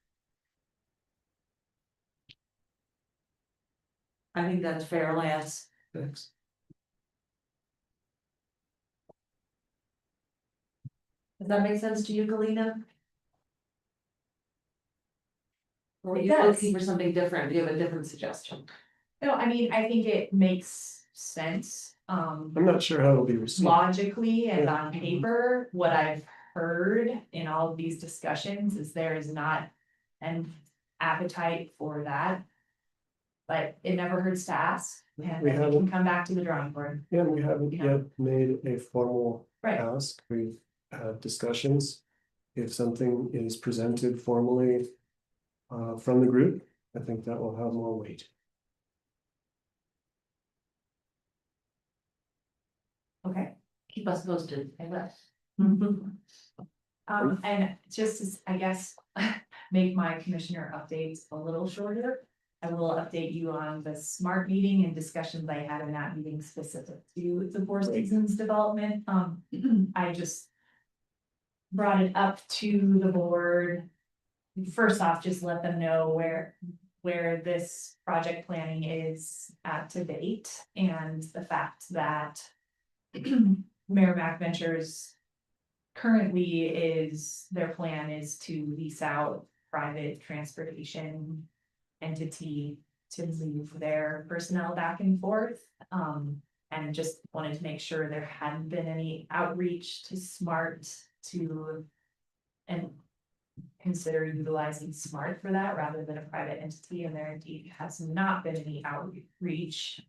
I think that's fair, Lance. Thanks. Does that make sense to you, Galena? Or are It you does. looking for something different? Do you have a different suggestion? No, I mean, I think it makes sense, I'm not sure how it'll be received. logically and on paper, what I've heard in all of these discussions is there is not an appetite for that. But it never hurts to ask, and We then we can haven't- come back to the drawing board. Yeah, we haven't Yeah. yet made a formal Right. ask. We've had discussions. If something is presented formally from the group, I think that will have more weight. Okay. Keep us posted. I will. And just as, I guess, make my commissioner updates a little shorter. I will update you on the SMART meeting and discussions I had in that meeting specific to the Four Seasons development. I just brought it up to the board. First off, just let them know where this project planning is at to date, and the fact that Merrimack Ventures currently their plan is to lease out private transportation entity to move their personnel back and forth. And just wanted to make sure there hadn't been any outreach to SMART and consider utilizing SMART for that rather than a private entity, and there indeed has not been any outreach.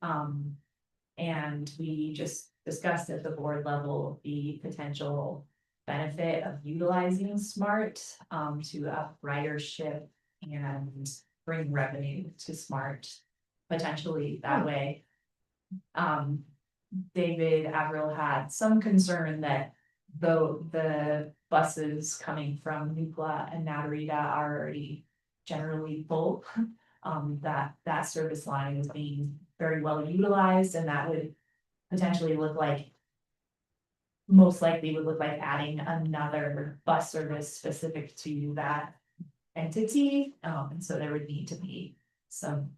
And we just discussed at the board level the potential benefit of utilizing SMART to up ridership and bring revenue to SMART potentially that way. David Averill had some concern that though the buses coming from Nukla and Natarita are already generally full, that service line is being very well utilized, and that would potentially look like, most likely would look like adding another bus service specific to that entity. And so there would need to be some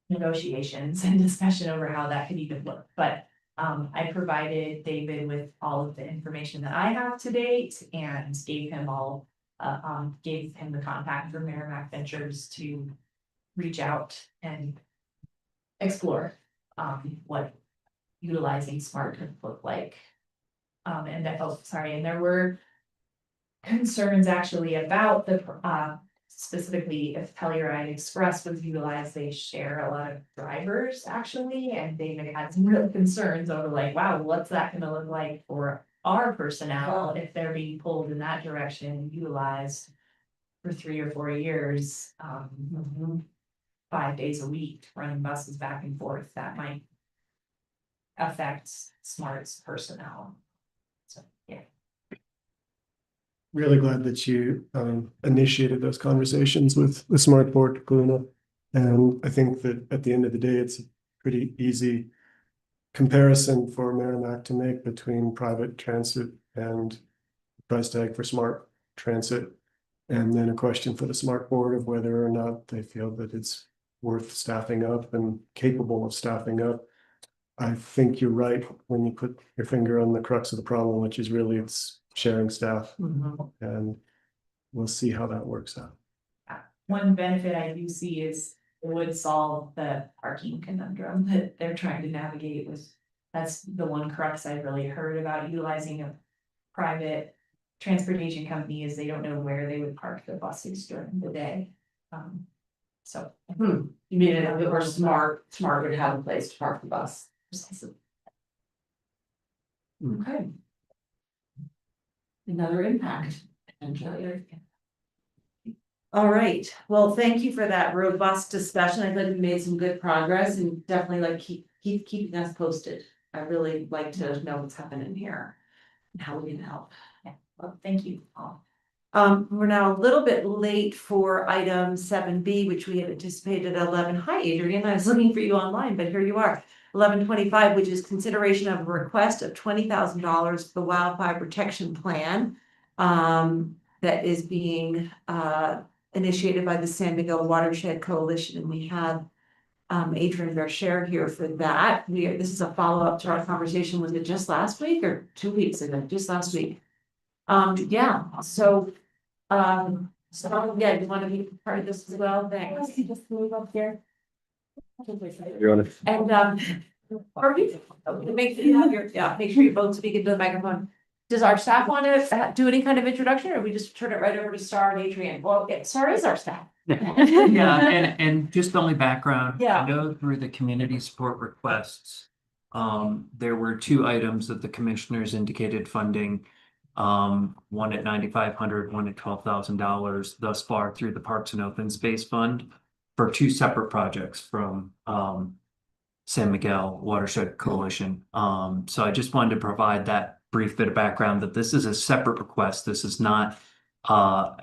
negotiations and discussion over how that could even look. But I provided David with all of the information that I have to date and gave him the contact for Merrimack Ventures to reach out and explore what utilizing SMART could look like. And there were concerns actually about the specifically if Telluride Express was utilized, they share a lot of drivers actually, and David had some real concerns over like, wow, what's that gonna look like for our personnel if they're being pulled in that direction, utilized for 3 or 4 years, 5 days a week, running buses back and forth, that might affect SMART's personnel. So, yeah. Really glad that you initiated those conversations with the Smart Board, Galuna. And I think that at the end of the day, it's a pretty easy comparison for Merrimack to make between private transit and price tag for smart transit. And then a question for the Smart Board of whether or not they feel that it's worth staffing up and capable of staffing up. I think you're right when you put your finger on the crux of the problem, which is really it's sharing staff. And we'll see how that works out. One benefit I do see is it would solve the parking conundrum that they're trying to navigate with. That's the one crux I've really heard about utilizing a private transportation company is they don't know where they would park their buses during the day. So. You mean it or smart would have a place to park the bus. Okay. Another impact. All right, well, thank you for that robust discussion. I think we made some good progress and definitely like keep keeping us posted. I really like to know what's happening here and how we can help. Yeah, well, thank you all. We're now a little bit late for item 7B, which we had anticipated at 11. Hi, Adrian. I was looking for you online, but here you are. 11:25, which is consideration of a request of $20,000 for the wildfire protection plan that is being initiated by the San Miguel Watershed Coalition, and we have Adrian Vercher here for that. This is a follow-up to our conversation. Was it just last week or 2 weeks ago? Just last week. Yeah. So yeah, you want to be part of this as well? Thanks. Just move up here. And or make sure you have your make sure you both speak into the microphone. Does our staff want to do any kind of introduction, or we just turn it right over to Star and Adrian? Well, Star is our staff. Yeah, and just only background. Yeah. I know through the community support requests, there were 2 items that the commissioners indicated funding. One at $9,500, one at $12,000 thus far through the Parks and Open Space Fund for 2 separate projects from San Miguel Watershed Coalition. So I just wanted to provide that brief bit of background that this is a separate request. This is not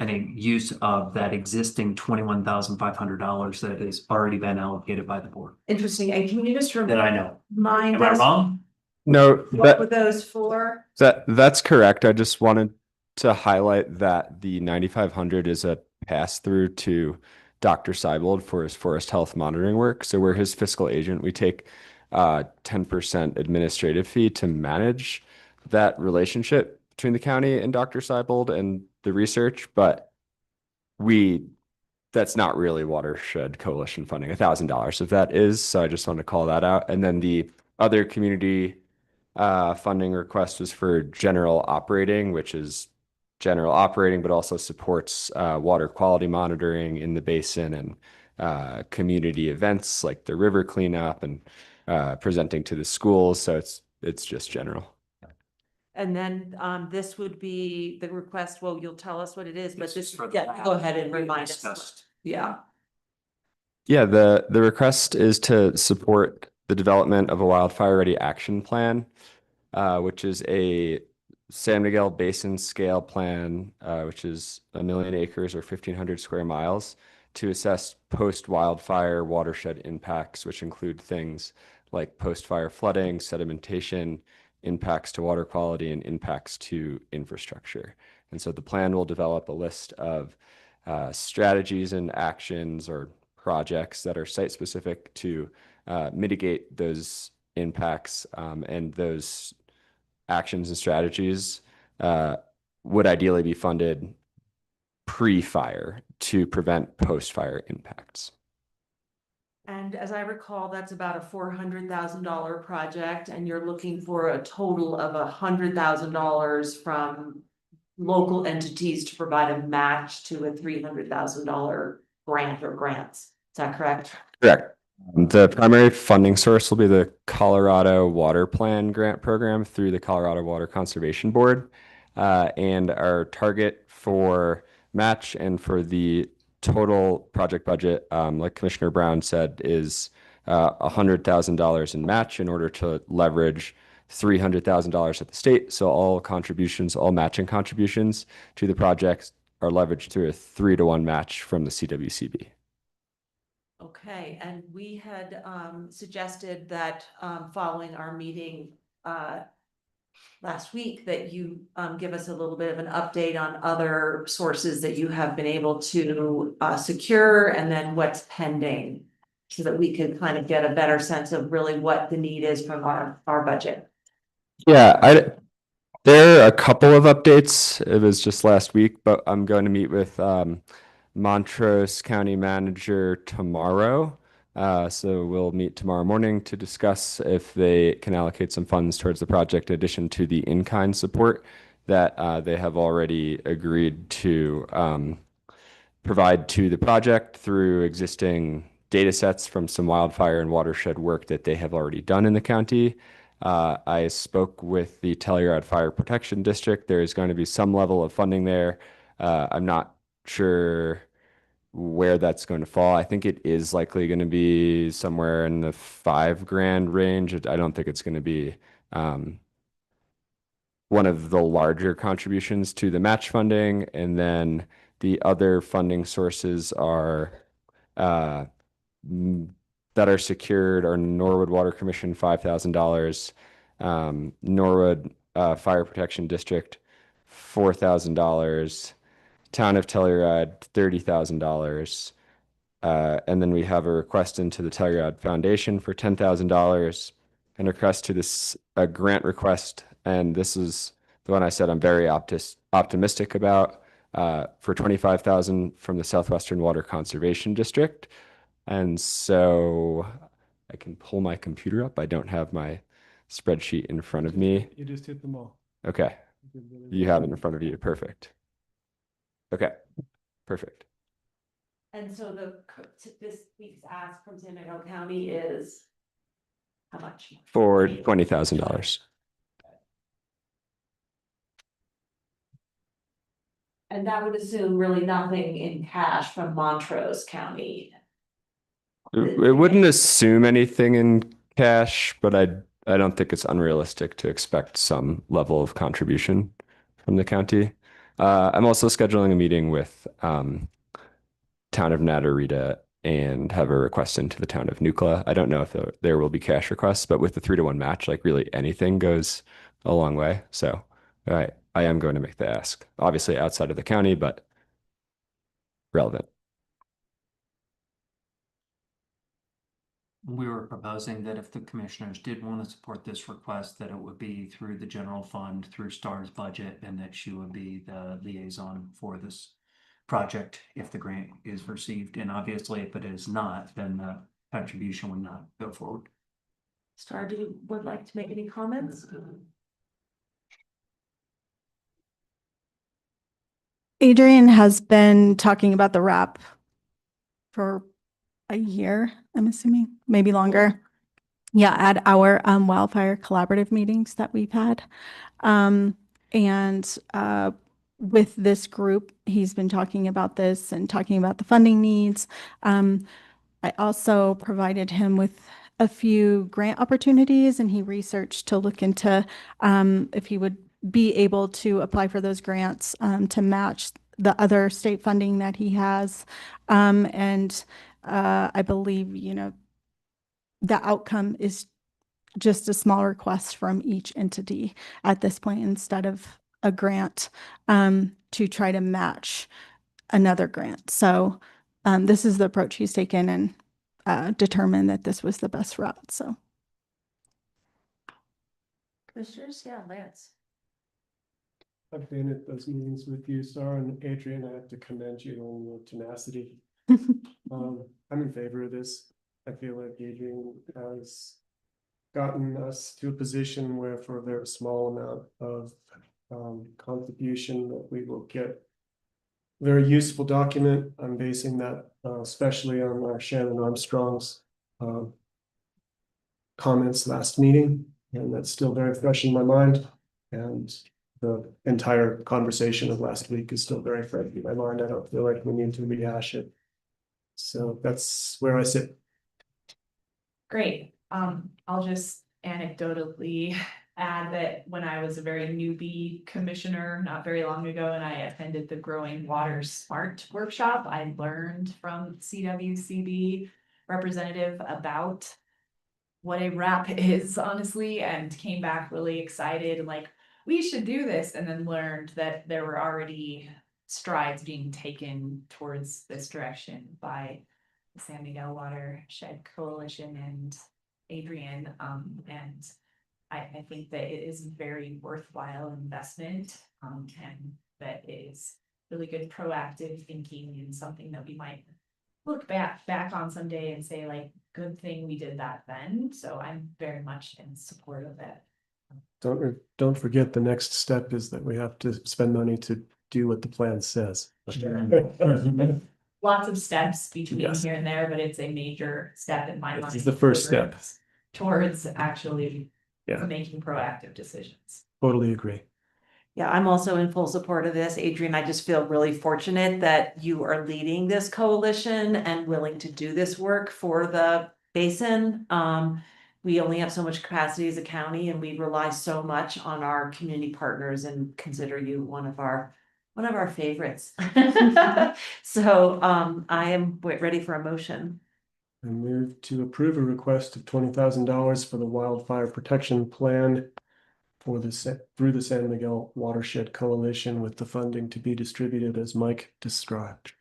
any use of that existing $21,500 that has already been allocated by the board. Interesting. And can you just That I know. remind Am I us wrong? No, what were those for? that's correct. I just wanted to highlight that the 9,500 is a pass through to Dr. Seibold for his forest health monitoring work. So we're his fiscal agent. We take 10% administrative fee to manage that relationship between the county and Dr. Seibold and the research, but that's not really Watershed Coalition funding, $1,000 if that is. So I just wanted to call that out. And then the other community funding request was for general operating, which is general operating, but also supports water quality monitoring in the basin and community events like the river cleanup and presenting to the schools. So it's just general. And then this would be the request, well, you'll tell us what it is, but This is this, for the yeah, go ahead and remind us. Discussed. Yeah. Yeah, the request is to support the development of a wildfire ready action plan, which is a San Miguel Basin scale plan, which is 1 million acres or 1,500 square miles, to assess post-wildfire watershed impacts, which include things like post-fire flooding, sedimentation, impacts to water quality, and impacts to infrastructure. And so the plan will develop a list of strategies and actions or projects that are site-specific to mitigate those impacts, and those actions and strategies would ideally be funded pre-fire to prevent post-fire impacts. And as I recall, that's about a $400,000 project, and you're looking for a total of $100,000 from local entities to provide a match to a $300,000 grant or grants. Is that correct? Correct. The primary funding source will be the Colorado Water Plan Grant Program through the Colorado Water Conservation Board. And our target for match and for the total project budget, like Commissioner Brown said, is $100,000 in match in order to leverage $300,000 at the state. So all contributions, all matching contributions to the project are leveraged through a 3-to-1 match from the CWCB. Okay, and we had suggested that following our meeting last week, that you give us a little bit of an update on other sources that you have been able to secure, and then what's pending, so that we could kind of get a better sense of really what the need is from our budget. Yeah, there are a couple of updates. It was just last week, but I'm going to meet with Montrose County Manager tomorrow. So we'll meet tomorrow morning to discuss if they can allocate some funds towards the project in addition to the in-kind support that they have already agreed to provide to the project through existing data sets from some wildfire and watershed work that they have already done in the county. I spoke with the Telluride Fire Protection District. There is going to be some level of funding there. I'm not sure where that's going to fall. I think it is likely going to be somewhere in the $5,000 range. I don't think it's going to be one of the larger contributions to the match funding. And then the other funding sources are that are secured are Norwood Water Commission, $5,000, Norwood Fire Protection District, $4,000, Town of Telluride, $30,000. And then we have a request into the Telluride Foundation for $10,000, and a request to a grant request. And this is the one I said I'm very optimistic about, for $25,000 from the Southwestern Water Conservation District. And so I can pull my computer up. I don't have my spreadsheet in front of me. You just hit them all. Okay. You have it in front of you. Perfect. Okay. Perfect. And so this week's ask from San Miguel County is how much? For $20,000. And that would assume really nothing in cash from Montrose County. It wouldn't assume anything in cash, but I don't think it's unrealistic to expect some level of contribution from the county. I'm also scheduling a meeting with Town of Natarita and have a request into the Town of Nucla. I don't know if there will be cash requests, but with the 3-to-1 match, like really anything goes a long way. So I am going to make the ask, obviously outside of the county, but relevant. We were proposing that if the commissioners did want to support this request, that it would be through the general fund, through STAR's budget, and that she would be the liaison for this project if the grant is received. And obviously, if it is not, then the contribution would not go forward. Star, would like to make any comments? Adrian has been talking about the wrap for a year, I'm assuming, maybe longer. Yeah, at our wildfire collaborative meetings that we've had. And with this group, he's been talking about this and talking about the funding needs. I also provided him with a few grant opportunities, and he researched to look into if he would be able to apply for those grants to match the other state funding that he has. And I believe, the outcome is just a small request from each entity at this point instead of a grant to try to match another grant. So this is the approach he's taken and determined that this was the best route. So Commissioners, yeah, Lance. I've been at those meetings with you, Sarah and Adrian. I have to commend you on your tenacity. I'm in favor of this. I feel like Adrian has gotten us to a position where for a very small amount of contribution that we will get very useful document. I'm basing that especially on our Shannon Armstrong's comments last meeting, and that's still very fresh in my mind. And the entire conversation of last week is still very fresh in my mind. I don't feel like we need to rehash it. So that's where I sit. Great. I'll just anecdotally add that when I was a very newbie commissioner not very long ago and I attended the Growing Water Smart workshop, I learned from CWCB representative about what a wrap is, honestly, and came back really excited and like, we should do this, and then learned that there were already strides being taken towards this direction by the San Miguel Watershed Coalition and Adrian, and I think that it is a very worthwhile investment, and that is really good proactive thinking and something that we might look back on someday and say like, good thing we did that then. So I'm very much in support of it. Don't forget the next step is that we have to spend money to do what the plan says. Lots of steps between Yes. here and there, but it's a major step in my This mind. is the first step. Towards actually Yeah. making proactive decisions. Totally agree. Yeah, I'm also in full support of this. Adrian, I just feel really fortunate that you are leading this coalition and willing to do this work for the basin. We only have so much capacity as a county and we rely so much on our community partners and consider you one of our favorites. So I am ready for a motion. I move to approve a request of $20,000 for the wildfire protection plan for through the San Miguel Watershed Coalition, with the funding to be distributed as Mike described.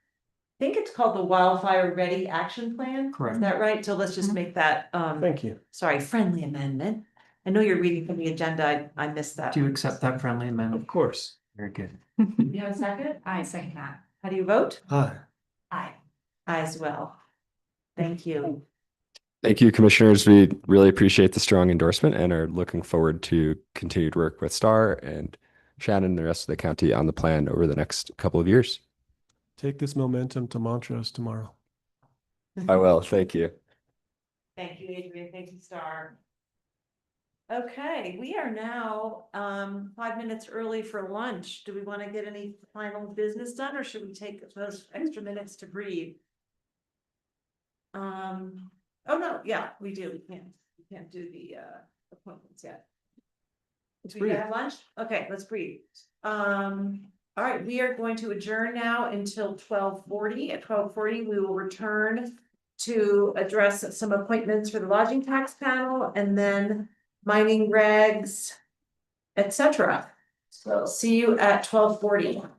I think it's called the Wildfire Ready Action Plan. Correct. Is that right? So let's just make that, Thank you. sorry, friendly amendment. I know you're reading from the agenda. I missed that. Do you accept that friendly amendment? Of course. Very good. You have a second? I second that. How do you vote? Hi. Aye. I as well. Thank you. Thank you, commissioners. We really appreciate the strong endorsement and are looking forward to continued work with Star and Shannon and the rest of the county on the plan over the next couple of years. Take this momentum to Montrose tomorrow. I will. Thank you. Thank you, Adrian. Thank you, Star. Okay, we are now 5 minutes early for lunch. Do we want to get any final business done or should we take those extra minutes to breathe? Oh no, yeah, we do. We can't do the appointments yet. Do we have lunch? Okay, let's breathe. All right, we are going to adjourn now until 12:40. At 12:40, we will return to address some appointments for the lodging tax panel and then mining regs, etc. So see you at 12:40.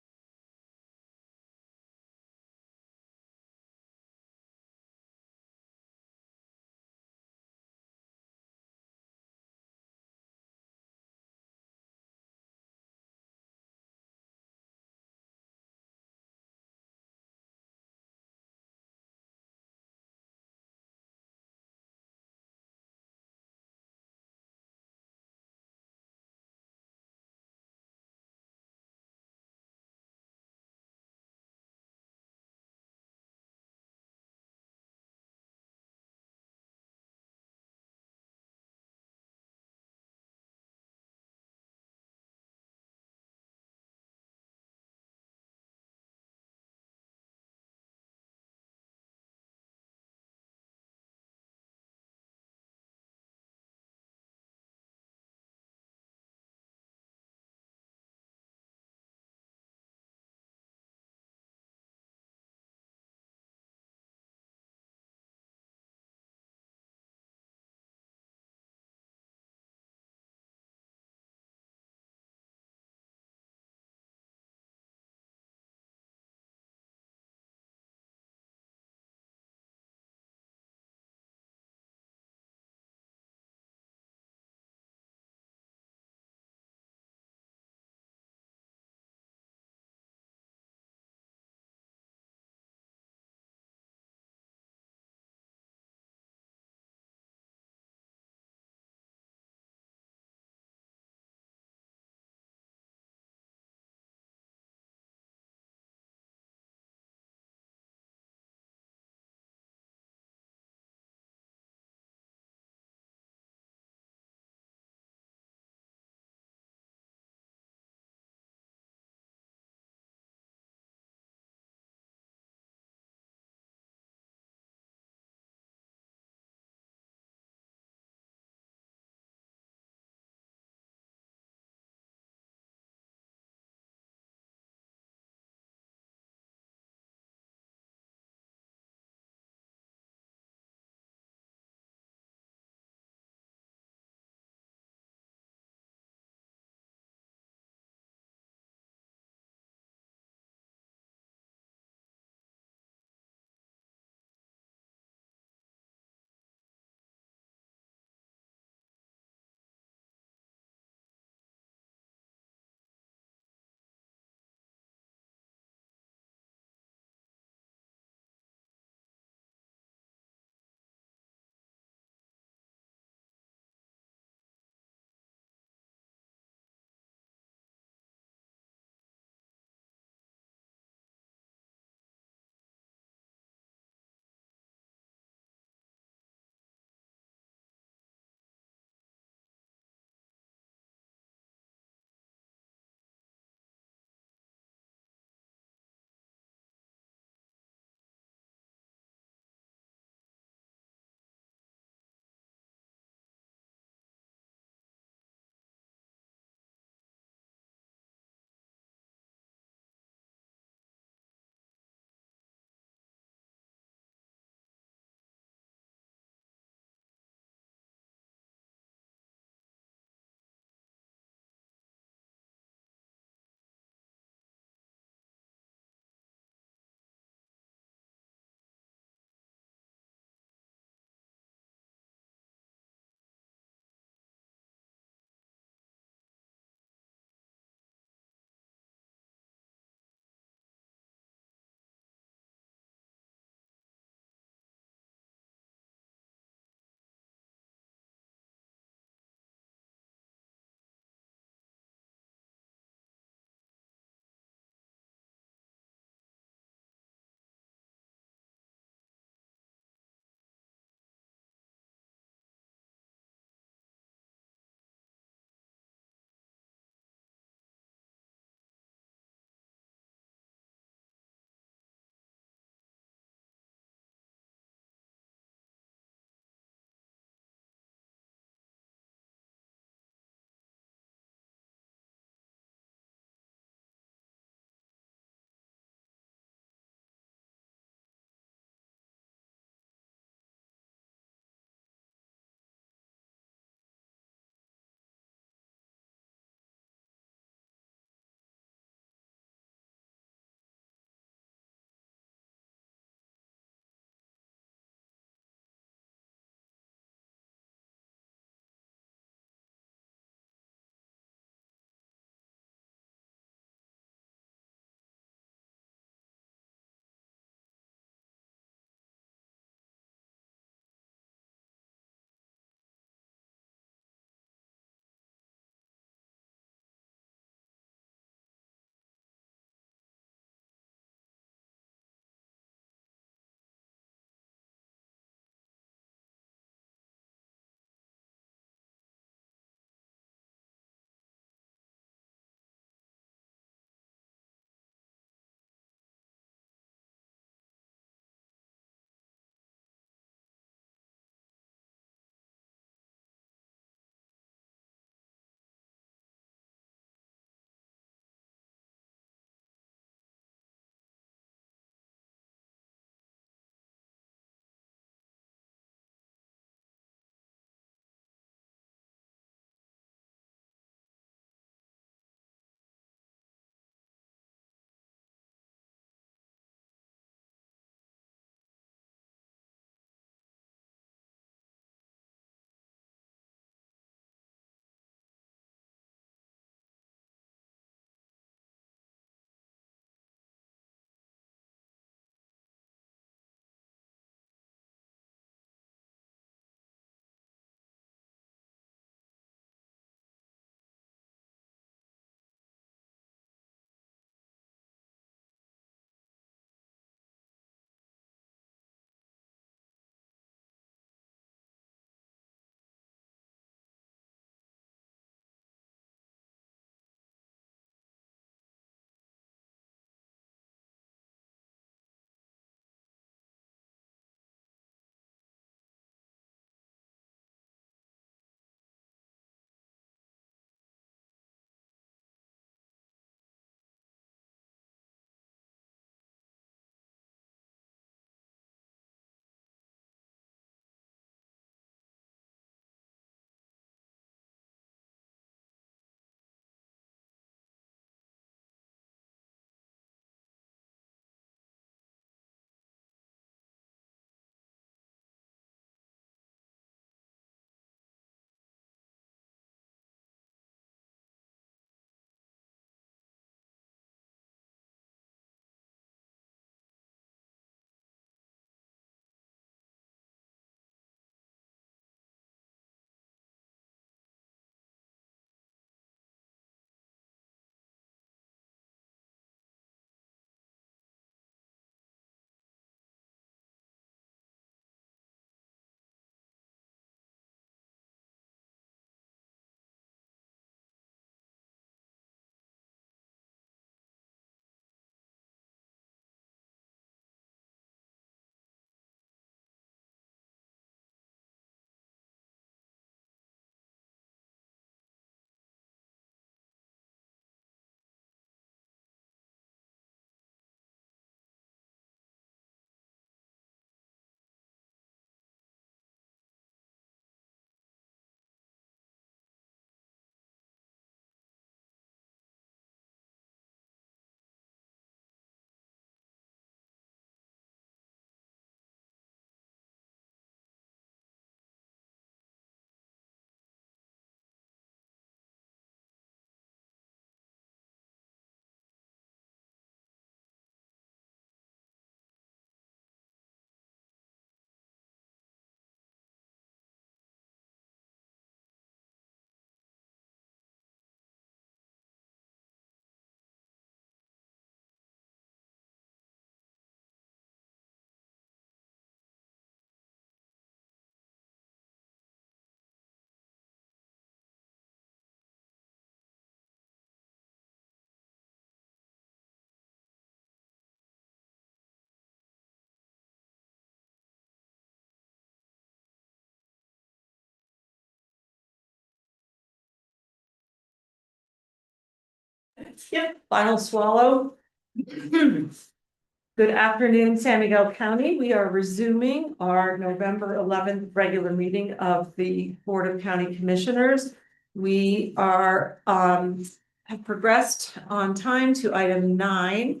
Yep, final swallow. Good afternoon, San Miguel County. We are resuming our November 11th regular meeting of the Board of County Commissioners. We are, have progressed on time to item 9,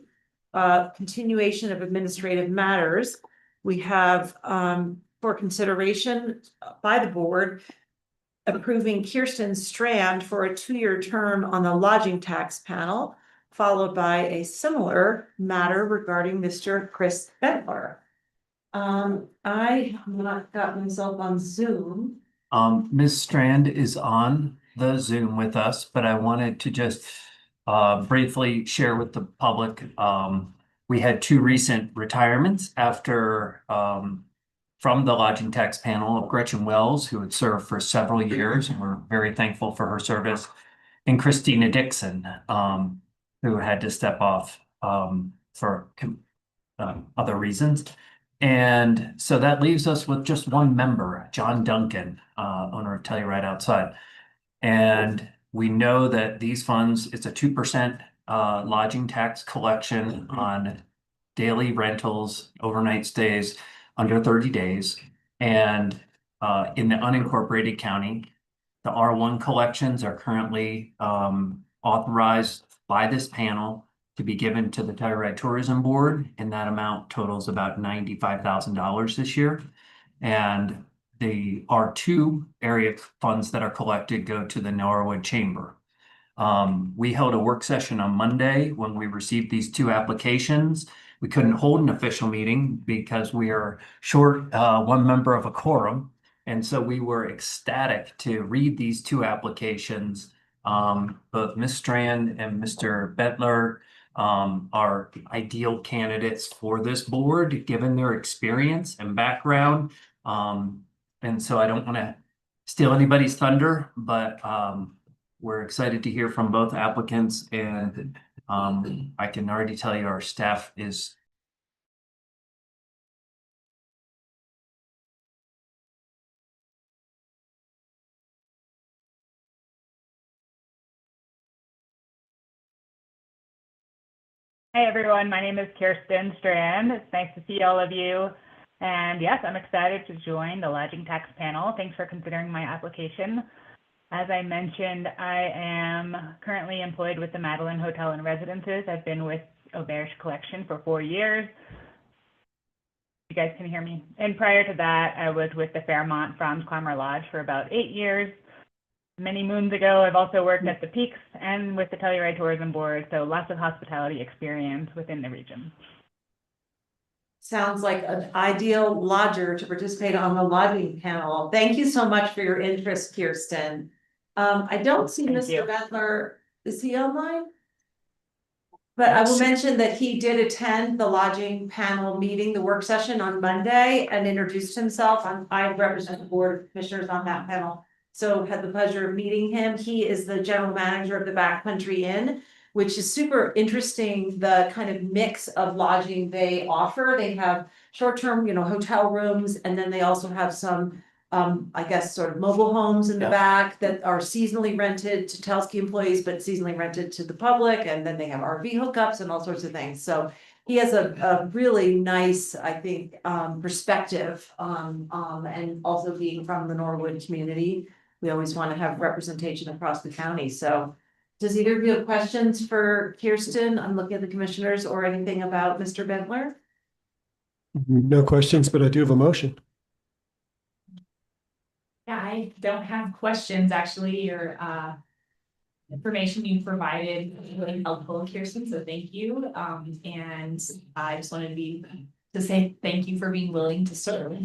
continuation of administrative matters. We have, for consideration by the board, approving Kirsten Strand for a 2-year term on the lodging tax panel, followed by a similar matter regarding Mr. Chris Bentler. I have not got myself on Zoom. Ms. Strand is on the Zoom with us, but I wanted to just briefly share with the public. We had 2 recent retirements after from the lodging tax panel of Gretchen Wells, who had served for several years, and we're very thankful for her service, and Christina Dixon, who had to step off for other reasons. And so that leaves us with just one member, John Duncan, owner of Telluride Outside. And we know that these funds, it's a 2% lodging tax collection on daily rentals, overnight stays under 30 days. And in the unincorporated county, the R1 collections are currently authorized by this panel to be given to the Telluride Tourism Board, and that amount totals about $95,000 this year. And the R2 area funds that are collected go to the Norwood Chamber. We held a work session on Monday when we received these 2 applications. We couldn't hold an official meeting because we are short 1 member of a quorum. And so we were ecstatic to read these 2 applications. Both Ms. Strand and Mr. Bentler are ideal candidates for this board, given their experience and background. And so I don't want to steal anybody's thunder, but we're excited to hear from both applicants, and I can already tell you our staff is Hi everyone, my name is Kirsten Strand. It's nice to see all of you. And yes, I'm excited to join the lodging tax panel. Thanks for considering my application. As I mentioned, I am currently employed with the Madeline Hotel and Residences. I've been with Auberge Collection for 4 years. You guys can hear me. And prior to that, I was with the Fairmont Franz Clammer Lodge for about 8 years. Many moons ago, I've also worked at the Peaks and with the Telluride Tourism Board, so lots of hospitality experience within the region. Sounds like an ideal lodger to participate on the lodging panel. Thank you so much for your interest, Kirsten. I don't see Thank you. Mr. Bentler. Is he online? But I will mention that he did attend the lodging panel meeting, the work session on Monday, and introduced himself. I represent the Board of Commissioners on that panel. So had the pleasure of meeting him. He is the general manager of the Backcountry Inn, which is super interesting, the kind of mix of lodging they offer. They have short-term, hotel rooms, and then they also have some, I guess, sort of mobile homes in the back that are seasonally rented to Telsky employees, but seasonally rented to the public. And then they have RV hookups and all sorts of things. So he has a really nice, I think, perspective, and also being from the Norwood community. We always want to have representation across the county. So does either of you have questions for Kirsten? I'm looking at the commissioners, or anything about Mr. Bentler? No questions, but I do have a motion. Yeah, I don't have questions, actually. Your information you provided was really helpful, Kirsten, so thank you. And I just wanted to say thank you for being willing to serve.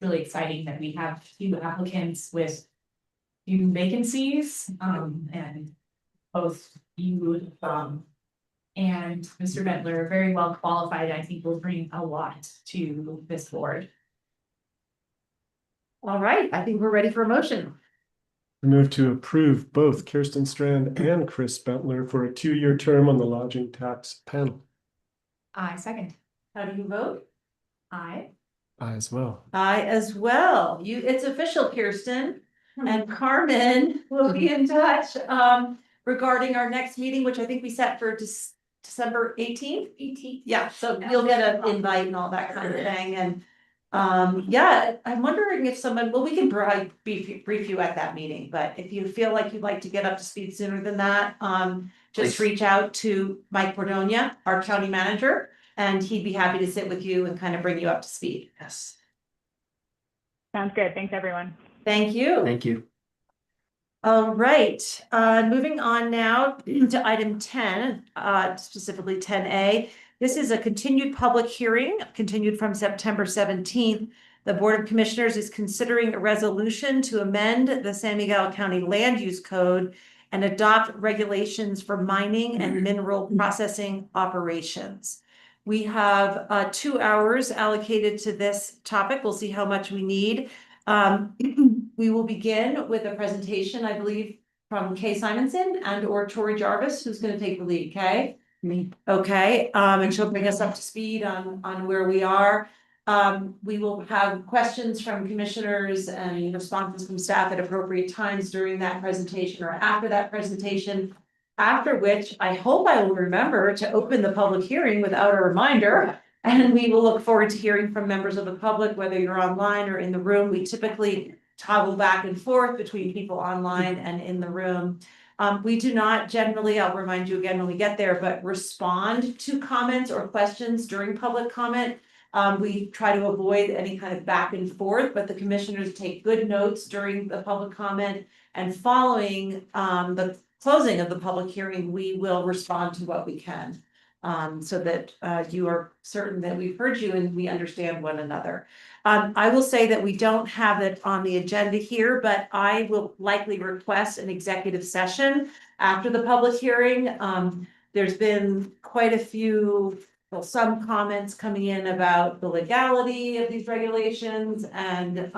Really exciting that we have 2 applicants with 2 vacancies, and both you and Mr. Bentler are very well qualified. I think will bring a lot to this board. All right, I think we're ready for a motion. I move to approve both Kirsten Strand and Chris Bentler for a 2-year term on the lodging tax panel. I second. How do you vote? Aye. I as well. I as well. It's official, Kirsten, and Carmen will be in touch. regarding our next meeting, which I think we set for December 18th. 18th. Yeah, so you'll get an invite and all that kind of thing, and yeah, I'm wondering if someone, well, we can provide brief you at that meeting, but if you feel like you'd like to get up to speed sooner than that, just Please. reach out to Mike Bordonia, our county manager, and he'd be happy to sit with you and kind of bring you up to speed. Yes. Sounds good. Thanks, everyone. Thank you. Thank you. All right, moving on now to item 10, specifically 10A. This is a continued public hearing, continued from September 17th. The Board of Commissioners is considering a resolution to amend the San Miguel County Land Use Code and adopt regulations for mining and mineral processing operations. We have 2 hours allocated to this topic. We'll see how much we need. We will begin with a presentation, I believe, from Kay Simonson and or Tori Jarvis, who's going to take the lead. Kay? Me. Okay, and she'll bring us up to speed on where we are. We will have questions from commissioners and responses from staff at appropriate times during that presentation or after that presentation. After which I hope I will remember to open the public hearing without a reminder. And we will look forward to hearing from members of the public, whether you're online or in the room. We typically toggle back and forth between people online and in the room. We do not generally, I'll remind you again when we get there, but respond to comments or questions during public comment. We try to avoid any kind of back and forth, but the commissioners take good notes during the public comment, and following the closing of the public hearing, we will respond to what we can. So that you are certain that we've heard you and we understand one another. I will say that we don't have it on the agenda here, but I will likely request an executive session after the public hearing. There's been quite a few, well, some comments coming in about the legality of these regulations and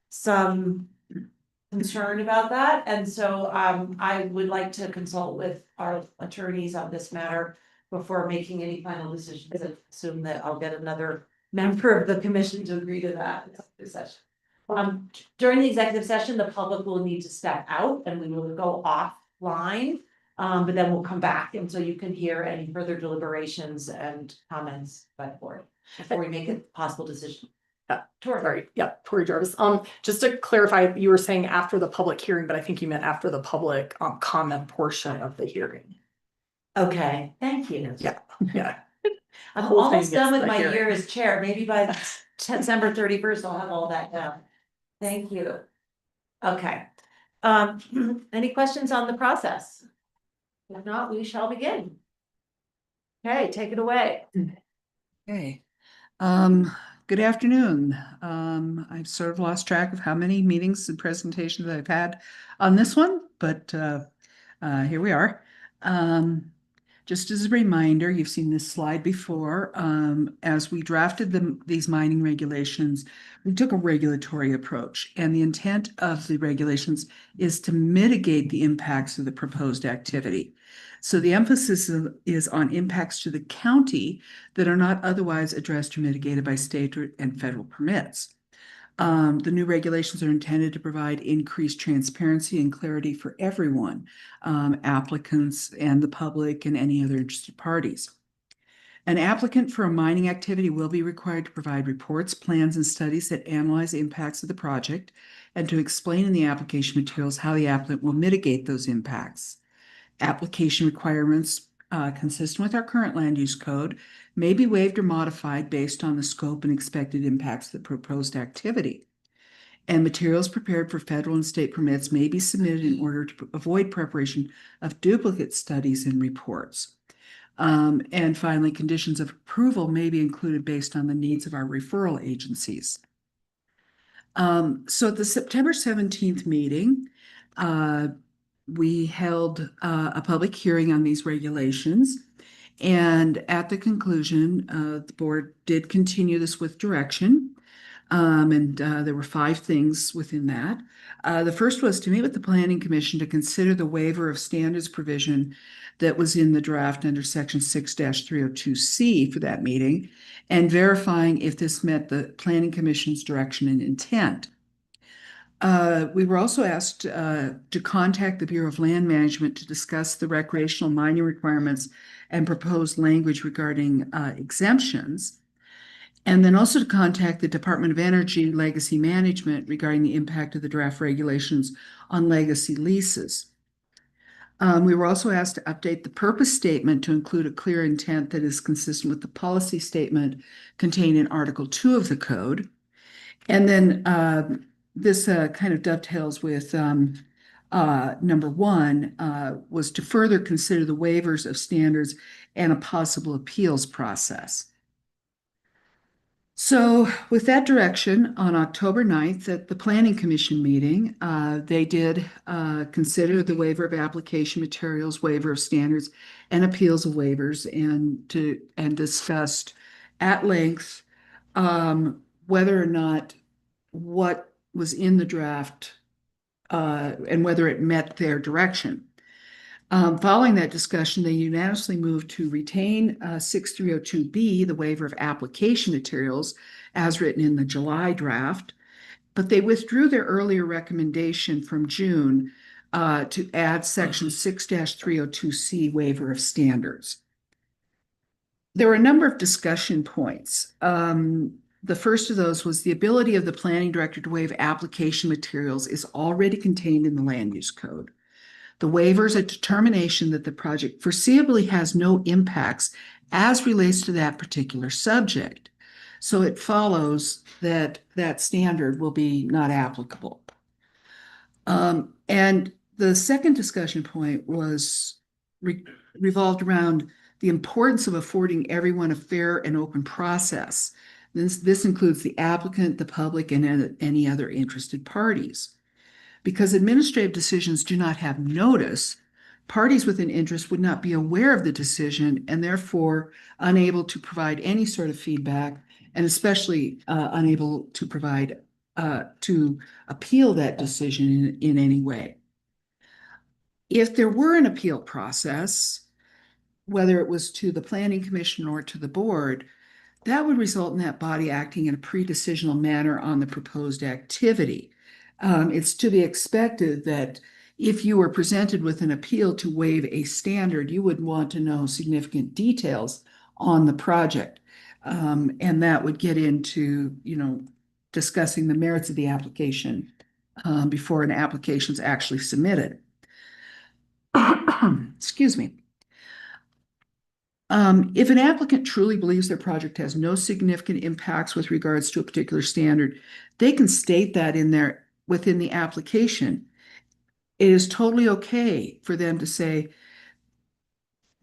some concern about that. And so I would like to consult with our attorneys on this matter before making any final decisions. I assume that I'll get another member of the commission to agree to that session. During the executive session, the public will need to step out and we will go offline. But then we'll come back, and so you can hear any further deliberations and comments by the board before we make a possible decision. Sorry, yeah, Tori Jarvis. Just to clarify, you were saying after the public hearing, but I think you meant after the public comment portion of the hearing. Okay, thank you. Yeah, yeah. I'm Whole thing almost done gets with the my hearing. year as chair. Maybe by December 31st, I'll have all that done. Thank you. Okay. Any questions on the process? If not, we shall begin. Okay, take it away. Okay. Good afternoon. I've sort of lost track of how many meetings and presentations I've had on this one, but here we are. Just as a reminder, you've seen this slide before. As we drafted these mining regulations, we took a regulatory approach, and the intent of the regulations is to mitigate the impacts of the proposed activity. So the emphasis is on impacts to the county that are not otherwise addressed or mitigated by state and federal permits. The new regulations are intended to provide increased transparency and clarity for everyone, applicants and the public and any other interested parties. An applicant for a mining activity will be required to provide reports, plans, and studies that analyze the impacts of the project and to explain in the application materials how the applicant will mitigate those impacts. Application requirements consistent with our current land use code may be waived or modified based on the scope and expected impacts of the proposed activity. And materials prepared for federal and state permits may be submitted in order to avoid preparation of duplicate studies and reports. And finally, conditions of approval may be included based on the needs of our referral agencies. So at the September 17th meeting, we held a public hearing on these regulations. And at the conclusion, the board did continue this with direction. And there were 5 things within that. The first was to meet with the Planning Commission to consider the waiver of standards provision that was in the draft under section 6-302C for that meeting, and verifying if this met the Planning Commission's direction and intent. We were also asked to contact the Bureau of Land Management to discuss the recreational mining requirements and proposed language regarding exemptions. And then also to contact the Department of Energy Legacy Management regarding the impact of the draft regulations on legacy leases. We were also asked to update the purpose statement to include a clear intent that is consistent with the policy statement contained in Article 2 of the code. And then this kind of dovetails with number 1 was to further consider the waivers of standards and a possible appeals process. So with that direction, on October 9th at the Planning Commission meeting, they did consider the waiver of application materials, waiver of standards, and appeals of waivers, and discussed at length whether or not what was in the draft and whether it met their direction. Following that discussion, they unanimously moved to retain 6302B, the waiver of application materials, as written in the July draft, but they withdrew their earlier recommendation from June to add section 6-302C, waiver of standards. There were a number of discussion points. The first of those was the ability of the planning director to waive application materials is already contained in the land use code. The waiver is a determination that the project foreseeably has no impacts as relates to that particular subject. So it follows that that standard will be not applicable. And the second discussion point was revolved around the importance of affording everyone a fair and open process. This includes the applicant, the public, and any other interested parties. Because administrative decisions do not have notice, parties with an interest would not be aware of the decision and therefore unable to provide any sort of feedback, and especially unable to provide to appeal that decision in any way. If there were an appeal process, whether it was to the Planning Commission or to the board, that would result in that body acting in a pre-decisional manner on the proposed activity. It's to be expected that if you were presented with an appeal to waive a standard, you would want to know significant details on the project. And that would get into, discussing the merits of the application before an application is actually submitted. Excuse me. If an applicant truly believes their project has no significant impacts with regards to a particular standard, they can state that within the application. It is totally okay for them to say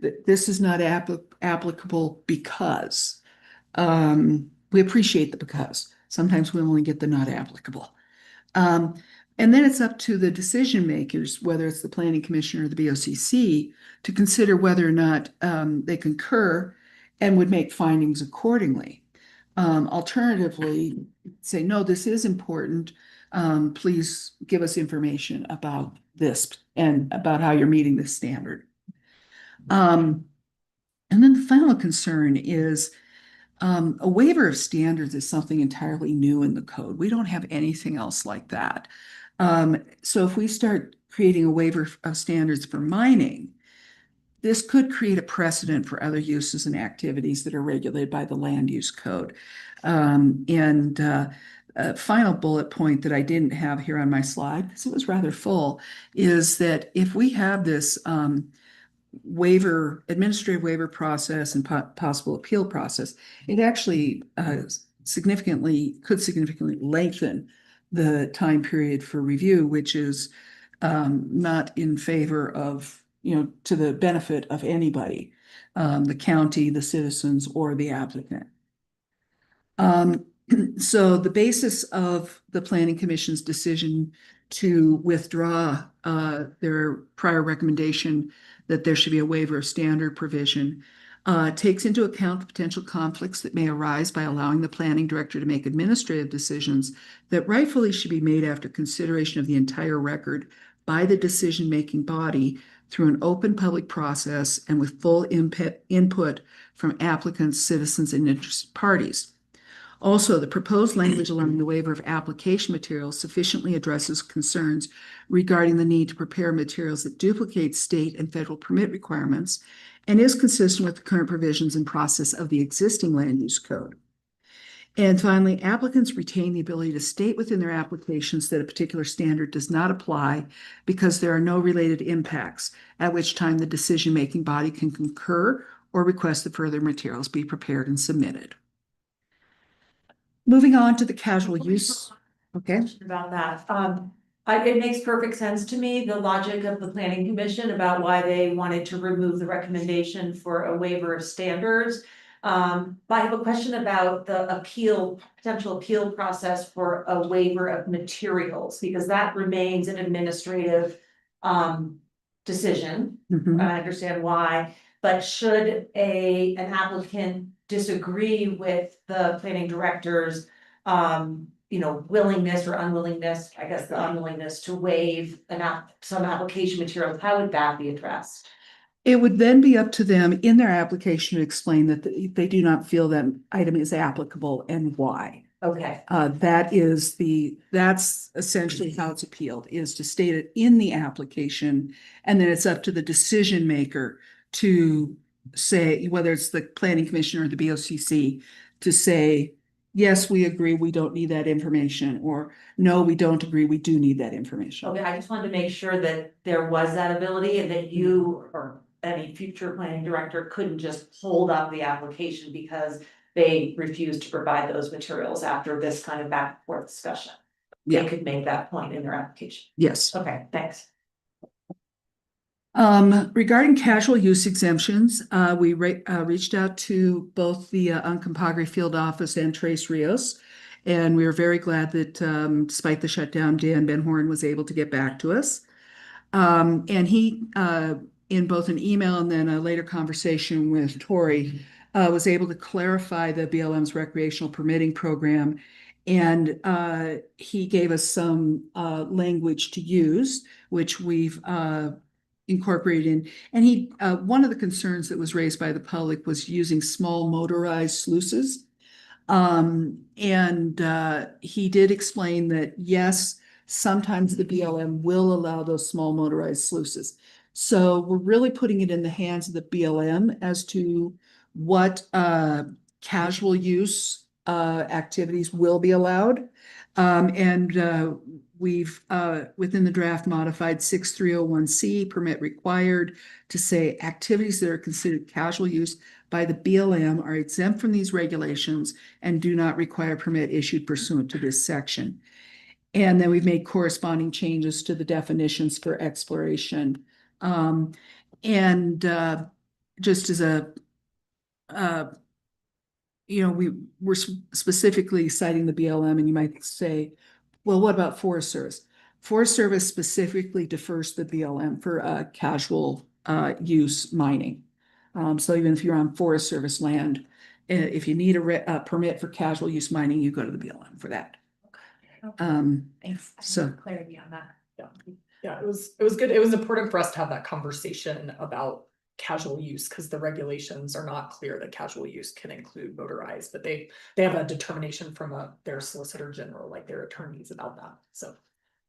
that this is not applicable because. We appreciate the because. Sometimes we only get the not applicable. And then it's up to the decision makers, whether it's the Planning Commission or the BOCC, to consider whether or not they concur and would make findings accordingly. Alternatively, say, no, this is important. Please give us information about this and about how you're meeting this standard. And then the final concern is a waiver of standards is something entirely new in the code. We don't have anything else like that. So if we start creating a waiver of standards for mining, this could create a precedent for other uses and activities that are regulated by the land use code. A final bullet point that I didn't have here on my slide, because it was rather full, is that if we have this administrative waiver process and possible appeal process, it actually could significantly lengthen the time period for review, which is not in favor of, to the benefit of anybody, the county, the citizens, or the applicant. So the basis of the Planning Commission's decision to withdraw their prior recommendation that there should be a waiver of standard provision takes into account the potential conflicts that may arise by allowing the planning director to make administrative decisions that rightfully should be made after consideration of the entire record by the decision-making body through an open public process and with full input from applicants, citizens, and interested parties. Also, the proposed language allowing the waiver of application materials sufficiently addresses concerns regarding the need to prepare materials that duplicate state and federal permit requirements and is consistent with the current provisions and process of the existing land use code. And finally, applicants retain the ability to state within their applications that a particular standard does not apply because there are no related impacts, at which time the decision-making body can concur or request that further materials be prepared and submitted. Moving on to the casual use. Okay. About that, it makes perfect sense to me, the logic of the planning commission about why they wanted to remove the recommendation for a waiver of standards. But I have a question about the potential appeal process for a waiver of materials, because that remains an administrative decision. Mhm. I understand why, but should an applicant disagree with the planning director's willingness or unwillingness, I guess the unwillingness to waive some application materials, how would that be addressed? It would then be up to them in their application to explain that they do not feel that item is applicable and why. Okay, That's essentially how it's appealed, is to state it in the application. And then it's up to the decision maker to say, whether it's the planning commission or the BOCC, to say, yes, we agree, we don't need that information, or no, we don't agree, we do need that information. okay, I just wanted to make sure that there was that ability and that you or any future planning director couldn't just hold up the application because they refused to provide those materials after this kind of back and forth discussion. Yeah. They could make that point in their application. Yes. Okay, thanks. Regarding casual use exemptions, we reached out to both the Uncompahgre Field Office and Trace Rios. And we were very glad that despite the shutdown, Dan Ben Horn was able to get back to us. And he, in both an email and then a later conversation with Tori, was able to clarify the BLM's recreational permitting program. And he gave us some language to use, which we've incorporated in. And one of the concerns that was raised by the public was using small motorized sluices. He did explain that, yes, sometimes the BLM will allow those small motorized sluices. So we're really putting it in the hands of the BLM as to what casual use activities will be allowed. We've within the draft modified 6301C permit required to say activities that are considered casual use by the BLM are exempt from these regulations and do not require permit issued pursuant to this section. And then we've made corresponding changes to the definitions for exploration. Just as a we're specifically citing the BLM, and you might say, well, what about Forest Service? Forest Service specifically defers to the BLM for casual use mining. So even if you're on Forest Service land, if you need a permit for casual use mining, you go to the BLM for that. Thanks. So Clarity on that. Yeah, it was good. It was important for us to have that conversation about casual use because the regulations are not clear that casual use can include motorized, but they have a determination from their solicitor general, like their attorneys about that. So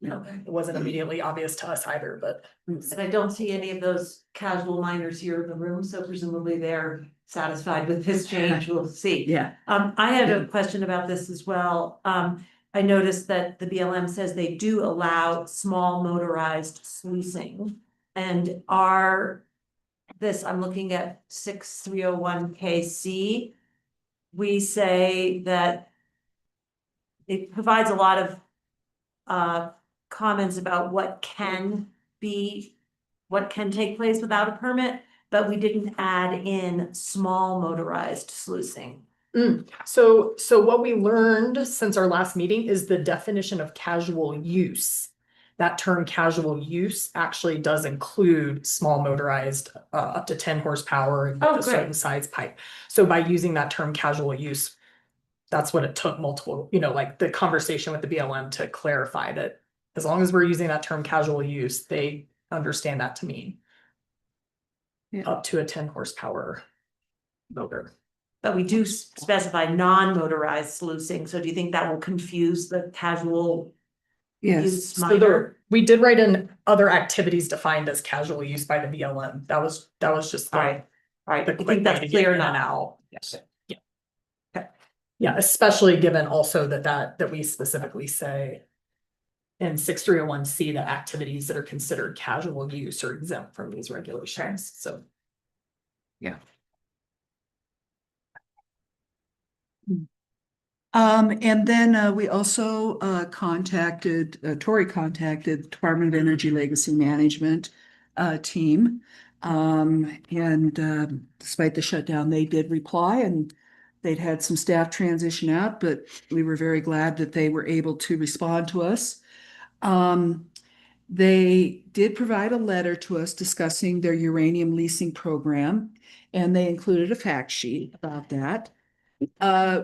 it wasn't immediately obvious to us either, but. And I don't see any of those casual miners here in the room, so presumably they're satisfied with this change. We'll see. yeah. I had a question about this as well. I noticed that the BLM says they do allow small motorized sluicing. And I'm looking at 6301KC. We say that it provides a lot of comments about what can take place without a permit, but we didn't add in small motorized sluicing. So what we learned since our last meeting is the definition of casual use. That term casual use actually does include small motorized up to 10 horsepower and a certain size pipe. So by using that term casual use, that's what it took multiple, like the conversation with the BLM to clarify that as long as we're using that term casual use, they understand that to mean up to a 10 horsepower motor. But we do specify non-motorized sluicing, so do you think that will confuse the casual Yes. use So minor? there, we did write in other activities defined as casual use by the BLM. That was just. Right, right, The you quick think way that's to get clear in and enough? out. Yes. Yeah. Okay. Yeah, especially given also that we specifically say in 6301C that activities that are considered casual use are exempt from these regulations, so. And then we also contacted, Tori contacted the Department of Energy Legacy Management team. And despite the shutdown, they did reply, and they'd had some staff transition out, but we were very glad that they were able to respond to us. They did provide a letter to us discussing their uranium leasing program, and they included a fact sheet about that.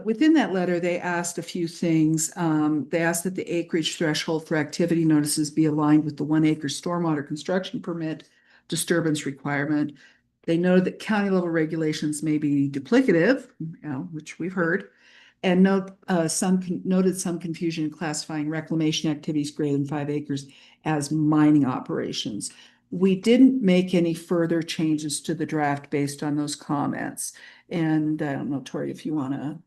Within that letter, they asked a few things. They asked that the acreage threshold for activity notices be aligned with the 1 acre stormwater construction permit disturbance requirement. They noted that county level regulations may be duplicative, which we've heard, and noted some confusion in classifying reclamation activities greater than 5 acres as mining operations. We didn't make any further changes to the draft based on those comments. And I don't know, Tori, if you want to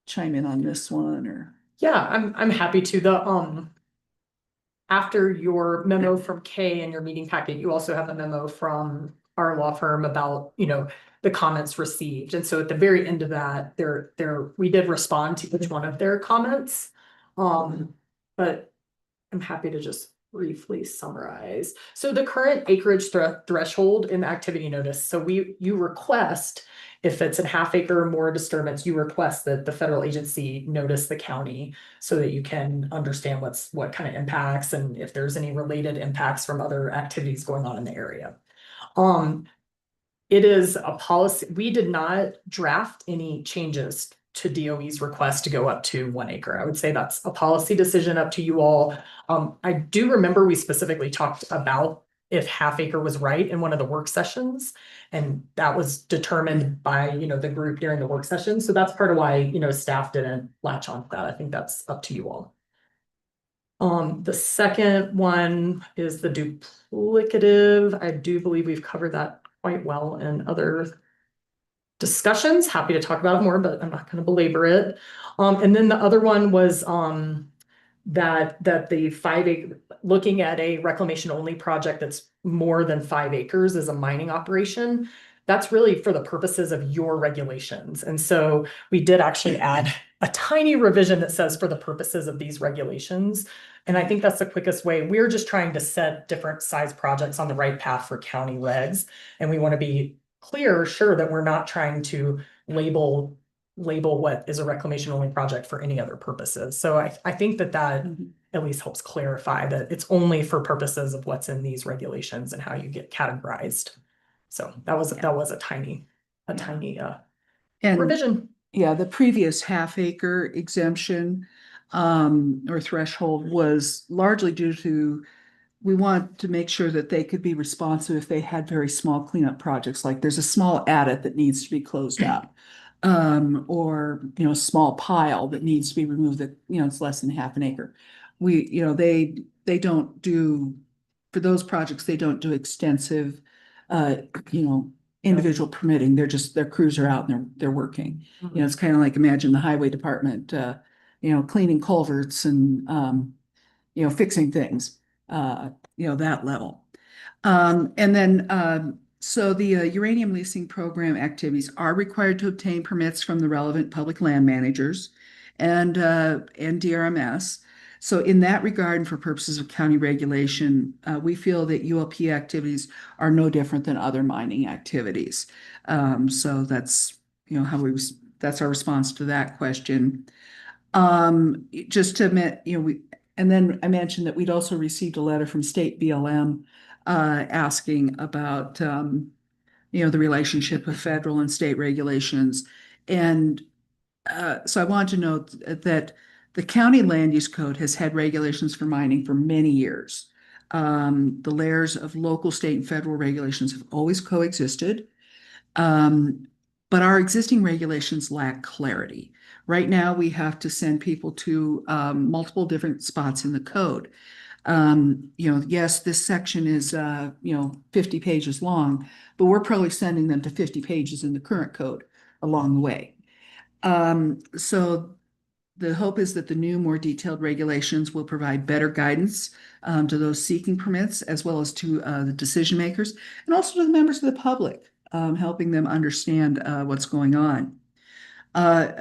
chime in on this one or. Yeah, I'm happy to. After your memo from Kay and your meeting packet, you also have a memo from our law firm about, the comments received. And so at the very end of that, we did respond to each one of their comments. But I'm happy to just briefly summarize. So the current acreage threshold in the activity notice, so you request, if it's a half acre or more disturbance, you request that the federal agency notice the county so that you can understand what kind of impacts and if there's any related impacts from other activities going on in the area. It is a policy. We did not draft any changes to DOE's request to go up to 1 acre. I would say that's a policy decision up to you all. I do remember we specifically talked about if half acre was right in one of the work sessions, and that was determined by, the group during the work session. So that's part of why, staff didn't latch on to that. I think that's up to you all. The second one is the duplicative. I do believe we've covered that quite well in other discussions. Happy to talk about it more, but I'm not going to belabor it. And then the other one was that the 5 acre, looking at a reclamation only project that's more than 5 acres as a mining operation. That's really for the purposes of your regulations. And so we did actually add a tiny revision that says for the purposes of these regulations. And I think that's the quickest way. We're just trying to set different size projects on the right path for county regs. And we want to be clear, sure, that we're not trying to label what is a reclamation only project for any other purposes. So I think that at least helps clarify that it's only for purposes of what's in these regulations and how you get categorized. So that was a tiny revision. Yeah, the previous half acre exemption or threshold was largely due to, we want to make sure that they could be responsive if they had very small cleanup projects, like there's a small adit that needs to be closed out. Or, a small pile that needs to be removed that, it's less than half an acre. They don't do, for those projects, they don't do extensive, individual permitting. Their crews are out and they're working. It's kind of like, imagine the highway department, cleaning culverts and, fixing things, that level. And then, so the uranium leasing program activities are required to obtain permits from the relevant public land managers and DRMS. So in that regard, and for purposes of county regulation, we feel that ULP activities are no different than other mining activities. So that's, that's our response to that question. Just to admit, and then I mentioned that we'd also received a letter from state BLM asking about, the relationship of federal and state regulations. And so I want to note that the county land use code has had regulations for mining for many years. The layers of local, state, and federal regulations have always coexisted. But our existing regulations lack clarity. Right now, we have to send people to multiple different spots in the code. Yes, this section is 50 pages long, but we're probably sending them to 50 pages in the current code along the way. So the hope is that the new, more detailed regulations will provide better guidance to those seeking permits, as well as to the decision makers, and also to the members of the public, helping them understand what's going on.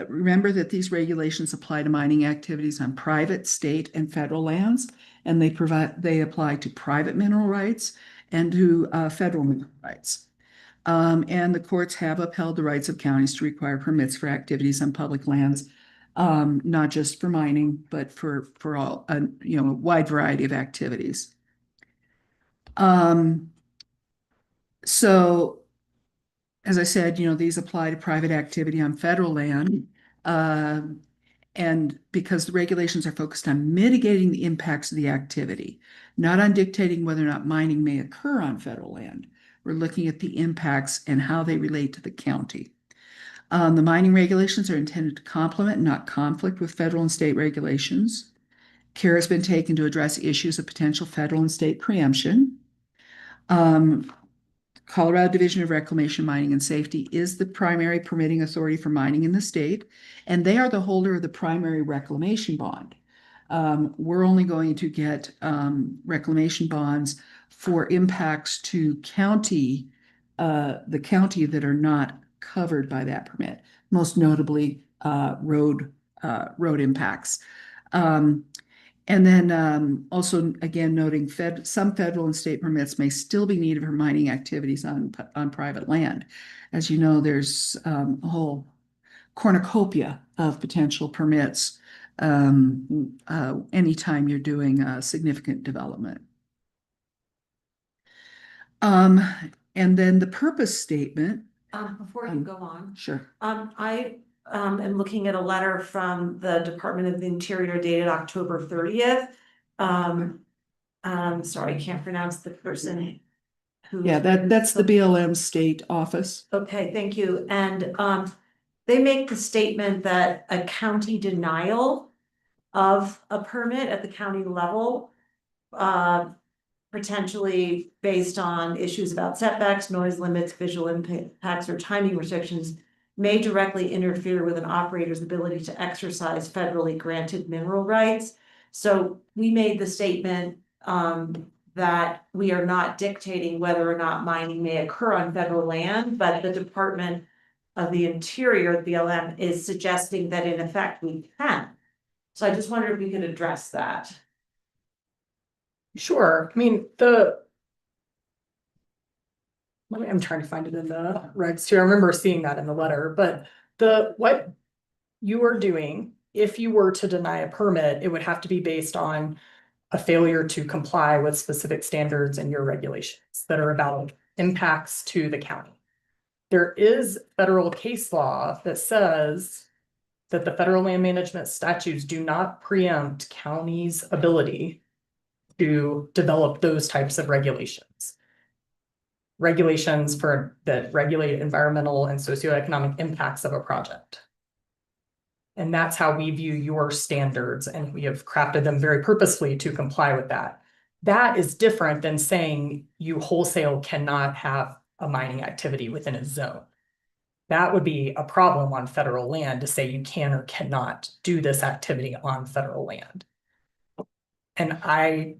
Remember that these regulations apply to mining activities on private, state, and federal lands, and they apply to private mineral rights and to federal mineral rights. And the courts have upheld the rights of counties to require permits for activities on public lands, not just for mining, but for all, a wide variety of activities. So, as I said, these apply to private activity on federal land. And because the regulations are focused on mitigating the impacts of the activity, not on dictating whether or not mining may occur on federal land. We're looking at the impacts and how they relate to the county. The mining regulations are intended to complement, not conflict with federal and state regulations. Care has been taken to address issues of potential federal and state preemption. Colorado Division of Reclamation, Mining and Safety is the primary permitting authority for mining in the state, and they are the holder of the primary reclamation bond. We're only going to get reclamation bonds for impacts to the county that are not covered by that permit, most notably road impacts. And then also, again, noting some federal and state permits may still be needed for mining activities on private land. As you know, there's a whole cornucopia of potential permits anytime you're doing significant development. And then the purpose statement. Before you go on. Sure. I am looking at a letter from the Department of the Interior dated October 30th. Sorry, I can't pronounce the person. Yeah, that's the BLM state office. Okay, thank you. And they make the statement that a county denial of a permit at the county level, potentially based on issues about setbacks, noise limits, visual impacts, or timing restrictions, may directly interfere with an operator's ability to exercise federally granted mineral rights. So we made the statement that we are not dictating whether or not mining may occur on federal land, but the Department of the Interior, BLM, is suggesting that in effect we can. So I just wondered if we could address that. Sure. I mean, I'm trying to find it in the regs too. I remember seeing that in the letter, but what you are doing, if you were to deny a permit, it would have to be based on a failure to comply with specific standards in your regulations that are about impacts to the county. There is federal case law that says that the federal land management statutes do not preempt counties' ability to develop those types of regulations. Regulations that regulate environmental and socioeconomic impacts of a project. And that's how we view your standards, and we have crafted them very purposefully to comply with that. That is different than saying you wholesale cannot have a mining activity within a zone. That would be a problem on federal land to say you can or cannot do this activity on federal land. And I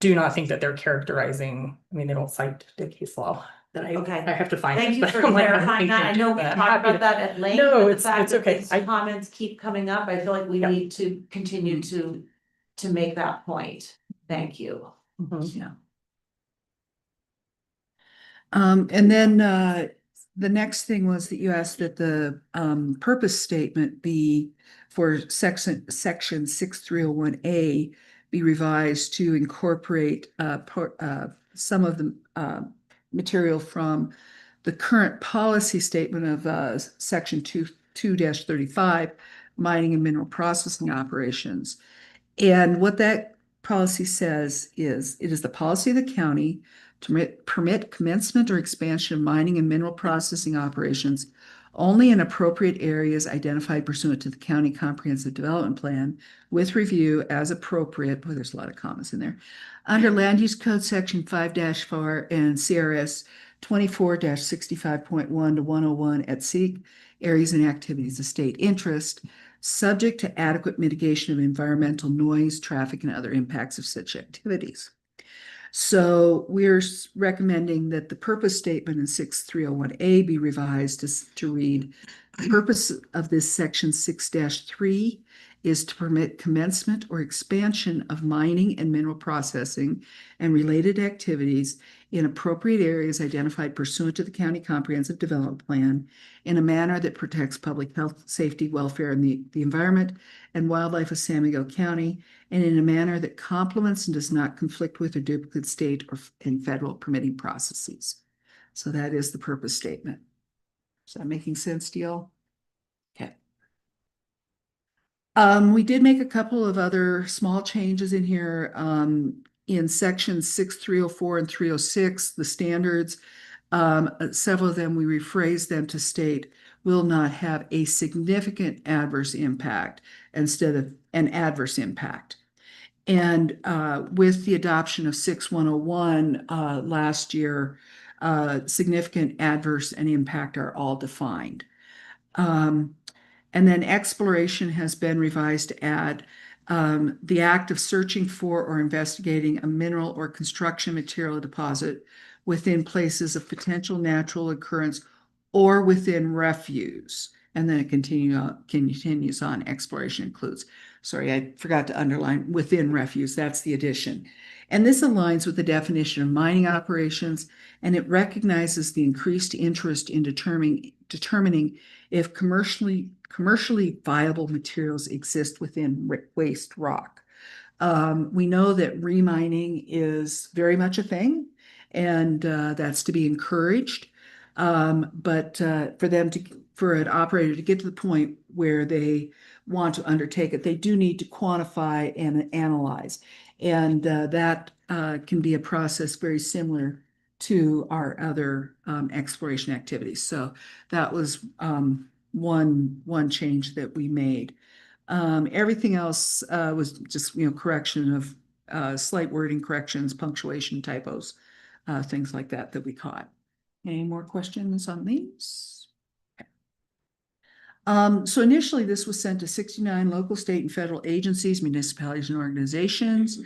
do not think that they're characterizing, I mean, they don't cite the case law that I have to find. Thank you for clarifying that. I know we talked about that at length. No, but it's the fact that okay. these comments keep coming up. I feel like we need to continue to make that point. Thank you. Yeah. And then the next thing was that you asked that the purpose statement be for section 6301A be revised to incorporate some of the material from the current policy statement of section 2-35, mining and mineral processing operations. And what that policy says is, it is the policy of the county to permit commencement or expansion of mining and mineral processing operations only in appropriate areas identified pursuant to the County Comprehensive Development Plan with review as appropriate. Boy, there's a lot of commas in there. Under Land Use Code Section 5-4 and CRS 24-65.1 to 101 at SEEK areas and activities of state interest, subject to adequate mitigation of environmental noise, traffic, and other impacts of such activities. So we're recommending that the purpose statement in 6301A be revised to read, the purpose of this section 6-3 is to permit commencement or expansion of mining and mineral processing and related activities in appropriate areas identified pursuant to the County Comprehensive Development Plan in a manner that protects public health, safety, welfare, and the environment and wildlife of San Miguel County, and in a manner that complements and does not conflict with or duplicate state or and federal permitting processes. So that is the purpose statement. Is that making sense to y'all? Okay. We did make a couple of other small changes in here. In sections 6304 and 306, the standards, several of them, we rephrased them to state will not have a significant adverse impact instead of an adverse impact. And with the adoption of 6101 last year, significant, adverse, and impact are all defined. And then exploration has been revised to add the act of searching for or investigating a mineral or construction material deposit within places of potential natural occurrence or within refuse. And then it continues on. Exploration includes, sorry, I forgot to underline within refuse. That's the addition. And this aligns with the definition of mining operations, and it recognizes the increased interest in determining if commercially viable materials exist within waste rock. We know that remining is very much a thing, and that's to be encouraged. But for an operator to get to the point where they want to undertake it, they do need to quantify and analyze. And that can be a process very similar to our other exploration activities. So that was one change that we made. Everything else was just, correction of slight wording corrections, punctuation, typos, things like that we caught. Any more questions on these? So initially, this was sent to 69 local, state, and federal agencies, municipalities, and organizations.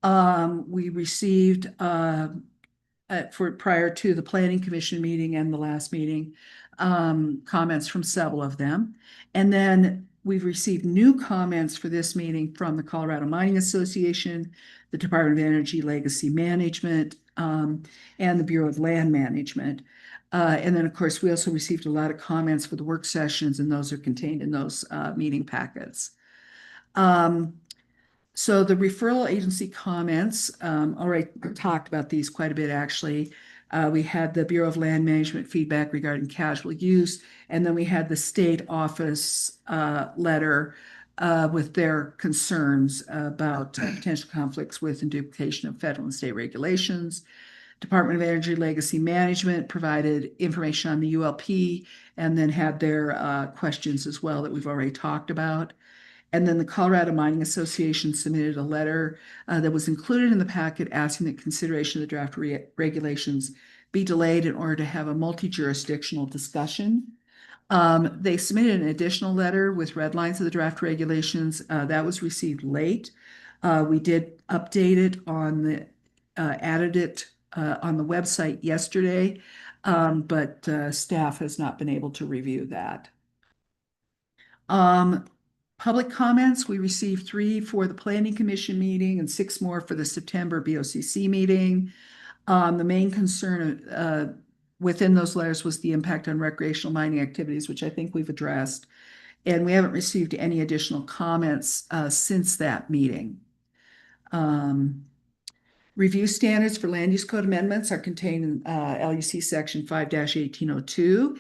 We received prior to the Planning Commission meeting and the last meeting, comments from several of them. And then we've received new comments for this meeting from the Colorado Mining Association, the Department of Energy Legacy Management, and the Bureau of Land Management. And then, of course, we also received a lot of comments for the work sessions, and those are contained in those meeting packets. So the referral agency comments, already talked about these quite a bit, actually. We had the Bureau of Land Management feedback regarding casual use, and then we had the state office letter with their concerns about potential conflicts with and duplication of federal and state regulations. Department of Energy Legacy Management provided information on the ULP and then had their questions as well that we've already talked about. And then the Colorado Mining Association submitted a letter that was included in the packet asking that consideration of the draft regulations be delayed in order to have a multi-jurisdictional discussion. They submitted an additional letter with red lines of the draft regulations. That was received late. We did update it on the, added it on the website yesterday, but staff has not been able to review that. Public comments, we received 3 for the Planning Commission meeting and 6 more for the September BOCC meeting. The main concern within those letters was the impact on recreational mining activities, which I think we've addressed. And we haven't received any additional comments since that meeting. Review standards for land use code amendments are contained in LUC section 5-1802.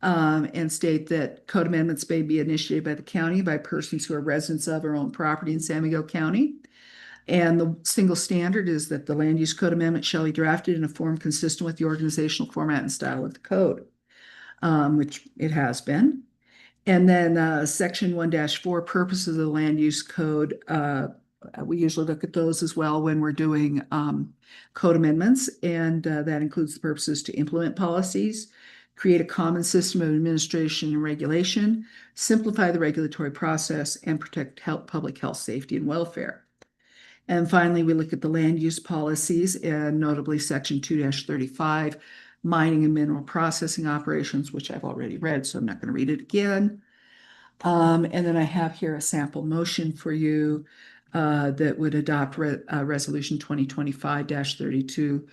And state that code amendments may be initiated by the county by persons who are residents of or own property in San Miguel County. And the single standard is that the land use code amendment shall be drafted in a form consistent with the organizational format and style of the code. which it has been. And then section 1-4, purposes of the land use code. We usually look at those as well when we're doing code amendments, and that includes the purposes to implement policies, create a common system of administration and regulation, simplify the regulatory process, and protect public health, safety, and welfare. And finally, we look at the land use policies, and notably section 2-35, mining and mineral processing operations, which I've already read, so I'm not going to read it again. And then I have here a sample motion for you that would adopt resolution 2025-32,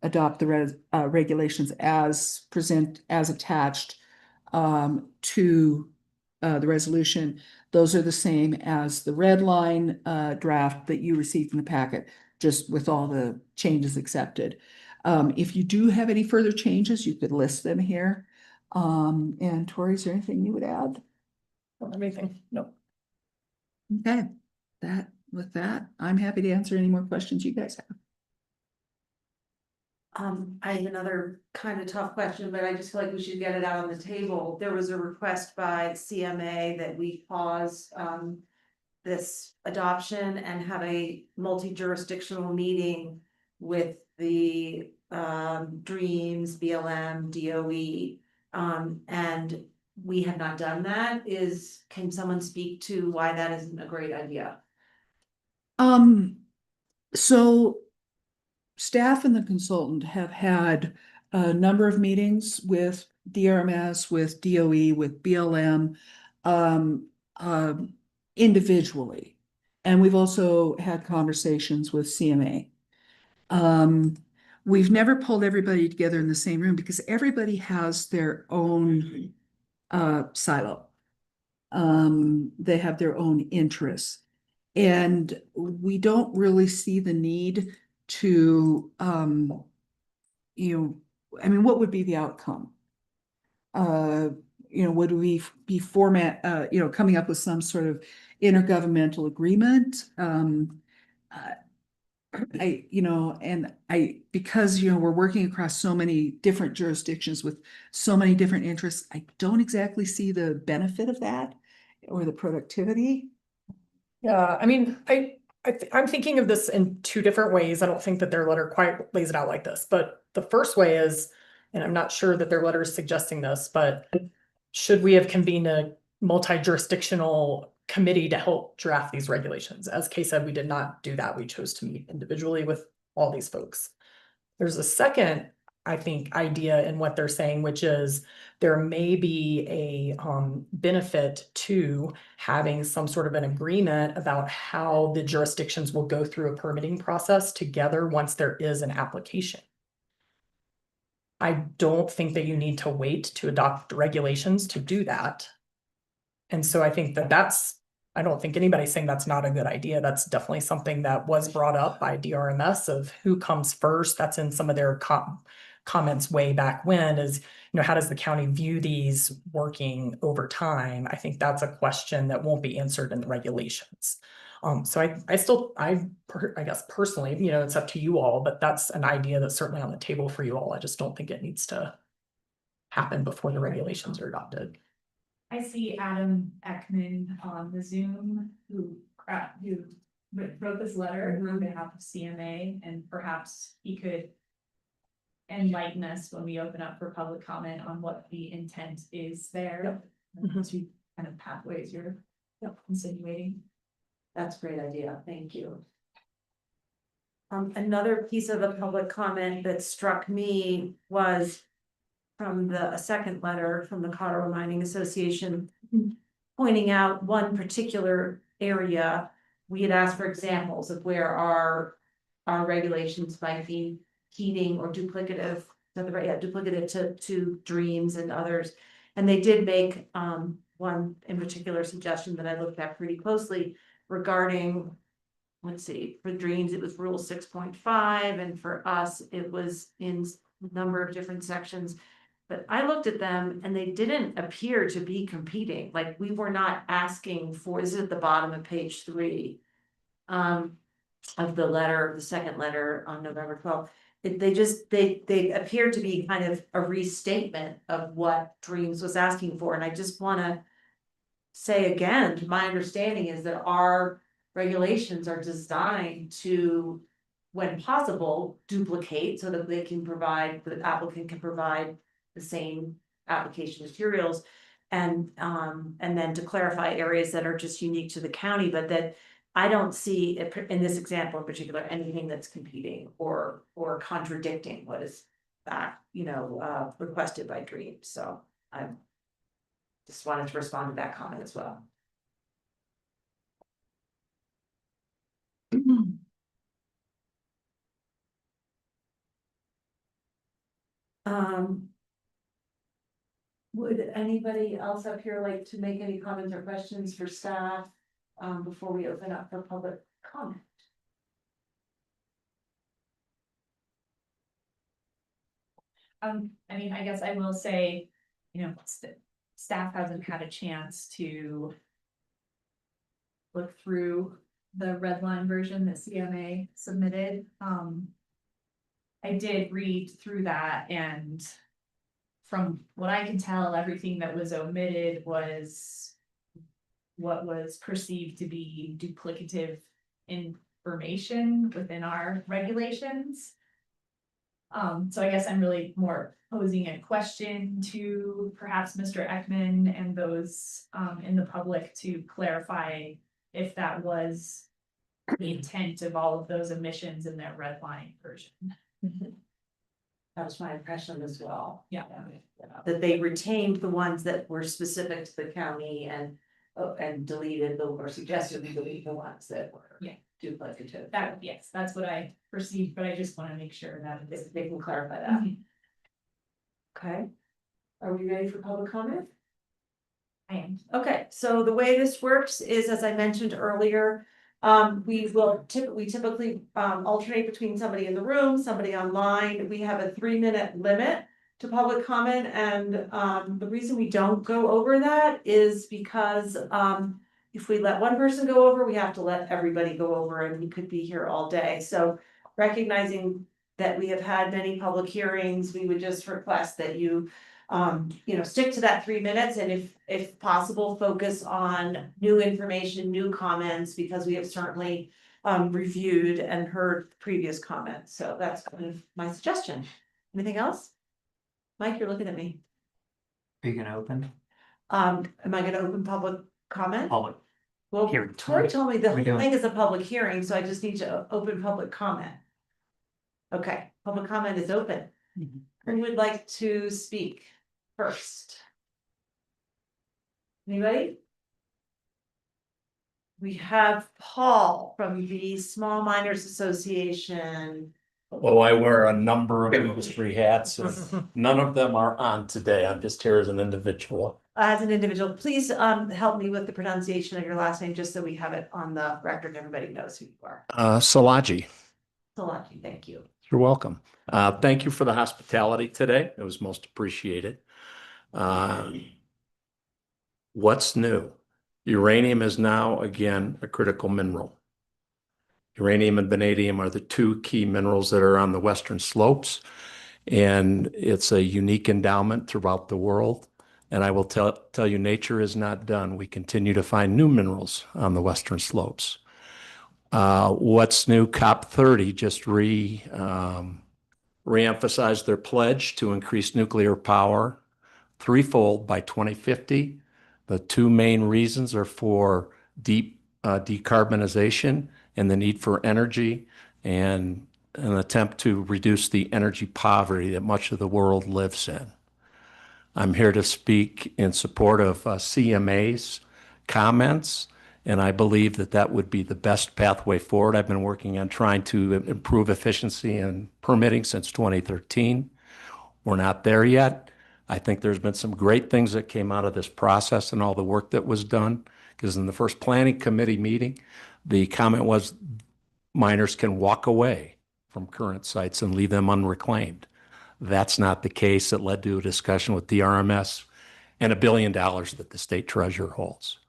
adopt the regulations as attached to the resolution. Those are the same as the red line draft that you received in the packet, just with all the changes accepted. If you do have any further changes, you could list them here. And Tori, is there anything you would add? Don't have anything. No. Okay, with that, I'm happy to answer any more questions you guys have. I have another kind of tough question, but I just feel like we should get it out on the table. There was a request by CMA that we pause this adoption and have a multi-jurisdictional meeting with the Dreams, BLM, DOE, and we have not done that. Can someone speak to why that isn't a great idea? So staff and the consultant have had a number of meetings with DRMS, with DOE, with BLM, individually. And we've also had conversations with CMA. We've never pulled everybody together in the same room because everybody has their own silo. They have their own interests. And we don't really see the need to, what would be the outcome? Would we be coming up with some sort of intergovernmental agreement? Because we're working across so many different jurisdictions with so many different interests, I don't exactly see the benefit of that or the productivity. Yeah, I'm thinking of this in two different ways. I don't think that their letter quite lays it out like this, but the first way is, and I'm not sure that their letter is suggesting this, but should we have convened a multi-jurisdictional committee to help draft these regulations? As Kay said, we did not do that. We chose to meet individually with all these folks. There's a second, I think, idea in what they're saying, which is there may be a benefit to having some sort of an agreement about how the jurisdictions will go through a permitting process together once there is an application. I don't think that you need to wait to adopt regulations to do that. And so I think I don't think anybody's saying that's not a good idea. That's definitely something that was brought up by DRMS of who comes first. That's in some of their comments way back when is, how does the county view these working over time? I think that's a question that won't be answered in the regulations. So I guess personally, it's up to you all, but that's an idea that's certainly on the table for you all. I just don't think it needs to happen before the regulations are adopted. I see Adam Ekman on the Zoom who wrote this letter on behalf of CMA, and perhaps he could enlighten us when we open up for public comment on what the intent is there. Two kind of pathways you're insinuating. That's a great idea. Thank you. Another piece of the public comment that struck me was from a second letter from the Colorado Mining Association, pointing out one particular area. We had asked for examples of where our regulations might be heeding or duplicative, duplicative to Dreams and others. And they did make one in particular suggestion that I looked at pretty closely regarding, let's see, for Dreams, it was rule 6.5, and for us, it was in a number of different sections. But I looked at them and they didn't appear to be competing. Like, we were not asking for, this is at the bottom of page 3 of the letter, the second letter on November 12th. they appear to be kind of a restatement of what Dreams was asking for, and I just wanna say again, my understanding is that our regulations are designed to, when possible, duplicate so that they can provide, the applicant can provide the same application materials. And then to clarify areas that are just unique to the county, but that I don't see in this example in particular, anything that's competing or contradicting what is requested by Dream. So I just wanted to respond to that comment as well. Would anybody else up here like to make any comments or questions for staff before we open up for public comment? I mean, I guess I will say, staff hasn't had a chance to look through the red line version that CMA submitted. I did read through that, and from what I can tell, everything that was omitted was what was perceived to be duplicative information within our regulations. So I guess I'm really more posing a question to perhaps Mr. Ekman and those in the public to clarify if that was the intent of all of those omissions in that red line version. That was my impression as well. Yeah. That they retained the ones that were specific to the county and deleted or suggested we delete the ones that were duplicative. Yes, that's what I perceived, but I just want to make sure that They can clarify that. Okay. Are we ready for public comment? I am. Okay, so the way this works is, as I mentioned earlier, we typically alternate between somebody in the room, somebody online. We have a 3-minute limit to public comment, and the reason we don't go over that is because if we let one person go over, we have to let everybody go over, and we could be here all day. So recognizing that we have had many public hearings, we would just request that you stick to that 3 minutes, and if possible, focus on new information, new comments, because we have certainly reviewed and heard previous comments. So that's kind of my suggestion. Anything else? Mike, you're looking at me. Are you gonna open? Am I gonna open public comment? Public. Well, Hearing. Tori told me the We whole doing- thing is a public hearing, so I just need to open public comment. Okay, public comment is open. Who would like to speak first? Anybody? We have Paul from the Small Miners Association. Well, I wear a number of industry hats, and none of them are on today. I'm just here as an individual. As an individual, please help me with the pronunciation of your last name, just so we have it on the record and everybody knows who you are. Salaji, Salaki, thank you. you're welcome. Thank you for the hospitality today. It was most appreciated. What's new? Uranium is now again a critical mineral. Uranium and vanadium are the two key minerals that are on the western slopes, and it's a unique endowment throughout the world. And I will tell you, nature is not done. We continue to find new minerals on the western slopes. What's new? COP30 just re-emphasized their pledge to increase nuclear power threefold by 2050. The two main reasons are for deep decarbonization and the need for energy, and an attempt to reduce the energy poverty that much of the world lives in. I'm here to speak in support of CMA's comments, and I believe that that would be the best pathway forward. I've been working on trying to improve efficiency and permitting since 2013. We're not there yet. I think there's been some great things that came out of this process and all the work that was done, because in the first planning committee meeting, the comment was miners can walk away from current sites and leave them unreclaimed. That's not the case. It led to a discussion with DRMS and $1 billion that the state treasurer holds.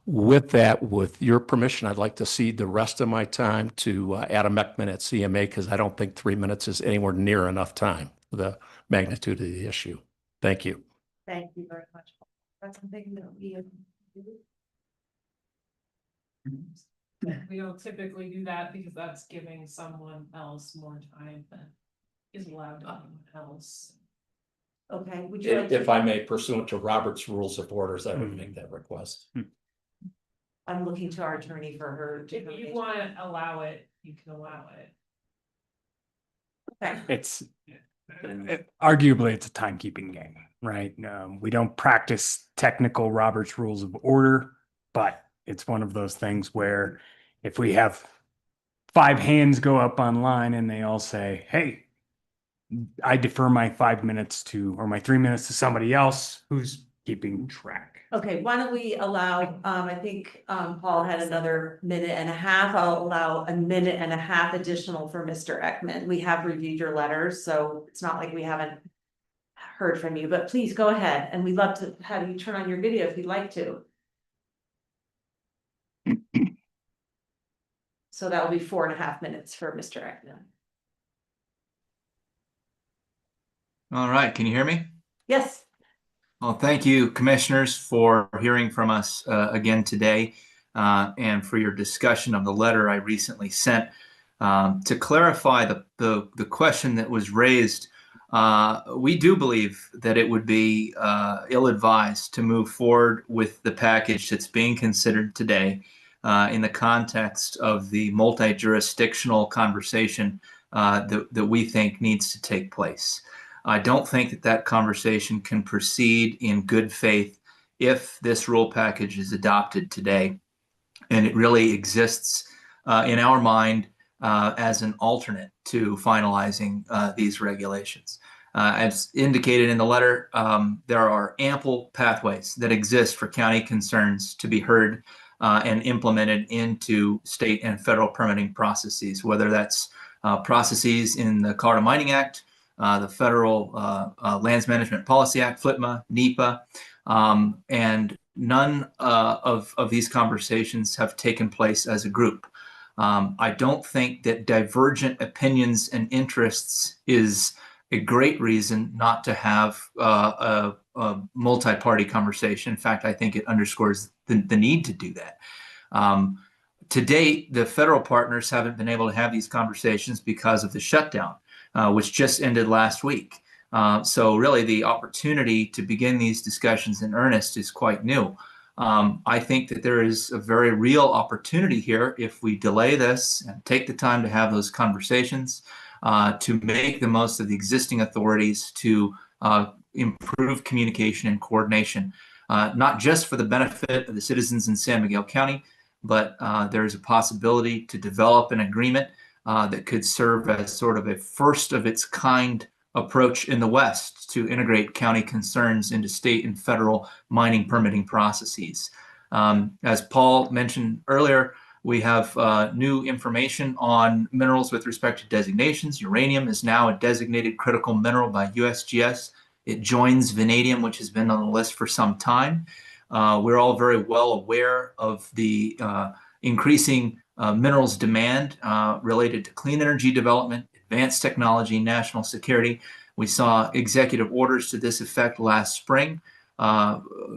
With that, with your permission, I'd like to cede the rest of my time to Adam Ekman at CMA because I don't think 3 minutes is anywhere near enough time for the magnitude of the issue. Thank you. Thank you very much. That's something that we. We don't typically do that because that's giving someone else more time than is allowed to anyone else. Okay, would you like If to, I may, pursuant to Robert's Rules of Orders, I would make that request. I'm looking to our attorney for her. If you want to allow it, you can allow it. Okay, It's arguably it's a timekeeping game, right? We don't practice technical Robert's Rules of Order, but it's one of those things where if we have 5 hands go up online and they all say, hey, I defer my 5 minutes to, or my 3 minutes to somebody else who's keeping track. okay, why don't we allow, I think, Paul had another minute and a half. I'll allow a minute and a half additional for Mr. Ekman. We have reviewed your letters, so it's not like we haven't heard from you, but please go ahead. And we'd love to have you turn on your video if you'd like to. So that will be 4.5 minutes for Mr. Ekman. All right, can you hear me? Yes. Well, thank you, commissioners, for hearing from us again today and for your discussion of the letter I recently sent. To clarify the question that was raised, we do believe that it would be ill-advised to move forward with the package that's being considered today in the context of the multi-jurisdictional conversation that we think needs to take place. I don't think that conversation can proceed in good faith if this rule package is adopted today. And it really exists in our mind as an alternate to finalizing these regulations. As indicated in the letter, there are ample pathways that exist for county concerns to be heard and implemented into state and federal permitting processes, whether that's processes in the Colorado Mining Act, the Federal Lands Management Policy Act, FLTMA, NEPA, and none of these conversations have taken place as a group. I don't think that divergent opinions and interests is a great reason not to have a multi-party conversation. In fact, I think it underscores the need to do that. To date, the federal partners haven't been able to have these conversations because of the shutdown, which just ended last week. So really the opportunity to begin these discussions in earnest is quite new. I think that there is a very real opportunity here if we delay this and take the time to have those conversations to make the most of the existing authorities to improve communication and coordination, not just for the benefit of the citizens in San Miguel County, but there is a possibility to develop an agreement that could serve as sort of a first of its kind approach in the West to integrate county concerns into state and federal mining permitting processes. As Paul mentioned earlier, we have new information on minerals with respect to designations. Uranium is now a designated critical mineral by USGS. It joins vanadium, which has been on the list for some time. We're all very well aware of the increasing minerals demand related to clean energy development, advanced technology, national security. We saw executive orders to this effect last spring,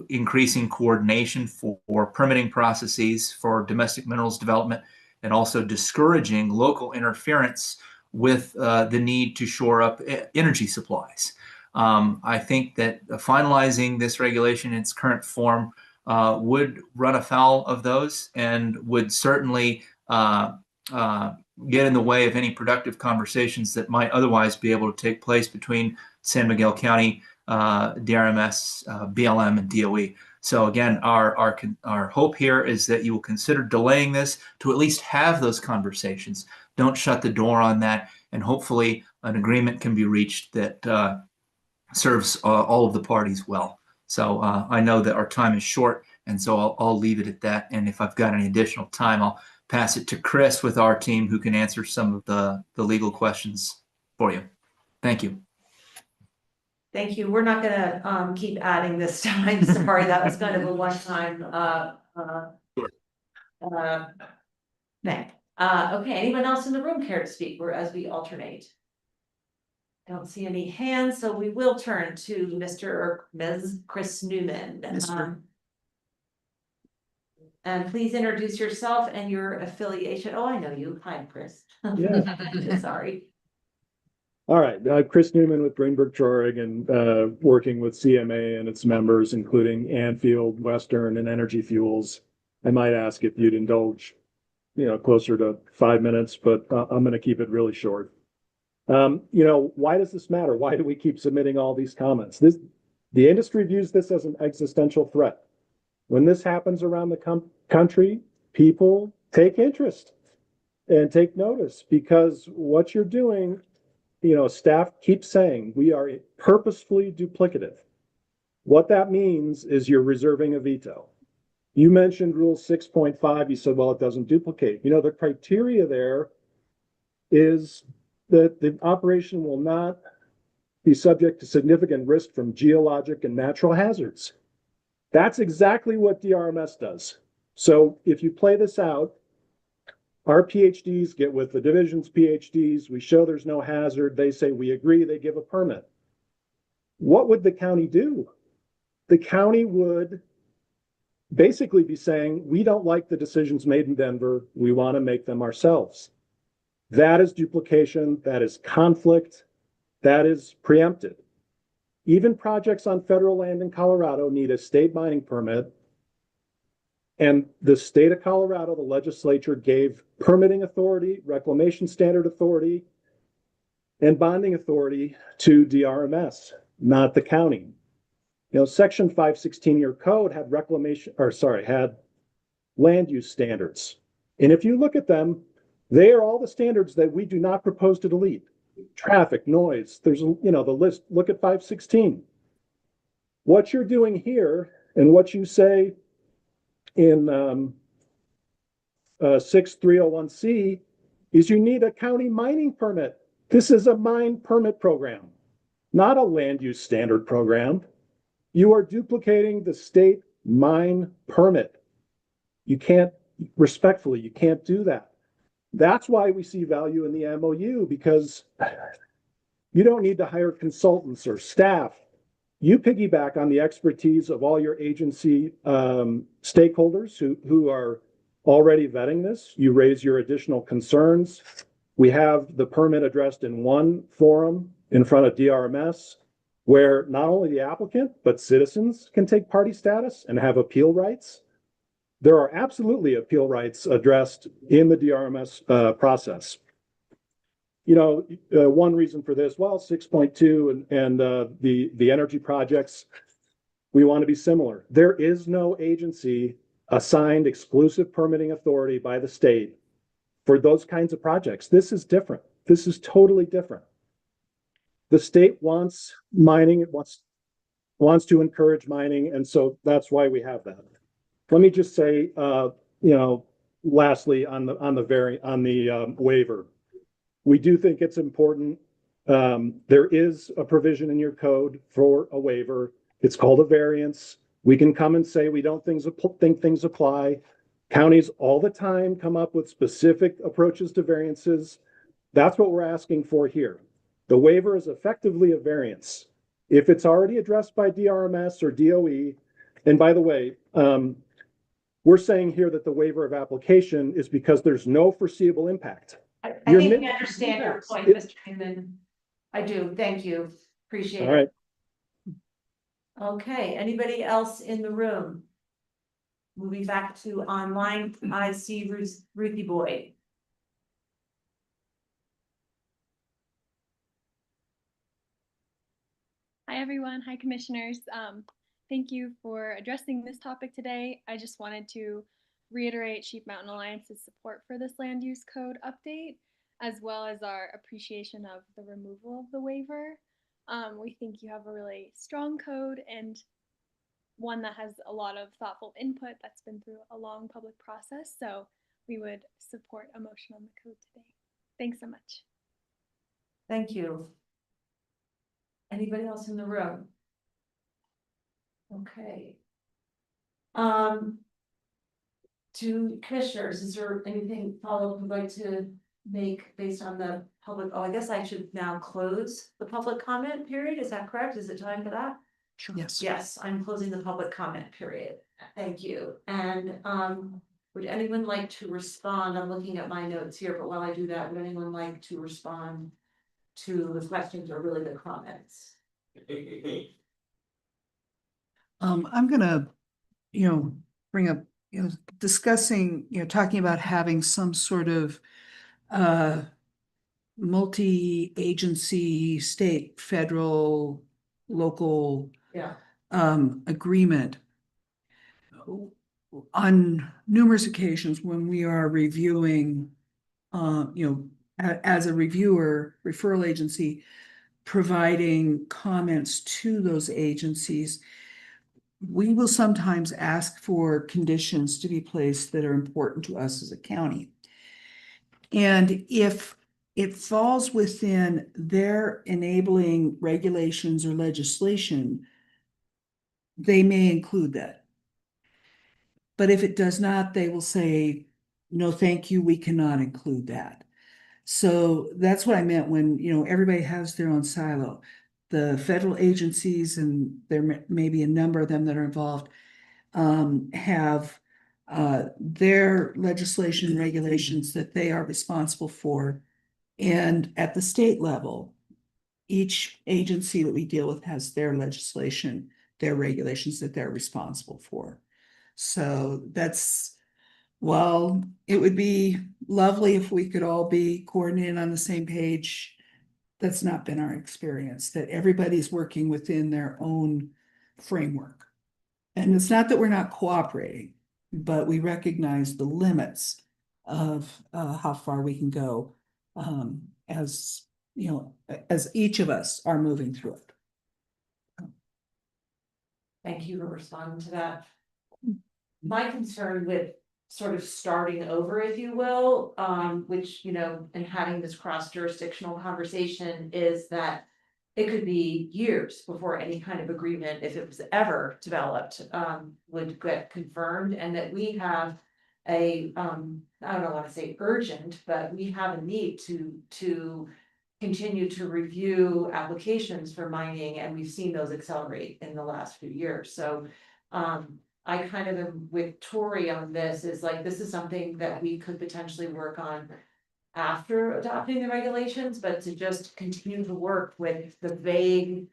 increasing coordination for permitting processes for domestic minerals development, and also discouraging local interference with the need to shore up energy supplies. I think that finalizing this regulation in its current form would run afoul of those and would certainly get in the way of any productive conversations that might otherwise be able to take place between San Miguel County, DRMS, BLM, and DOE. So again, our hope here is that you will consider delaying this to at least have those conversations. Don't shut the door on that, and hopefully an agreement can be reached that serves all of the parties well. So I know that our time is short, and so I'll leave it at that. And if I've got any additional time, I'll pass it to Chris with our team who can answer some of the legal questions for you. Thank you. Thank you. We're not gonna keep adding this time. Sorry, that was kind of a one-time Nay. Okay, anyone else in the room care to speak, or as we alternate? Don't see any hands, so we will turn to Mr. or Ms. Chris Newman. Mr. And please introduce yourself and your affiliation. Oh, I know you. Hi, Chris. Yeah. Sorry. All right, Chris Newman with Greenberg Trorig and working with CMA and its members, including Anfield, Western, and Energy Fuels. I might ask if you'd indulge, closer to 5 minutes, but I'm going to keep it really short. Why does this matter? Why do we keep submitting all these comments? The industry views this as an existential threat. When this happens around the country, people take interest and take notice because what you're doing, staff keeps saying we are purposefully duplicative. What that means is you're reserving a veto. You mentioned rule 6.5. You said, well, it doesn't duplicate. The criteria there is that the operation will not be subject to significant risk from geologic and natural hazards. That's exactly what DRMS does. So if you play this out, our PhDs get with the division's PhDs, we show there's no hazard, they say we agree, they give a permit. What would the county do? The county would basically be saying, we don't like the decisions made in Denver, we want to make them ourselves. That is duplication, that is conflict, that is preempted. Even projects on federal land in Colorado need a state mining permit. And the state of Colorado, the legislature gave permitting authority, reclamation standard authority, and bonding authority to DRMS, not the county. Section 516 of your code had had land use standards. And if you look at them, they are all the standards that we do not propose to delete. Traffic, noise, there's, the list, look at 516. What you're doing here and what you say in 6301C is you need a county mining permit. This is a mine permit program, not a land use standard program. You are duplicating the state mine permit. You can't, respectfully, you can't do that. That's why we see value in the MOU, because you don't need to hire consultants or staff. You piggyback on the expertise of all your agency stakeholders who are already vetting this. You raise your additional concerns. We have the permit addressed in one forum in front of DRMS, where not only the applicant, but citizens can take party status and have appeal rights. There are absolutely appeal rights addressed in the DRMS process. One reason for this, 6.2 and the energy projects, we want to be similar. There is no agency assigned exclusive permitting authority by the state for those kinds of projects. This is different. This is totally different. The state wants mining, it wants to encourage mining, and so that's why we have that. Let me just say, lastly on the waiver, we do think it's important. There is a provision in your code for a waiver. It's called a variance. We can come and say we don't think things apply. Counties all the time come up with specific approaches to variances. That's what we're asking for here. The waiver is effectively a variance. If it's already addressed by DRMS or DOE, and by the way, we're saying here that the waiver of application is because there's no foreseeable impact. I think we understand your point, Mr. Newman. I do. Thank you. Appreciate it. All right. Okay, anybody else in the room? Moving back to online, I see Ruthie Boyd. Hi, everyone. Hi, commissioners. Thank you for addressing this topic today. I just wanted to reiterate Sheep Mountain Alliance's support for this land use code update, as well as our appreciation of the removal of the waiver. We think you have a really strong code and one that has a lot of thoughtful input that's been through a long public process. So we would support a motion on the code today. Thanks so much. Thank you. Anybody else in the room? Okay. To commissioners, is there anything follow-up you'd like to make based on the public? Oh, I guess I should now close the public comment period. Is that correct? Is it time for that? Yes. Yes, I'm closing the public comment period. Thank you. And would anyone like to respond? I'm looking at my notes here, but while I do that, would anyone like to respond to the questions or really the comments? I'm gonna, bring up, discussing, talking about having some sort of multi-agency, state, federal, local Yeah. agreement. On numerous occasions when we are reviewing, as a reviewer, referral agency, providing comments to those agencies, we will sometimes ask for conditions to be placed that are important to us as a county. And if it falls within their enabling regulations or legislation, they may include that. But if it does not, they will say, no, thank you, we cannot include that. So that's what I meant when, everybody has their own silo. The federal agencies, and there may be a number of them that are involved, have their legislation and regulations that they are responsible for. And at the state level, each agency that we deal with has their legislation, their regulations that they're responsible for. So well, it would be lovely if we could all be coordinated on the same page. That's not been our experience, that everybody's working within their own framework. And it's not that we're not cooperating, but we recognize the limits of how far we can go as each of us are moving through it. Thank you for responding to that. My concern with sort of starting over, if you will, which, and having this cross-jurisdictional conversation is that it could be years before any kind of agreement, if it was ever developed, would get confirmed, and that we have I don't want to say urgent, but we have a need to continue to review applications for mining, and we've seen those accelerate in the last few years. So I kind of am with Tori on this, is like, this is something that we could potentially work on after adopting the regulations, but to just continue to work with the vague,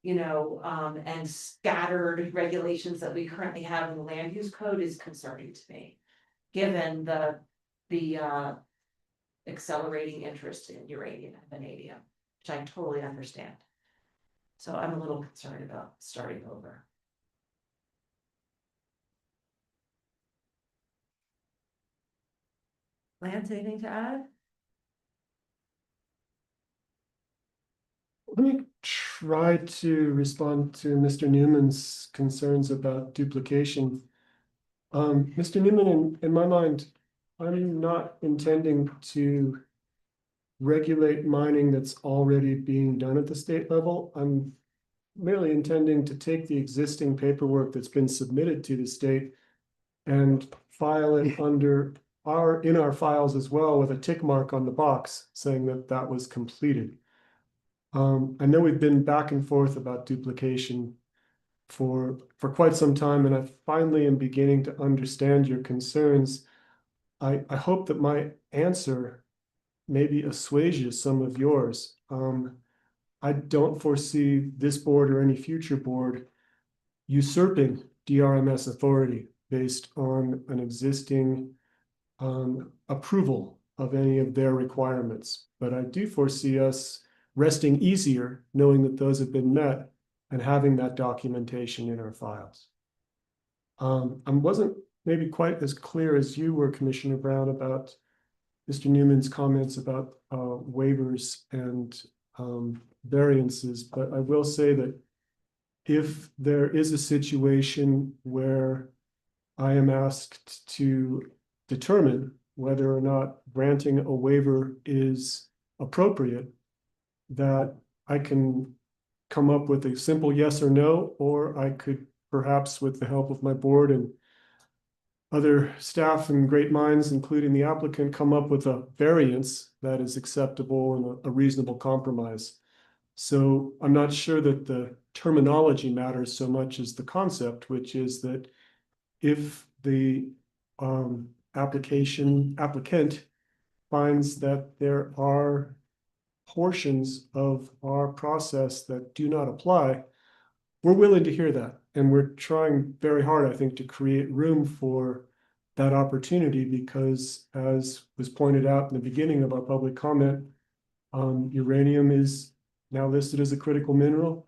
and scattered regulations that we currently have in the land use code is concerning to me, given the accelerating interest in uranium and vanadium, which I totally understand. So I'm a little concerned about starting over. Lance, anything to add? Let me try to respond to Mr. Newman's concerns about duplication. Mr. Newman, in my mind, I'm not intending to regulate mining that's already being done at the state level. I'm merely intending to take the existing paperwork that's been submitted to the state and file it in our files as well, with a tick mark on the box saying that that was completed. I know we've been back and forth about duplication for quite some time, and I finally am beginning to understand your concerns. I hope that my answer maybe assuages some of yours. I don't foresee this board or any future board usurping DRMS authority based on an existing approval of any of their requirements. But I do foresee us resting easier knowing that those have been met and having that documentation in our files. I wasn't maybe quite as clear as you were, Commissioner Brown, about Mr. Newman's comments about waivers and variances, but I will say that if there is a situation where I am asked to determine whether or not granting a waiver is appropriate, that I can come up with a simple yes or no, or I could perhaps, with the help of my board and other staff and great minds, including the applicant, come up with a variance that is acceptable and a reasonable compromise. So I'm not sure that the terminology matters so much as the concept, which is that if the applicant finds that there are portions of our process that do not apply, we're willing to hear that. And we're trying very hard, I think, to create room for that opportunity because, as was pointed out in the beginning of our public comment, uranium is now listed as a critical mineral.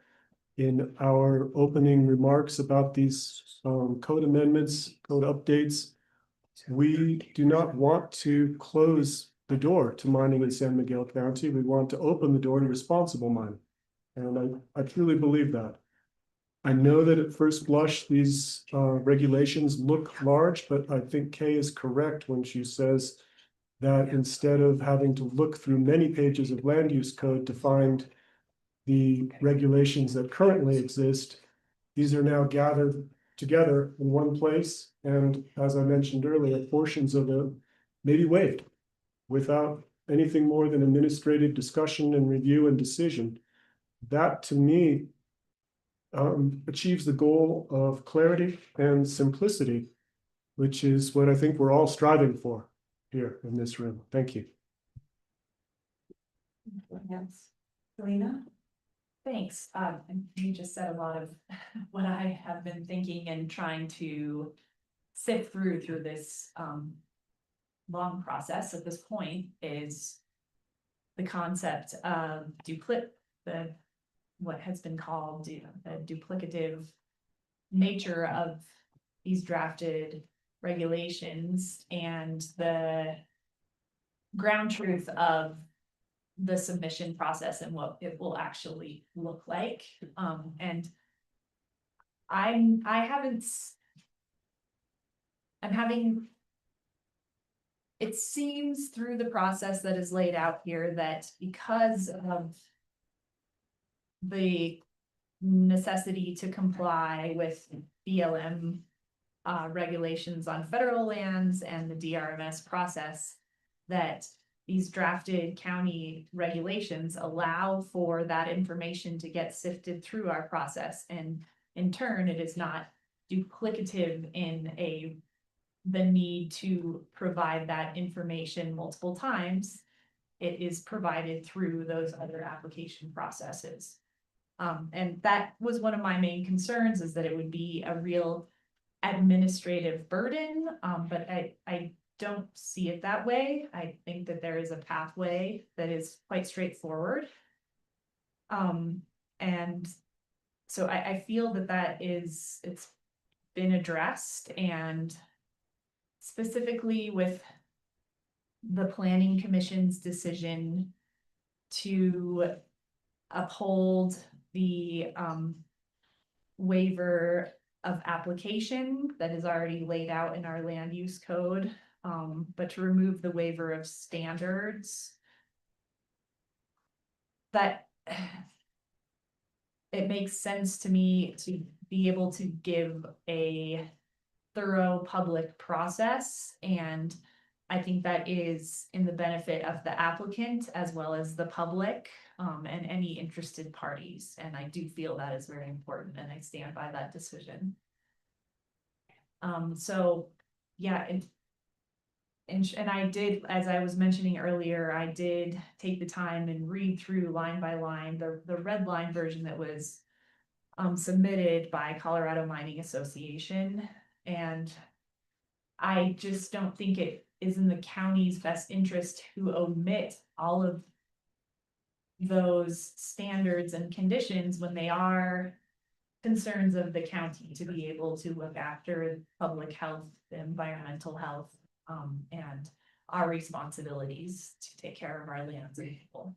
In our opening remarks about these code amendments, code updates, we do not want to close the door to mining in San Miguel County. We want to open the door to responsible mining. And I truly believe that. I know that at first blush, these regulations look large, but I think Kay is correct when she says that instead of having to look through many pages of land use code to find the regulations that currently exist, these are now gathered together in one place. And as I mentioned earlier, portions of them may be waived without anything more than administrative discussion and review and decision. That, to me, achieves the goal of clarity and simplicity, which is what I think we're all striving for here in this room. Thank you. Yes. Selena? Thanks. And you just said a lot of what I have been thinking and trying to sift through this long process at this point is the concept of what has been called the duplicative nature of these drafted regulations and the ground truth of the submission process and what it will actually look like. And I'm having, it seems through the process that is laid out here that because of the necessity to comply with BLM regulations on federal lands and the DRMS process, that these drafted county regulations allow for that information to get sifted through our process. And in turn, it is not duplicative in the need to provide that information multiple times. It is provided through those other application processes. And that was one of my main concerns, is that it would be a real administrative burden, but I don't see it that way. I think that there is a pathway that is quite straightforward. And so I feel that it's been addressed, and specifically with the Planning Commission's decision to uphold the waiver of application that is already laid out in our land use code, but to remove the waiver of standards, that it makes sense to me to be able to give a thorough public process. And I think that is in the benefit of the applicant as well as the public, and any interested parties. And I do feel that is very important, and I stand by that decision. So yeah, and I did, as I was mentioning earlier, I did take the time and read through line by line the red line version that was submitted by Colorado Mining Association. And I just don't think it is in the county's best interest to omit all of those standards and conditions when they are concerns of the county, to be able to look after public health, environmental health, and our responsibilities to take care of our lands and people.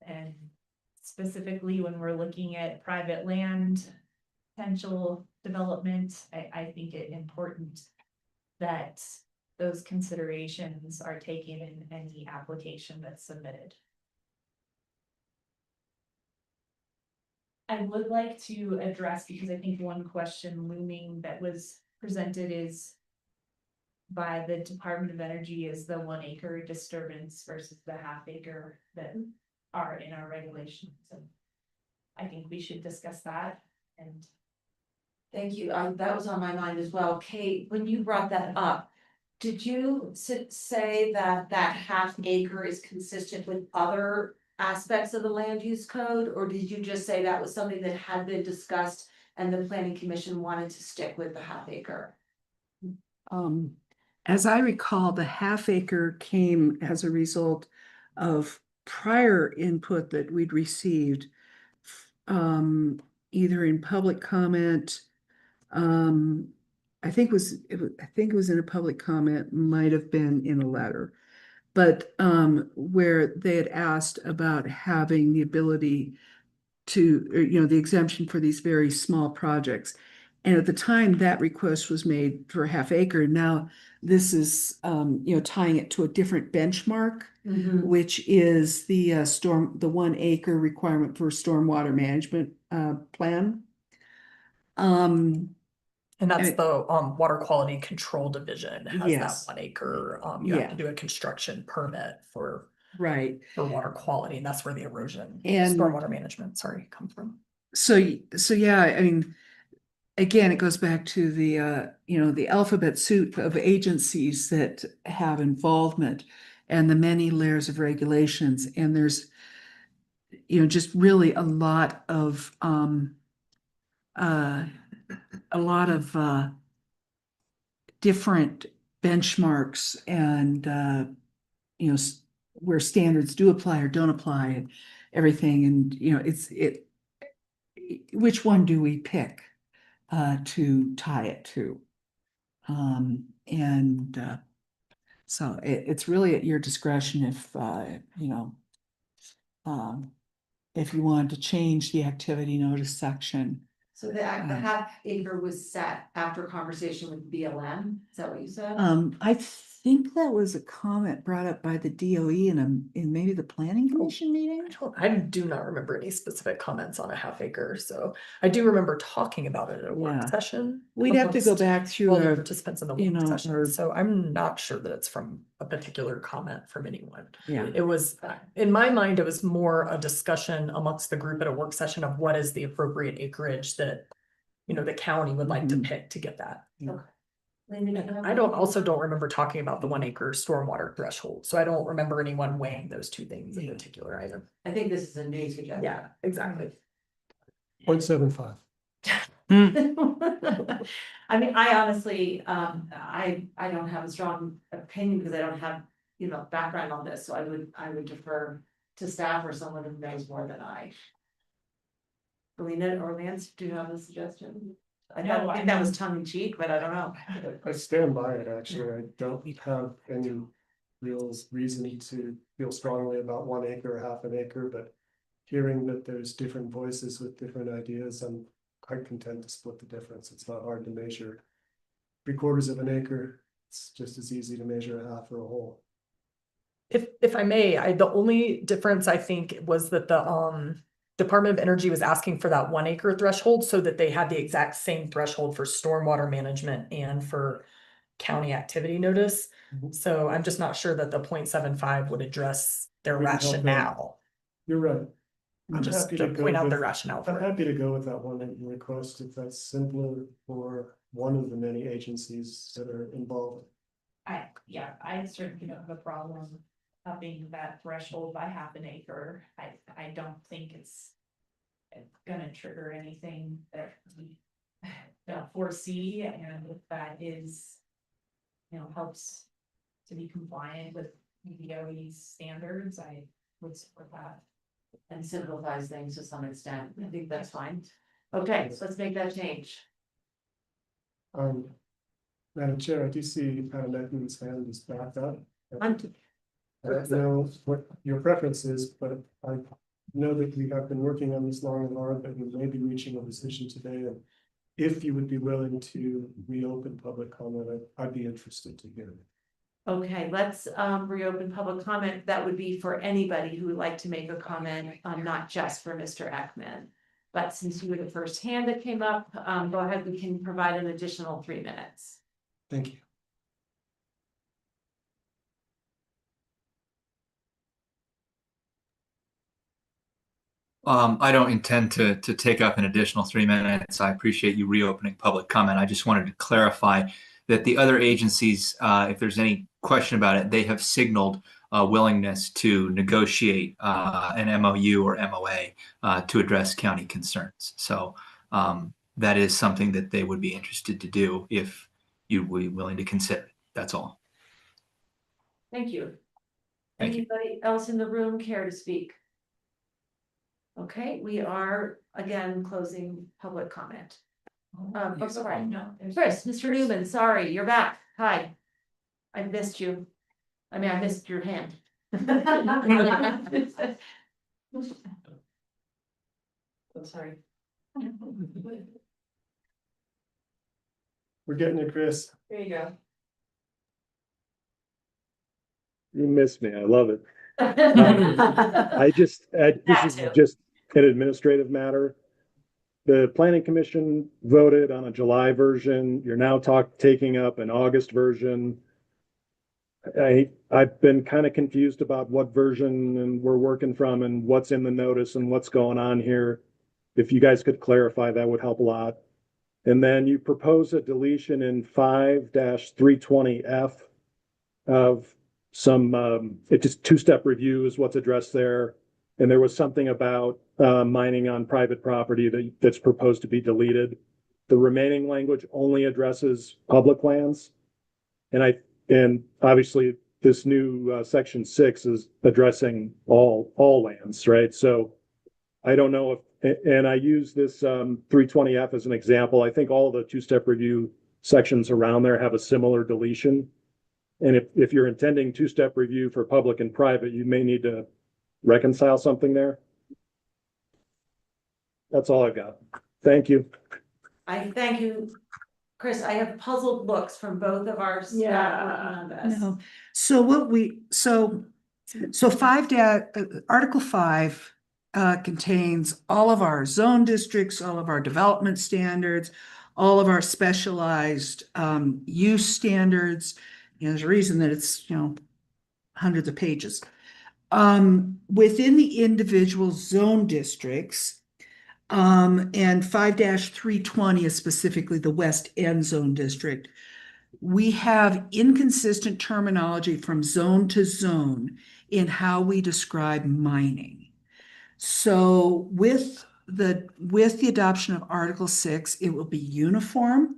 And specifically when we're looking at private land potential development, I think it important that those considerations are taken in any application that's submitted. I would like to address, because I think one question looming that was presented is by the Department of Energy is the 1 acre disturbance versus the half acre that are in our regulations. And I think we should discuss that and. Thank you. That was on my mind as well. Kate, when you brought that up, did you say that that half acre is consistent with other aspects of the land use code? Or did you just say that was something that had been discussed and the planning commission wanted to stick with the half acre? As I recall, the half acre came as a result of prior input that we'd received. Either in public comment, I think it was in a public comment, might have been in a letter. But where they had asked about having the ability to, or, you know, the exemption for these very small projects. And at the time that request was made for a half acre. Now this is, you know, tying it to a different benchmark, which is the 1 acre requirement for stormwater management plan. And that's the Water Quality Control Division has Yes. that 1 acre, you have to do a construction permit for water quality, and that's where the erosion And- stormwater management, comes from. So yeah, I mean, again, it goes back to the, you know, the alphabet soup of agencies that have involvement and the many layers of regulations. And there's, you know, just really a lot of different benchmarks and, you know, where standards do apply or don't apply and everything. And, you know, which one do we pick to tie it to? So it's really at your discretion if, you know, if you wanted to change the activity notice section. So the half acre was set after conversation with BLM, is that what you said? I think that was a comment brought up by the DOE in maybe the planning commission meeting. I do not remember any specific comments on a half acre, so I do remember talking about it at a work session. We'd have to go back through all the our participants in the you work know, session, our- so I'm not sure that it's from a particular comment from anyone. Yeah. It was, in my mind, it was more a discussion amongst the group at a work session of what is the appropriate acreage that, you know, the county would like to pick to get that. I don't remember talking about the 1 acre stormwater threshold, so I don't remember anyone weighing those two things in particular either. I think this is a new suggestion. Yeah, exactly. 0.75. I mean, I honestly, I don't have a strong opinion because I don't have, you know, background on this, so I would defer to staff or someone who knows more than I. Alina or Lance, do you have a suggestion? I think that was tongue in cheek, but I don't know. I stand by it, actually. I don't have any real reason to feel strongly about 1 acre, half an acre, but hearing that there's different voices with different ideas, I'm quite content to split the difference. It's not hard to measure 3/4 of an acre. It's just as easy to measure a half or a whole. If I may, the only difference I think was that the Department of Energy was asking for that 1 acre threshold so that they had the exact same threshold for stormwater management and for county activity notice. So I'm just not sure that the 0.75 would address their We can help them. rationale. You're right. I'm Just happy to to go point out with- their rationale I'm for it. happy to go with that 1 acre request if that's simpler for one of the many agencies that are involved. I certainly don't have a problem upping that threshold by half an acre. I don't think it's gonna trigger anything that we don't foresee, and if that is, you know, helps to be compliant with DOE's standards, I would support that. And simplifies things to some extent. I think that's fine. Okay, so let's make that change. Madam Chair, I do see Adam Ekman's hand is back up. I'm- I don't know what your preference is, but I know that we have been working on this long and hard, but we may be reaching a decision today. And if you would be willing to reopen public comment, I'd be interested to hear it. Okay, let's reopen public comment. That would be for anybody who would like to make a comment, not just for Mr. Ekman. But since you were the first hand that came up, go ahead, we can provide an additional 3 minutes. Thank you. I don't intend to take up an additional 3 minutes. I appreciate you reopening public comment. I just wanted to clarify that the other agencies, if there's any question about it, they have signaled willingness to negotiate an MOU or MOA to address county concerns. So that is something that they would be interested to do if you would be willing to consider it. That's all. Thank you. Thank you. Anybody else in the room care to speak? Okay, we are again closing public comment. Oh, sorry, Chris, Mr. Newman, sorry, you're back. Hi. I missed you. I mean, I missed your hand. I'm sorry. We're getting it, Chris. There you go. You missed me. I love it. This is just an administrative matter. The planning commission voted on a July version. You're now taking up an August version. I've been kind of confused about what version and we're working from and what's in the notice and what's going on here. If you guys could clarify, that would help a lot. And then you propose a deletion in 5-320F of some, it just two-step review is what's addressed there. And there was something about mining on private property that's proposed to be deleted. The remaining language only addresses public lands. And obviously this new section 6 is addressing all lands, right? So I don't know if, and I use this 320F as an example. I think all the two-step review sections around there have a similar deletion. And if you're intending two-step review for public and private, you may need to reconcile something there. That's all I've got. Thank you. I thank you, Chris. I have puzzled looks from both of our staff working on this. No. So Article 5 contains all of our zone districts, all of our development standards, all of our specialized use standards. There's a reason that it's, hundreds of pages. Within the individual zone districts, and 5-320 is specifically the West End Zone District, we have inconsistent terminology from zone to zone in how we describe mining. So with the adoption of Article 6, it will be uniform.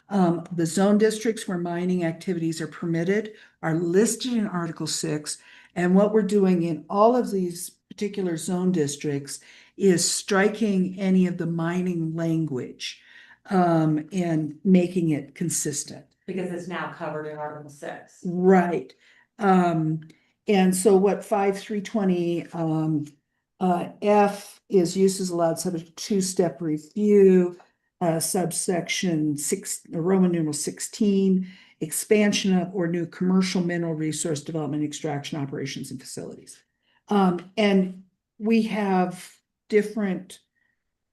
The zone districts where mining activities are permitted are listed in Article 6. And what we're doing in all of these particular zone districts is striking any of the mining language and making it consistent. Because it's now covered in Article 6. Right. And so what 5-320 F is uses allowed subject to two-step review, subsection 6, Roman numeral 16, expansion of or new commercial mineral resource development, extraction operations and facilities. And we have different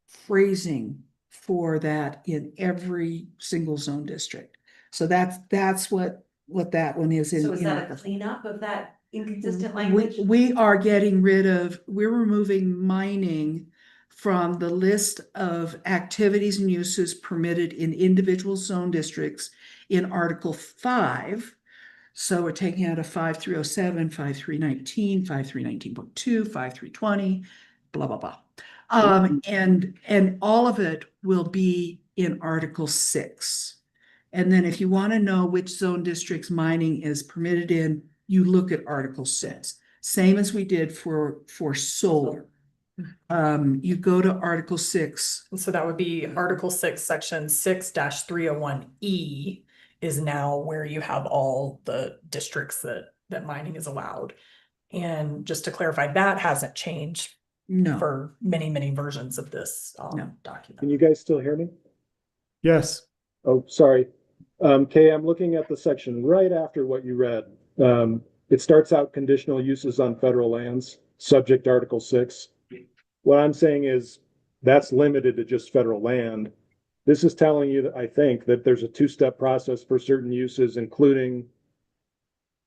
phrasing for that in every single zone district. So that's what that one is. So is that a cleanup of that inconsistent language? We're removing mining from the list of activities and uses permitted in individual zone districts in Article 5. So we're taking out a 5-307, 5-319, 5-319.2, 5-320, blah, blah, blah. And all of it will be in Article 6. And then if you want to know which zone districts mining is permitted in, you look at Article 6. Same as we did for solar. You go to Article 6. So that would be Article 6, Section 6-301E is now where you have all the districts that mining is allowed. And just to clarify, that hasn't changed for many, many versions of this document. Can you guys still hear me? Yes. Oh, sorry. Kay, I'm looking at the section right after what you read. It starts out conditional uses on federal lands, subject to Article 6. What I'm saying is that's limited to just federal land. This is telling you that I think that there's a two-step process for certain uses, including,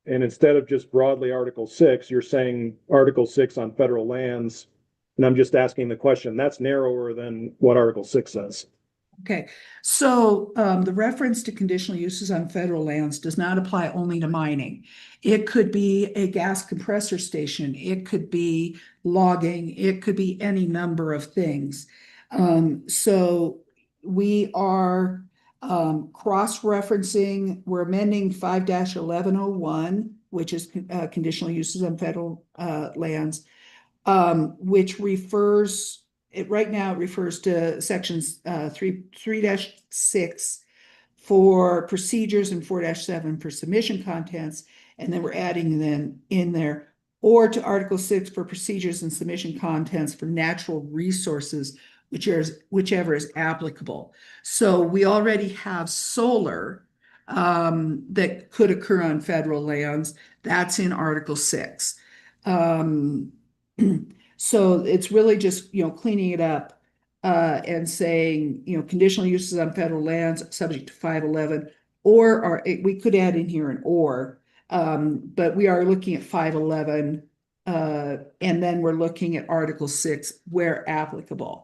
and instead of just broadly Article 6, you're saying Article 6 on federal lands. And I'm just asking the question, that's narrower than what Article 6 says. Okay, so the reference to conditional uses on federal lands does not apply only to mining. It could be a gas compressor station, it could be logging, it could be any number of things. So we are cross-referencing, we're amending 5-1101, which is conditional uses on federal lands, which refers, right now it refers to sections 3-6 for procedures and 4-7 for submission contents. And then we're adding them in there, or to Article 6 for procedures and submission contents for natural resources, whichever is applicable. So we already have solar that could occur on federal lands. That's in Article 6. So it's really just, cleaning it up and saying, conditional uses on federal lands subject to 511, or we could add in here an or, but we are looking at 511, and then we're looking at Article 6 where applicable.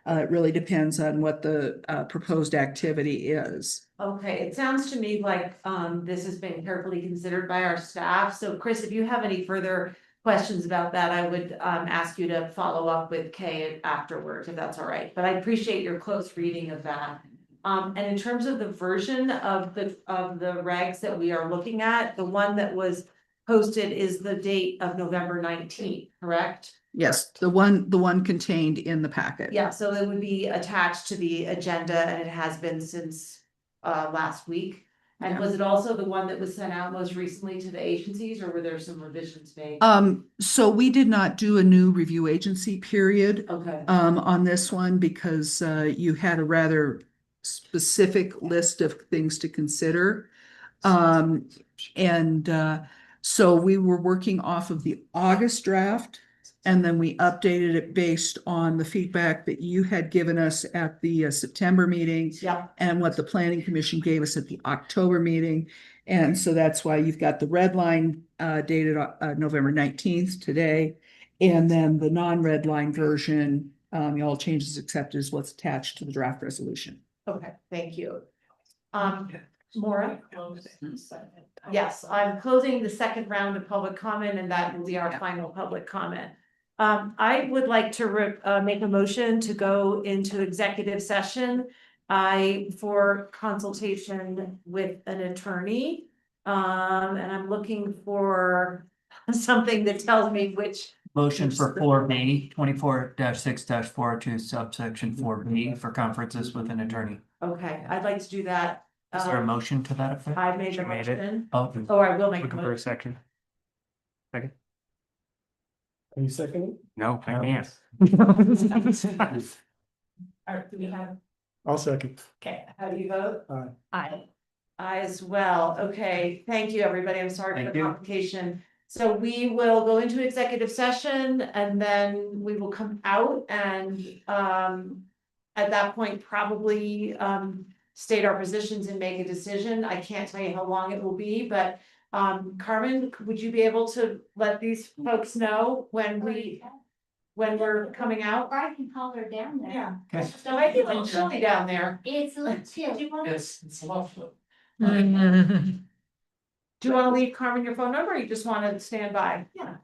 It really depends on what the proposed activity is. Okay, it sounds to me like this has been carefully considered by our staff. So Chris, if you have any further questions about that, I would ask you to follow up with Kay afterwards, if that's all right. But I appreciate your close reading of that. And in terms of the version of the regs that we are looking at, the one that was posted is the date of November 19th, correct? Yes, the one contained in the packet. Yeah, so it would be attached to the agenda, and it has been since last week. And was it also the one that was sent out most recently to the agencies, or were there some revisions made? So we did not do a new review agency period Okay. on this one because you had a rather specific list of things to consider. So we were working off of the August draft, and then we updated it based on the feedback that you had given us at the September meeting. Yeah. And what the Planning Commission gave us at the October meeting. And so that's why you've got the red line dated November 19th today. And then the non-red line version, all changes accepted is what's attached to the draft resolution. Okay, thank you. Maura? Yes, I'm closing the second round of public comment, and that will be our final public comment. I would like to make a motion to go into executive session for consultation with an attorney. And I'm looking for something that tells me which. Motion for 4B, 24-6-402 subsection 4B for conferences with an attorney. Okay, I'd like to do that. Is there a motion to that effect? I made the She made it. motion. Oh, Oh, I will make a Looking for a motion. second. Are you seconding? No, I can't. Do we have? I'll second. Okay, how do you vote? Aye. Aye. I as well. Okay, thank you, everybody. I'm sorry for Thank the you. complication. So we will go into executive session, and then we will come out and at that point, probably state our positions and make a decision. I can't tell you how long it will be, but Carmen, would you be able to let these folks know when we're coming out? Or I can call her down there. Yeah. Okay. So it might be a little chilly down there. It's a little chill. Do you want? It's lovely. Do you want to leave Carmen your phone number, or you just want to stand by? Yeah.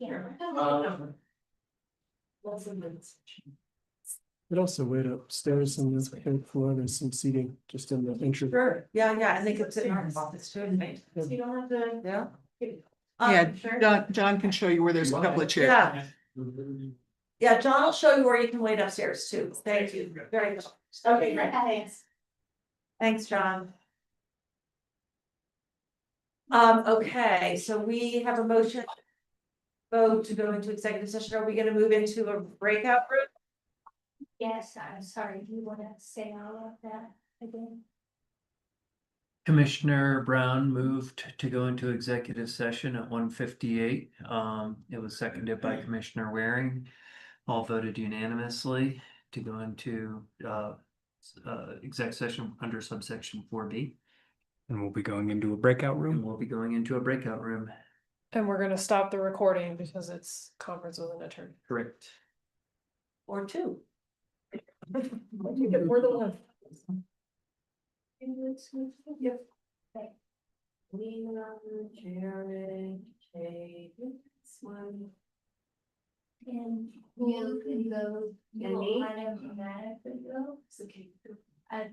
But also wait upstairs in the third floor, there's some seating just in the entry. Sure, yeah, I think it's in our office too, right? So you don't have to, yeah. Yeah, John can show you where there's a couple of chairs. Yeah. Yeah, John will show you where you can wait upstairs too. Thank you. Very good. Okay, great. Thanks. Thanks, John. Okay, so we have a motion. Vote to go into executive session. Are we gonna move into a breakout room? Yes, I'm sorry. Do you want to say all of that again? Commissioner Brown moved to go into executive session at 1:58. It was seconded by Commissioner Waring. All voted unanimously to go into exec session under subsection 4B. And we'll be going into a breakout And room. we'll be going into a breakout room. And we're gonna stop the recording because it's conference with an attorney. Correct. Or two. More than one. Yep. Lena, Jared, Jay, this one. And you can go, And you me? kind of automatically go. It's okay. I-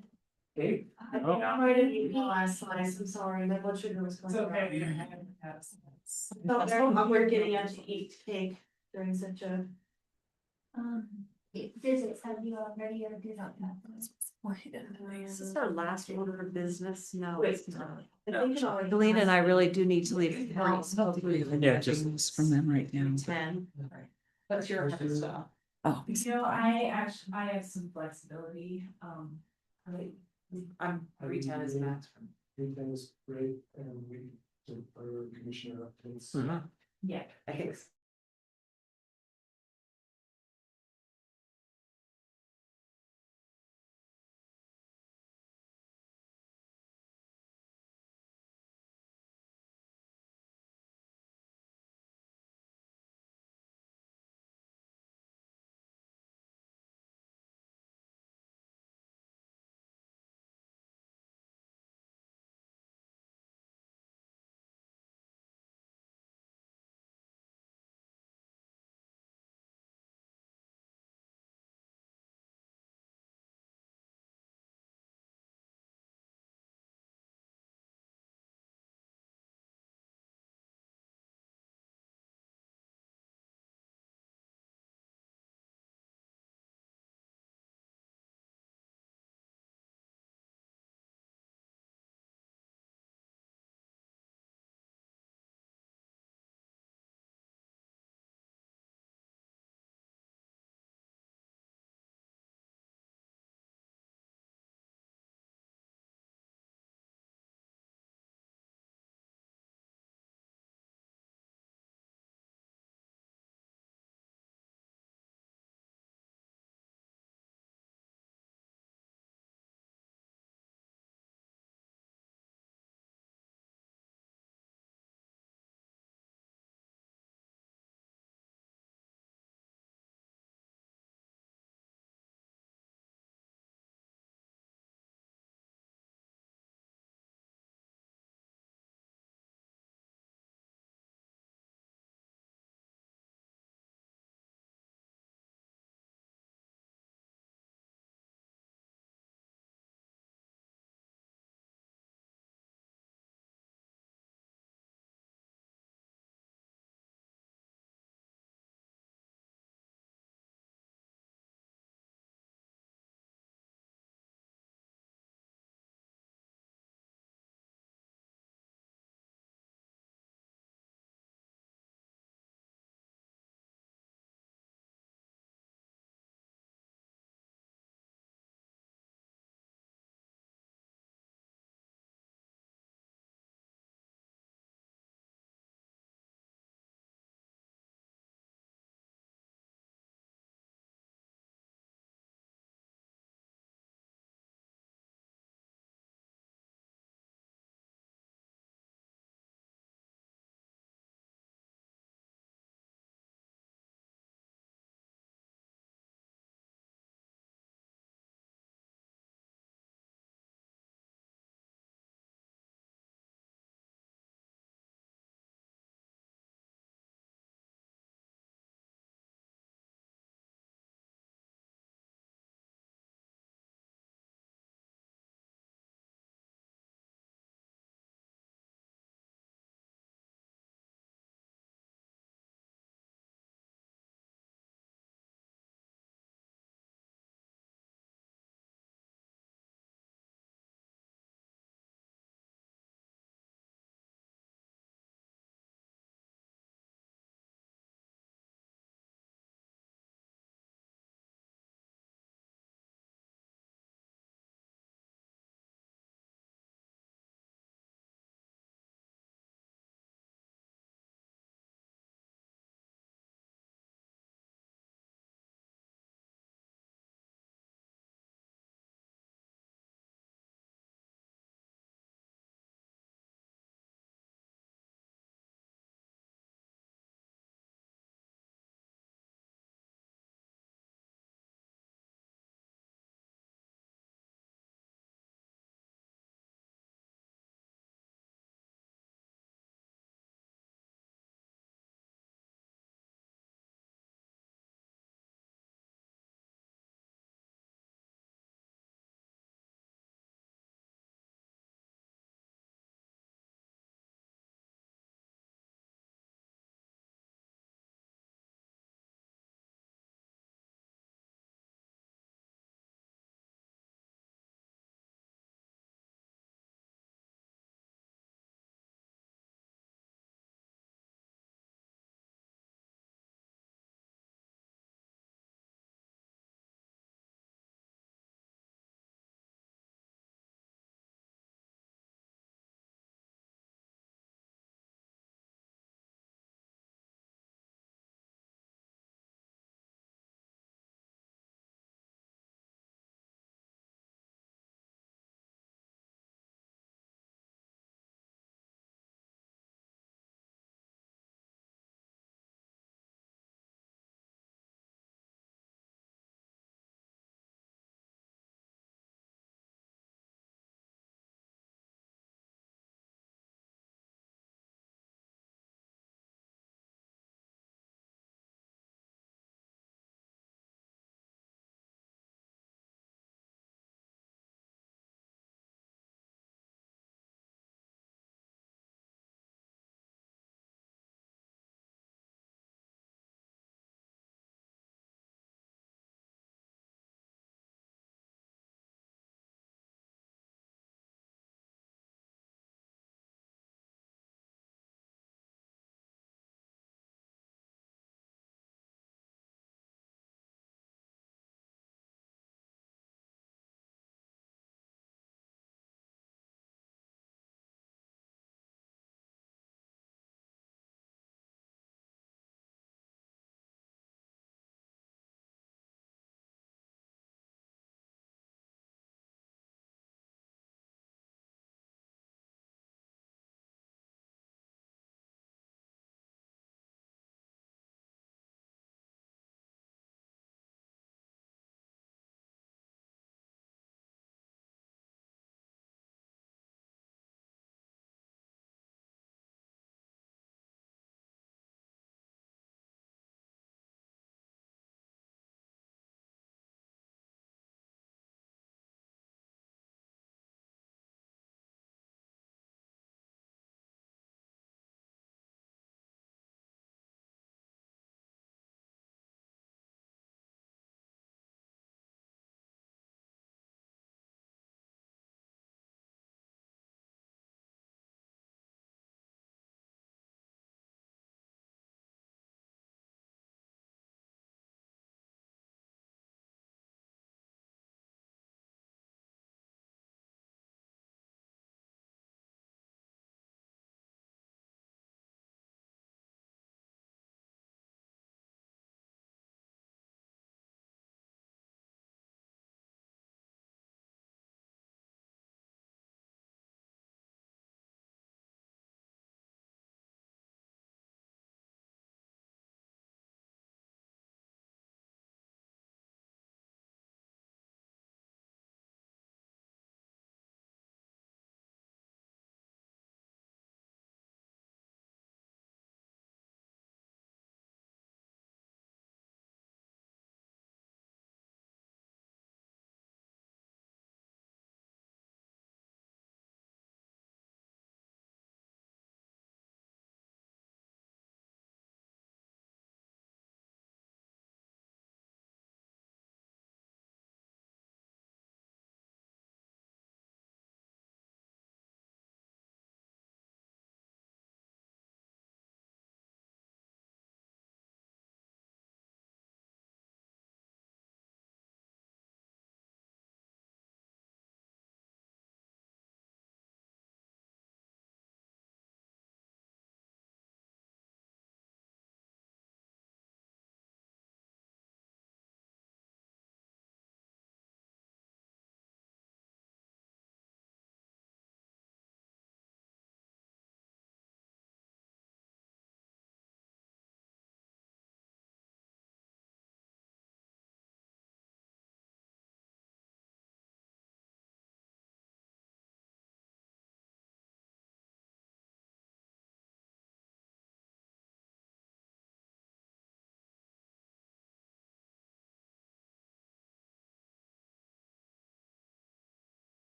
Hey. I think I might have eaten the last slice, I'm sorry, my blood sugar was going down. So we're getting out to eat cake during such a. Visits, have you already or did not have those? Is this our last order of business? No, Wait. it's not. I think Galena and I really do need to leave. Yeah, just From them right now. 10. What's your stuff? Oh. You know, I have some flexibility, I'm 3:10 is max. 3:10 is great, and we, for commissioner updates. yeah. I think.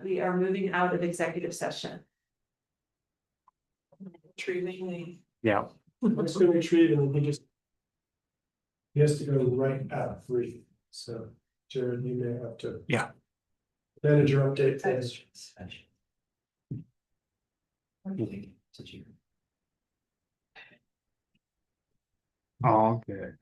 we are moving out of executive session. Yeah. Let's go retrieve and then he has to go right at 3. So Jared, you may have to. Yeah. Manager update for us. All good.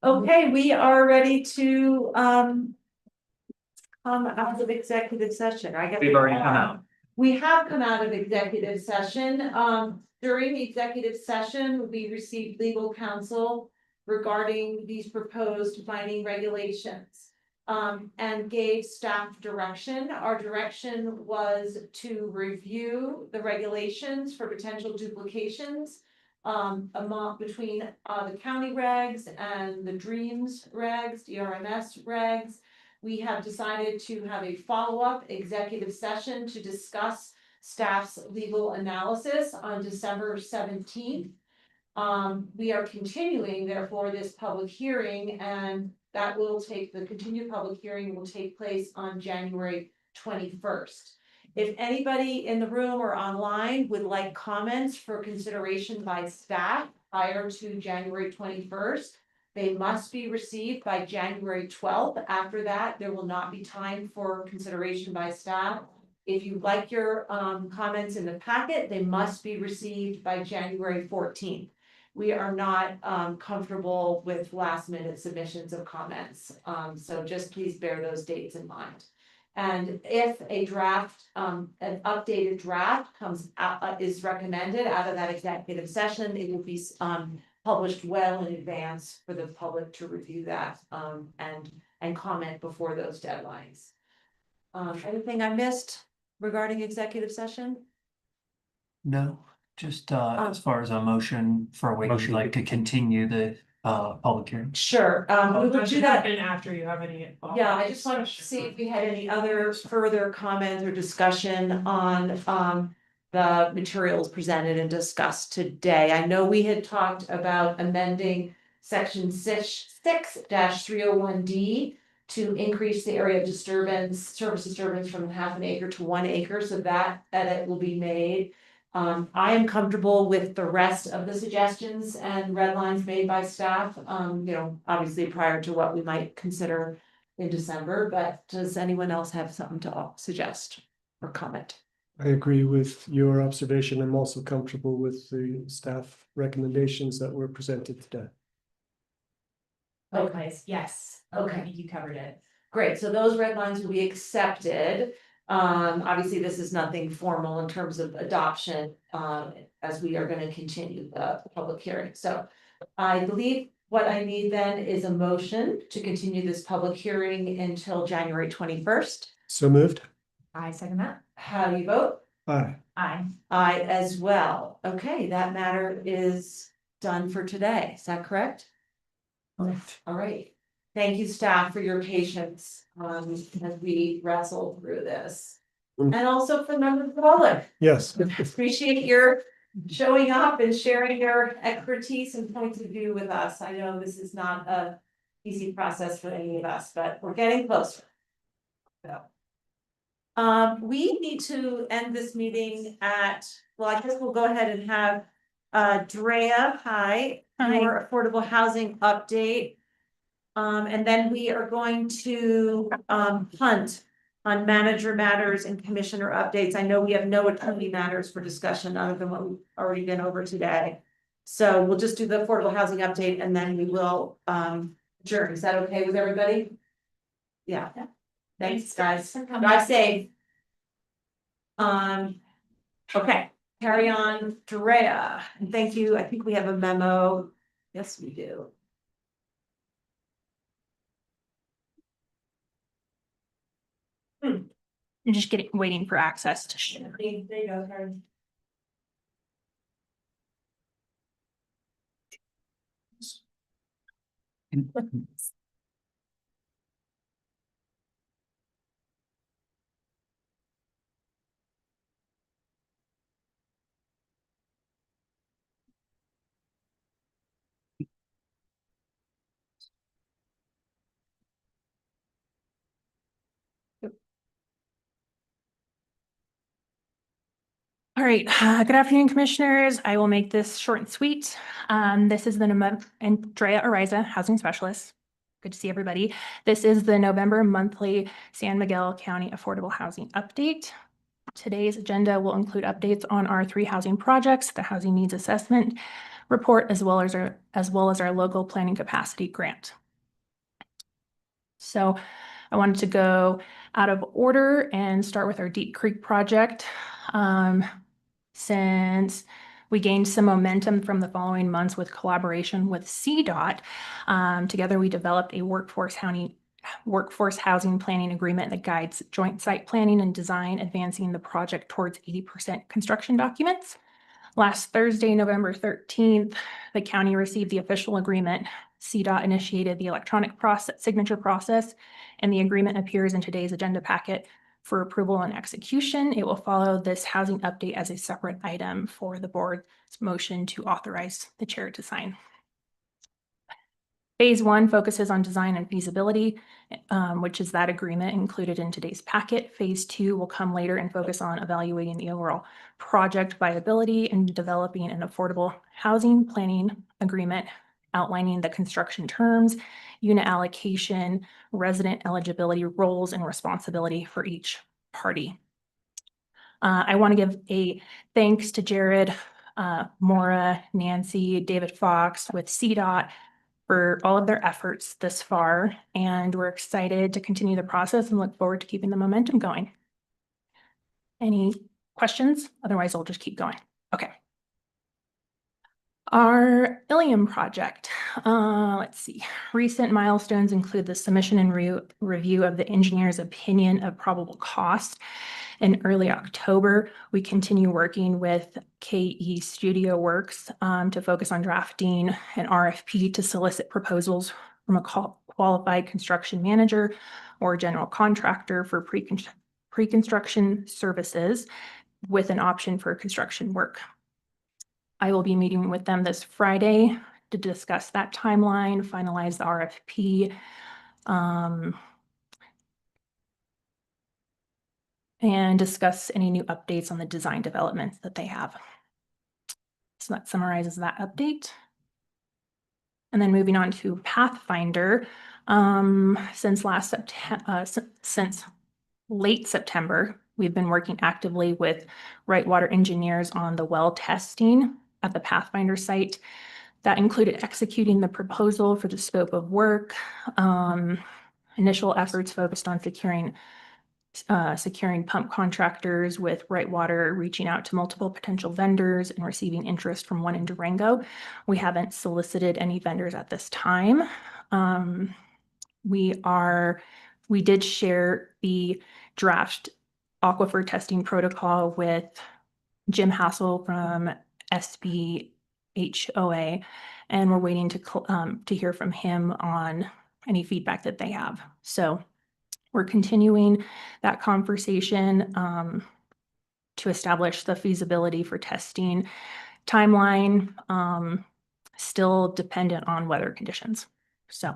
Okay, we are ready to come out of executive session. I guess We've already come out. We have come out of executive session. During the executive session, we received legal counsel regarding these proposed mining regulations. And gave staff direction. Our direction was to review the regulations for potential duplications. Between the county regs and the DREAMS regs, DRMS regs. We have decided to have a follow-up executive session to discuss staff's legal analysis on December 17th. We are continuing therefore this public hearing, and that will the continued public hearing will take place on January 21st. If anybody in the room or online would like comments for consideration by staff prior to January 21st, they must be received by January 12th. After that, there will not be time for consideration by staff. If you'd like your comments in the packet, they must be received by January 14th. We are not comfortable with last minute submissions of comments. So just please bear those dates in mind. And if a draft, an updated draft comes out, is recommended out of that executive session, it will be published well in advance for the public to review that and comment before those deadlines. Anything I missed regarding executive session? No, just as far as a motion for a week, we'd like to continue the public hearing. Sure, we will do that. after you have any. Yeah, I just wanted to see if we had any other further comments or discussion on the materials presented and discussed today. I know we had talked about amending section 6-301D to increase the area of disturbance, surface disturbance from ½ an acre to 1 acre, so that edit will be made. I am comfortable with the rest of the suggestions and red lines made by staff, obviously prior to what we might consider in December, but does anyone else have something to suggest or comment? I agree with your observation. I'm also comfortable with the staff recommendations that were presented today. Likewise, yes. Okay. I think you covered it. Great, so those red lines will be accepted. Obviously, this is nothing formal in terms of adoption, as we are gonna continue the public hearing. So I believe what I need then is a motion to continue this public hearing until January 21st. So moved. I second that. How do you vote? Aye. Aye. I as well. Okay, that matter is done for today. Is that correct? All right. Thank you, staff, for your patience as we wrestle through this. And also for members of the public. Yes. Appreciate your showing up and sharing your expertise and points of view with us. I know this is not a easy process for any of us, but we're getting closer. So. We need to end this meeting at, well, I guess we'll go ahead and have Drea, hi, your affordable housing update. And then we are going to hunt on manager matters and commissioner updates. I know we have no attorney matters for discussion other than what we've already been over today. So we'll just do the affordable housing update and then we will adjourn. Is that okay with everybody? Yeah. Thanks, guys. Drive safe. Okay, carry on, Drea, and thank you. I think we have a memo. Yes, we do. You're just waiting for access to share. There you go, Karen. All right, good afternoon, commissioners. I will make this short and sweet. This is Andrea Ariza, housing specialist. Good to see everybody. This is the November monthly San Miguel County Affordable Housing Update. Today's agenda will include updates on our 3 housing projects, the Housing Needs Assessment Report, as well as our local planning capacity grant. So I wanted to go out of order and start with our Deep Creek project. Since we gained some momentum from the following months with collaboration with CDOT, together we developed a workforce housing planning agreement that guides joint site planning and design, advancing the project towards 80% construction documents. Last Thursday, November 13th, the county received the official agreement. CDOT initiated the electronic signature process, and the agreement appears in today's agenda packet for approval and execution. It will follow this housing update as a separate item for the board's motion to authorize the chair to sign. Phase 1 focuses on design and feasibility, which is that agreement included in today's packet. Phase 2 will come later and focus on evaluating the overall project viability and developing an affordable housing planning agreement, outlining the construction terms, unit allocation, resident eligibility, roles, and responsibility for each party. I want to give a thanks to Jared, Maura, Nancy, David Fox with CDOT for all of their efforts this far, and we're excited to continue the process and look forward to keeping the momentum going. Any questions? Otherwise, I'll just keep going. Okay. Our Ilium project, let's see. Recent milestones include the submission and review of the engineer's opinion of probable cost. In early October, we continue working with KE Studio Works to focus on drafting an RFP to solicit proposals from a qualified construction manager or general contractor for pre-construction services with an option for construction work. I will be meeting with them this Friday to discuss that timeline, finalize the RFP, and discuss any new updates on the design developments that they have. So that summarizes that update. And then moving on to Pathfinder, since late September, we've been working actively with Wright Water engineers on the well testing at the Pathfinder site. That included executing the proposal for the scope of work. Initial efforts focused on securing pump contractors, with Wright Water reaching out to multiple potential vendors and receiving interest from one in Durango. We haven't solicited any vendors at this time. We did share the draft aquifer testing protocol with Jim Hassel from SBHOA, and we're waiting to hear from him on any feedback that they have. So we're continuing that conversation to establish the feasibility for testing timeline, still dependent on weather conditions. So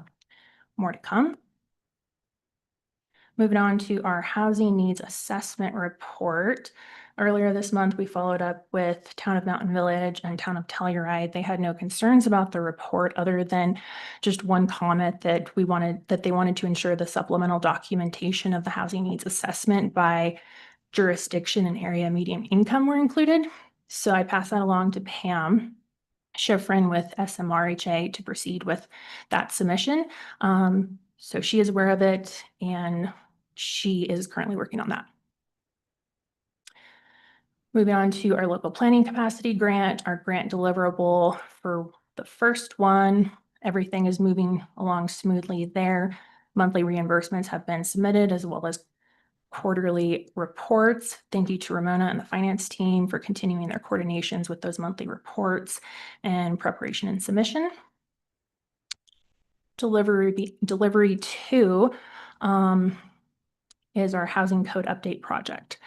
more to come. Moving on to our housing needs assessment report. Earlier this month, we followed up with Town of Mountain Village and Town of Telluride. They had no concerns about the report other than just one comment that they wanted to ensure the supplemental documentation of the housing needs assessment by jurisdiction and area median income were included. So I passed that along to Pam. Schifrin with SMRHA to proceed with that submission. So she is aware of it and she is currently working on that. Moving on to our local planning capacity grant, our grant deliverable for the first one. Everything is moving along smoothly there. Monthly reimbursements have been submitted as well as quarterly reports. Thank you to Ramona and the finance team for continuing their coordinations with those monthly reports and preparation and submission. Delivery 2 is our housing code update project.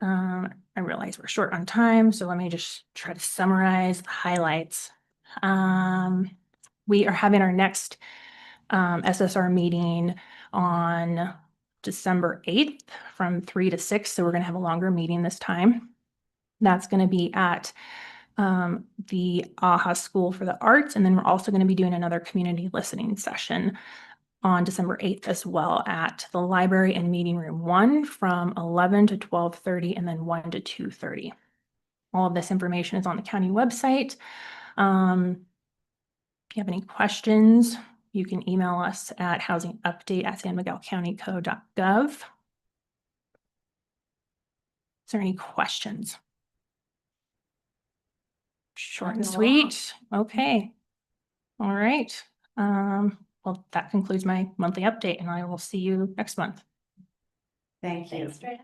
I realize we're short on time, so let me just try to summarize the highlights. We are having our next SSR meeting on December 8th from 3 to 6. So we're going to have a longer meeting this time. That's going to be at the AHA School for the Arts. And then we're also going to be doing another community listening session on December 8th as well at the library and meeting room 1 from 11 to 12:30 and then 1 to 2:30. All of this information is on the county website. If you have any questions, you can email us at housingupdate@sanmiguelcountyco.gov. Is there any questions? Short and sweet. Okay. All right. Well, that concludes my monthly update and I will see you next month. Thank you. Thanks, Drea.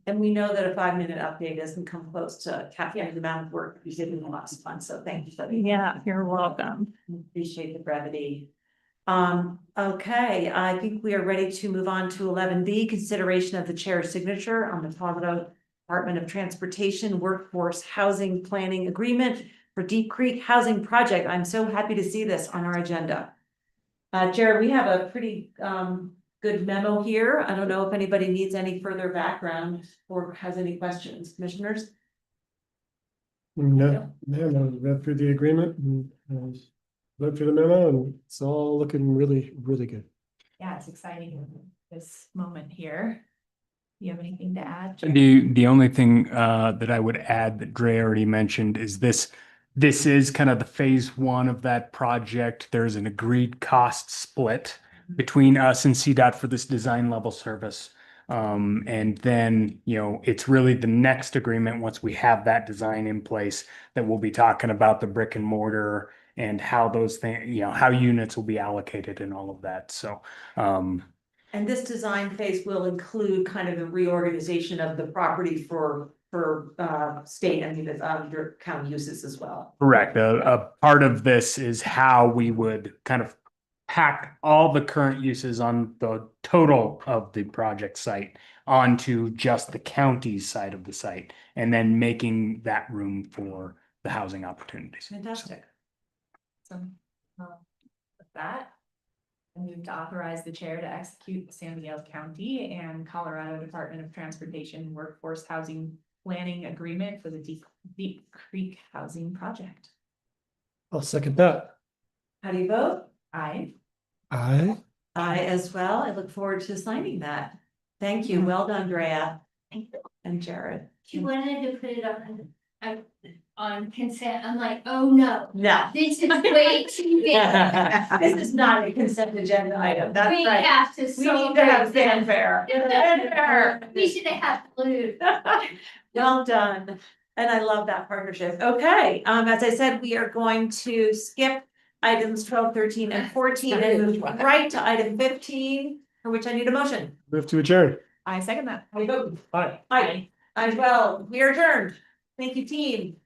And we know that a 5-minute update doesn't come close to capturing the amount of work you did in the last month, so thank you for that. Yeah, you're welcome. Appreciate the brevity. Okay, I think we are ready to move on to 11B, consideration of the chair's signature on the Colorado Department of Transportation Workforce Housing Planning Agreement for Deep Creek Housing Project. I'm so happy to see this on our agenda. Jared, we have a pretty good memo here. I don't know if anybody needs any further background or has any questions, commissioners. No, read through the agreement and read through the memo and it's all looking really, really good. Yeah, it's exciting, this moment here. You have anything to add? The only thing that I would add that Dre already mentioned is this is kind of the phase 1 of that project. There's an agreed cost split between us and CDOT for this design level service. And then, it's really the next agreement, once we have that design in place, that we'll be talking about the brick and mortar and how those things, how units will be allocated and all of that. So, And this design phase will include kind of the reorganization of the property for state and your county uses as well. correct. A part of this is how we would kind of pack all the current uses on the total of the project site onto just the county's side of the site, and then making that room for the housing opportunities. Fantastic. So, with that, I move to authorize the chair to execute the San Miguel County and Colorado Department of Transportation Workforce Housing Planning Agreement for the Deep Creek Housing Project. I'll second that. How do you vote? Aye. Aye. I as well. I look forward to signing that. Thank you. Well done, Drea. Thank you. And Jared. She wanted to put it on consent. I'm like, oh no, No. this is way too big. This is not a consent agenda item. That's We right. have to. We need to have fanfare. Fanfare. We should have blue. Well done. And I love that partnership. Okay, as I said, we are going to skip items 12, 13, and 14 and move right to item 15, for which I need a motion. Move to adjourn. I second that. How do you vote? Aye. Aye. As well. We are adjourned. Thank you, team.